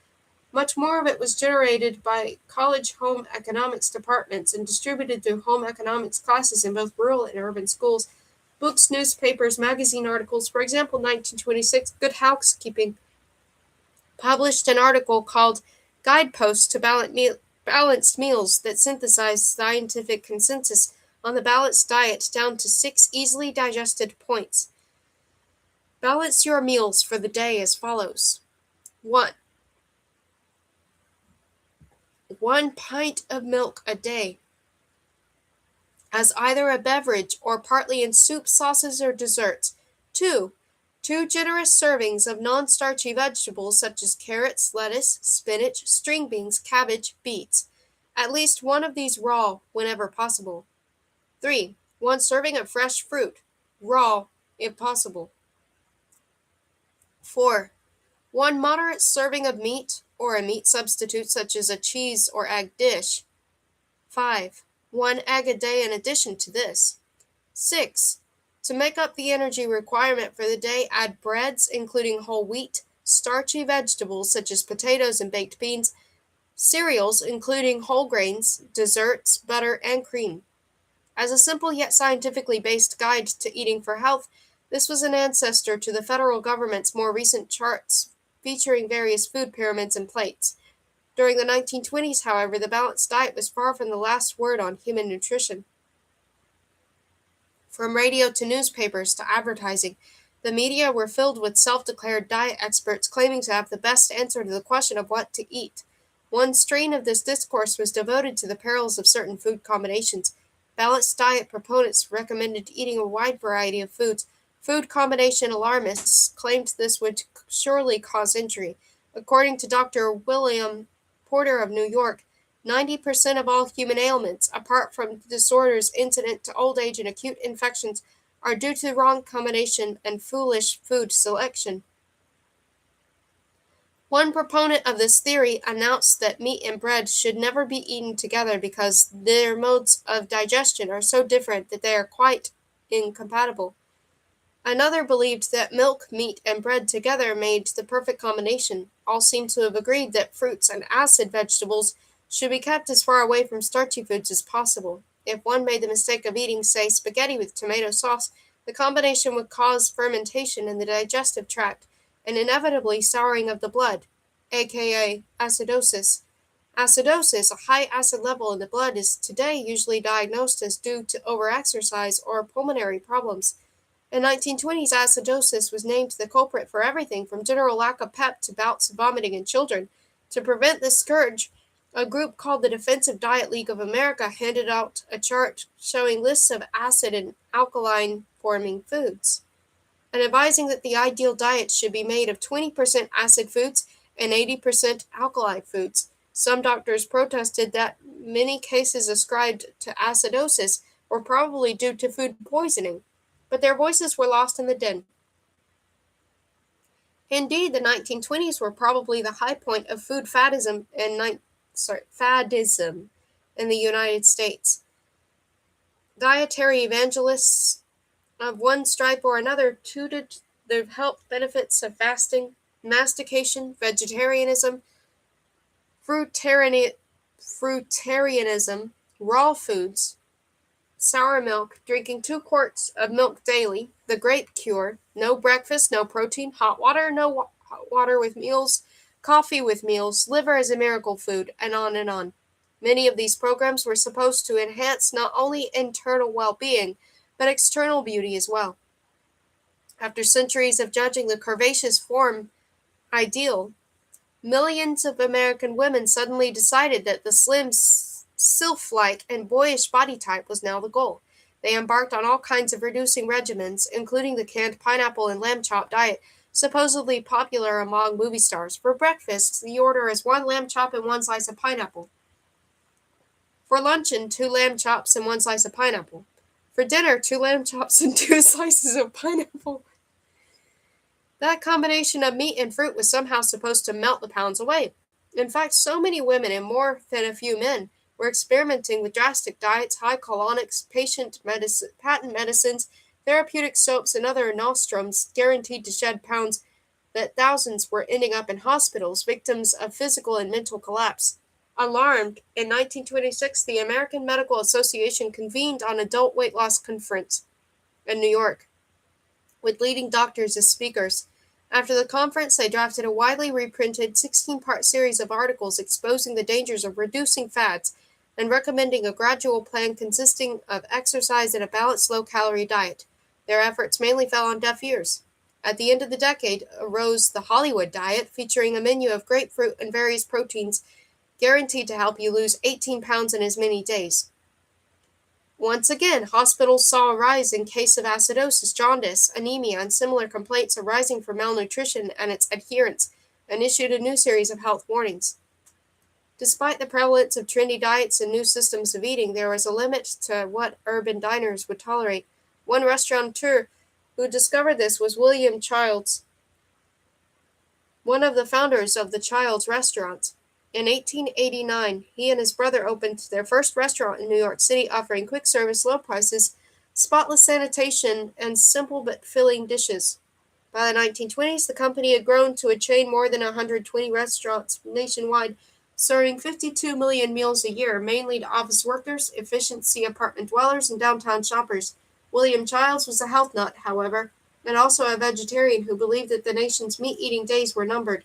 Much more of it was generated by college home economics departments and distributed through home economics classes in both rural and urban schools. Books, newspapers, magazine articles. For example, 1926, Good Housekeeping published an article called Guideposts to Balanced Meals that synthesized scientific consensus on the balanced diet down to 6 easily digested points. Balance your meals for the day as follows. 1. 1 pint of milk a day, as either a beverage or partly in soup, sauces, or desserts. 2. 2 generous servings of non-starchy vegetables such as carrots, lettuce, spinach, string beans, cabbage, beets. At least one of these raw whenever possible. 3. 1 serving of fresh fruit, raw if possible. 4. 1 moderate serving of meat or a meat substitute such as a cheese or egg dish. 5. 1 egg a day in addition to this. 6. To make up the energy requirement for the day, add breads including whole wheat, starchy vegetables such as potatoes and baked beans, cereals including whole grains, desserts, butter, and cream. As a simple yet scientifically based guide to eating for health, this was an ancestor to the federal government's more recent charts featuring various food pyramids and plates. During the 1920s, however, the balanced diet was far from the last word on human nutrition. From radio to newspapers to advertising, the media were filled with self-declared diet experts claiming to have the best answer to the question of what to eat. One strain of this discourse was devoted to the perils of certain food combinations. Balanced diet proponents recommended eating a wide variety of foods. Food combination alarmists claimed this would surely cause injury. According to Dr. William Porter of New York, 90% of all human ailments, apart from disorders incident to old age and acute infections, are due to wrong combination and foolish food selection. One proponent of this theory announced that meat and bread should never be eaten together because their modes of digestion are so different that they are quite incompatible. Another believed that milk, meat, and bread together made the perfect combination. All seem to have agreed that fruits and acid vegetables should be kept as far away from starchy foods as possible. If one made the mistake of eating, say, spaghetti with tomato sauce, the combination would cause fermentation in the digestive tract and inevitably souring of the blood, aka acidosis. Acidosis, a high acid level in the blood, is today usually diagnosed as due to overexercise or pulmonary problems. In 1920s, acidosis was named the culprit for everything from general lack of pep to bouts of vomiting in children. To prevent this scourge, a group called the Defensive Diet League of America handed out a chart showing lists of acid and alkaline forming foods, and advising that the ideal diet should be made of 20% acid foods and 80% alkali foods. Some doctors protested that many cases ascribed to acidosis were probably due to food poisoning, but their voices were lost in the din. Indeed, the 1920s were probably the high point of food fadism in the United States. Dietary evangelists of one stripe or another touted the health benefits of fasting, mastication, vegetarianism, fruitarianism, raw foods, sour milk, drinking 2 quarts of milk daily, the grape cure, no breakfast, no protein, hot water, no hot water with meals, coffee with meals, liver as a miracle food, and on and on. Many of these programs were supposed to enhance not only internal well-being, but external beauty as well. After centuries of judging the curvaceous form ideal, millions of American women suddenly decided that the slim, sylph-like, and boyish body type was now the goal. They embarked on all kinds of reducing regimens, including the canned pineapple and lamb chop diet, supposedly popular among movie stars. For breakfast, the order is 1 lamb chop and 1 slice of pineapple. For luncheon, 2 lamb chops and 1 slice of pineapple. For dinner, 2 lamb chops and 2 slices of pineapple. That combination of meat and fruit was somehow supposed to melt the pounds away. In fact, so many women and more than a few men were experimenting with drastic diets, high colonics, patent medicines, therapeutic soaps, and other nostrums guaranteed to shed pounds that thousands were ending up in hospitals, victims of physical and mental collapse. Alarmed, in 1926, the American Medical Association convened an adult weight loss conference in New York, with leading doctors as speakers. After the conference, they drafted a widely reprinted 16-part series of articles exposing the dangers of reducing fats and recommending a gradual plan consisting of exercise and a balanced low-calorie diet. Their efforts mainly fell on deaf ears. At the end of the decade arose the Hollywood diet, featuring a menu of grapefruit and various proteins guaranteed to help you lose 18 pounds in as many days. Once again, hospitals saw a rise in cases of acidosis, jaundice, anemia, and similar complaints arising from malnutrition and its adherents, and issued a new series of health warnings. Despite the prevalence of trendy diets and new systems of eating, there was a limit to what urban diners would tolerate. One restaurateur who discovered this was William Childs, one of the founders of the Childs Restaurant. In 1889, he and his brother opened their first restaurant in New York City, offering quick service, low prices, spotless sanitation, and simple but filling dishes. By the 1920s, the company had grown to a chain more than 120 restaurants nationwide, serving 52 million meals a year, mainly to office workers, efficiency apartment dwellers, and downtown shoppers. William Childs was a health nut, however, and also a vegetarian who believed that the nation's meat-eating days were numbered.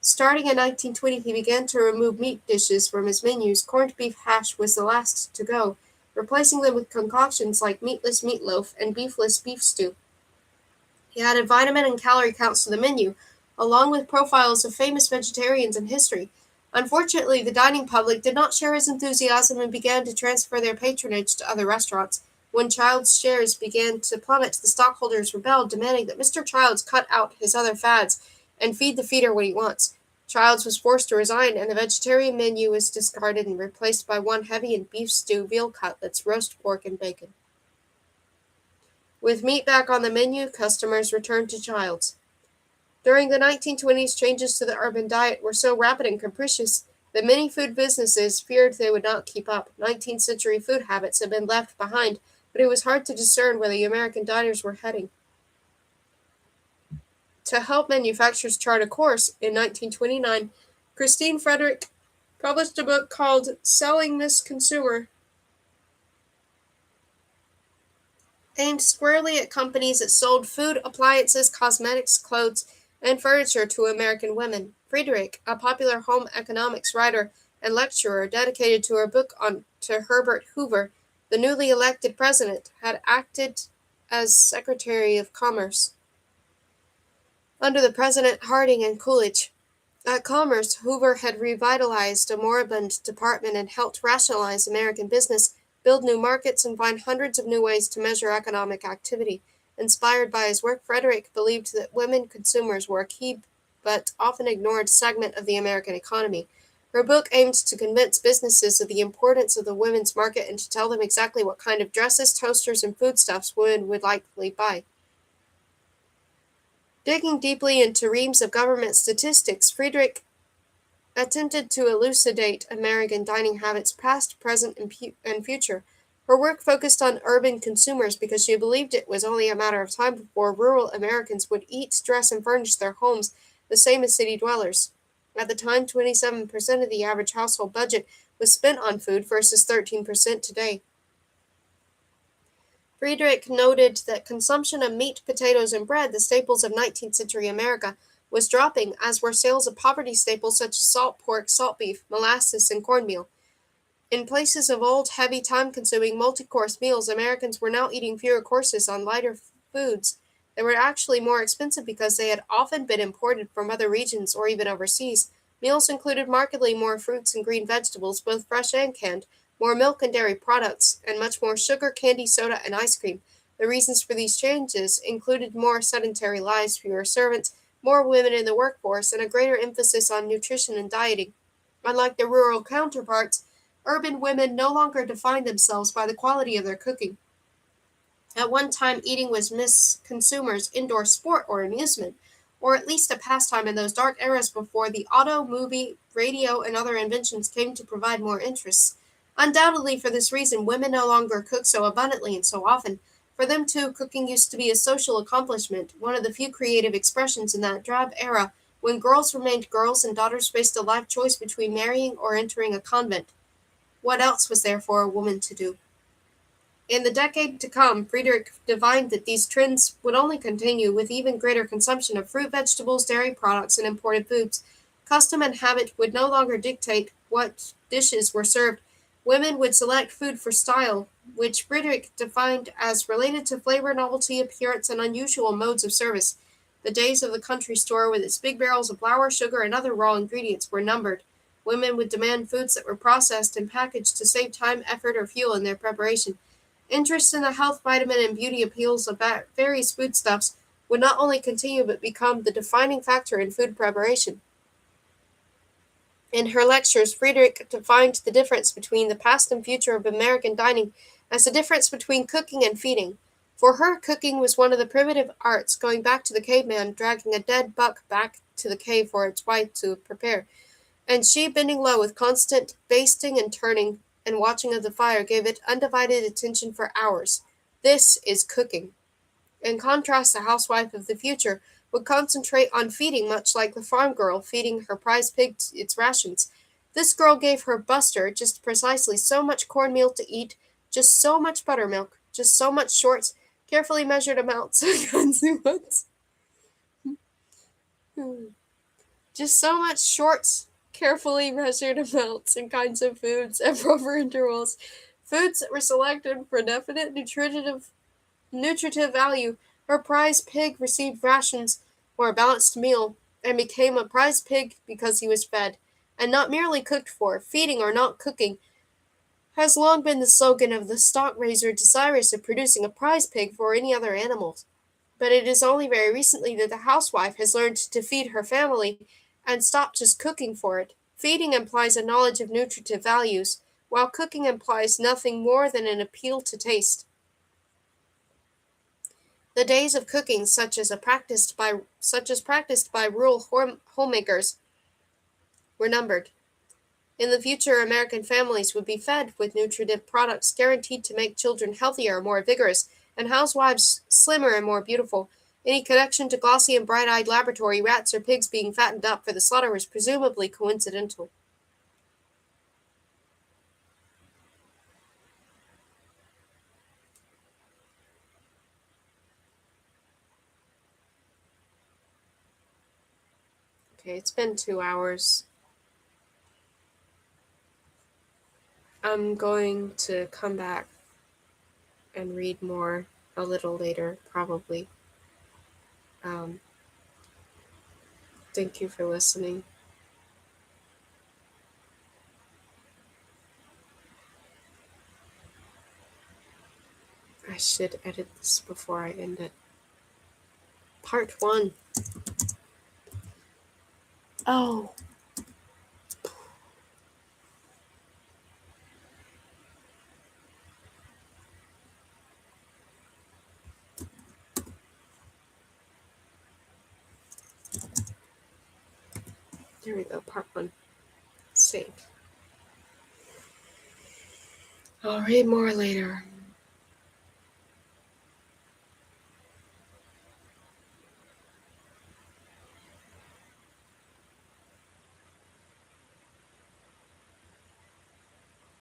Starting in 1920, he began to remove meat dishes from his menus. Corned beef hash was the last to go, replacing them with concoctions like meatless meatloaf and beefless beef stew. He added vitamin and calorie counts to the menu, along with profiles of famous vegetarians in history. Unfortunately, the dining public did not share his enthusiasm and began to transfer their patronage to other restaurants. When Childs' shares began to plummet, the stockholders rebelled, demanding that Mr. Childs cut out his other fads and feed the feeder what he wants. Childs was forced to resign, and the vegetarian menu was discarded and replaced by one heavy in beef stew, veal cutlets, roast pork, and bacon. With meat back on the menu, customers returned to Childs. During the 1920s, changes to the urban diet were so rapid and capricious that many food businesses feared they would not keep up. 19th century food habits had been left behind, but it was hard to discern where the American diners were heading. To help manufacturers chart a course, in 1929, Christine Frederick published a book called Selling This Consumer, aimed squarely at companies that sold food, appliances, cosmetics, clothes, and furniture to American women. Friedrich, a popular home economics writer and lecturer, dedicated to her book to Herbert Hoover, the newly elected president, had acted as Secretary of Commerce under the President Harding and Coolidge. At Commerce, Hoover had revitalized a moribund department and helped rationalize American business, build new markets, and find hundreds of new ways to measure economic activity. Inspired by his work, Frederick believed that women consumers were a key but often ignored segment of the American economy. Her book aimed to convince businesses of the importance of the women's market and to tell them exactly what kind of dresses, toasters, and foodstuffs women would likely buy. Digging deeply into reams of government statistics, Friedrich attempted to elucidate American dining habits past, present, and future. Her work focused on urban consumers because she believed it was only a matter of time before rural Americans would eat, dress, and furnish their homes the same as city dwellers. At the time, 27% of the average household budget was spent on food versus 13% today. Friedrich noted that consumption of meat, potatoes, and bread, the staples of 19th century America, was dropping, as were sales of poverty staples such as salt pork, salt beef, molasses, and cornmeal. In places of old, heavy, time-consuming, multi-course meals, Americans were now eating fewer courses on lighter foods. They were actually more expensive because they had often been imported from other regions or even overseas. Meals included markedly more fruits and green vegetables, both fresh and canned, more milk and dairy products, and much more sugar, candy, soda, and ice cream. The reasons for these changes included more sedentary lives, fewer servants, more women in the workforce, and a greater emphasis on nutrition and dieting. Unlike their rural counterparts, urban women no longer defined themselves by the quality of their cooking. At one time, eating was Miss Consumer's indoor sport or amusement, or at least a pastime in those dark eras before the auto, movie, radio, and other inventions came to provide more interests. Undoubtedly, for this reason, women no longer cook so abundantly and so often. For them, too, cooking used to be a social accomplishment, one of the few creative expressions in that drab era when girls remained girls and daughters faced a life choice between marrying or entering a convent. What else was there for a woman to do? In the decade to come, Friedrich divined that these trends would only continue with even greater consumption of fruit, vegetables, dairy products, and imported foods. Custom and habit would no longer dictate what dishes were served. Women would select food for style, which Friedrich defined as related to flavor, novelty, appearance, and unusual modes of service. The days of the country store with its big barrels of flour, sugar, and other raw ingredients were numbered. Women would demand foods that were processed and packaged to save time, effort, or fuel in their preparation. Interest in the health, vitamin, and beauty appeals of various foodstuffs would not only continue but become the defining factor in food preparation. In her lectures, Friedrich defined the difference between the past and future of American dining as the difference between cooking and feeding. For her, cooking was one of the primitive arts, going back to the caveman dragging a dead buck back to the cave for its wife to prepare, and she, bending low with constant basting and turning and watching of the fire, gave it undivided attention for hours. This is cooking. In contrast, the housewife of the future would concentrate on feeding, much like the farm girl feeding her prize pig its rations. This girl gave her Buster just precisely so much cornmeal to eat, just so much buttermilk, just so much shorts, carefully measured amounts of consequence. Just so much shorts, carefully measured amounts and kinds of foods at proper intervals. Foods that were selected for definite nutritive value. Her prize pig received rations or a balanced meal and became a prize pig because he was fed, and not merely cooked for. Feeding or not cooking has long been the slogan of the stock raiser desirous of producing a prize pig for any other animals. But it is only very recently that the housewife has learned to feed her family and stop just cooking for it. Feeding implies a knowledge of nutritive values, while cooking implies nothing more than an appeal to taste. The days of cooking, such as practiced by rural homemakers, were numbered. In the future, American families would be fed with nutritive products guaranteed to make children healthier and more vigorous, and housewives slimmer and more beautiful. Any connection to glossy and bright-eyed laboratory rats or pigs being fattened up for the slaughter was presumably coincidental. Okay, it's been 2 hours. I'm going to come back and read more a little later, probably. Thank you for listening. I should edit this before I end it. Part 1. Oh. There we go, part 1. Save. I'll read more later.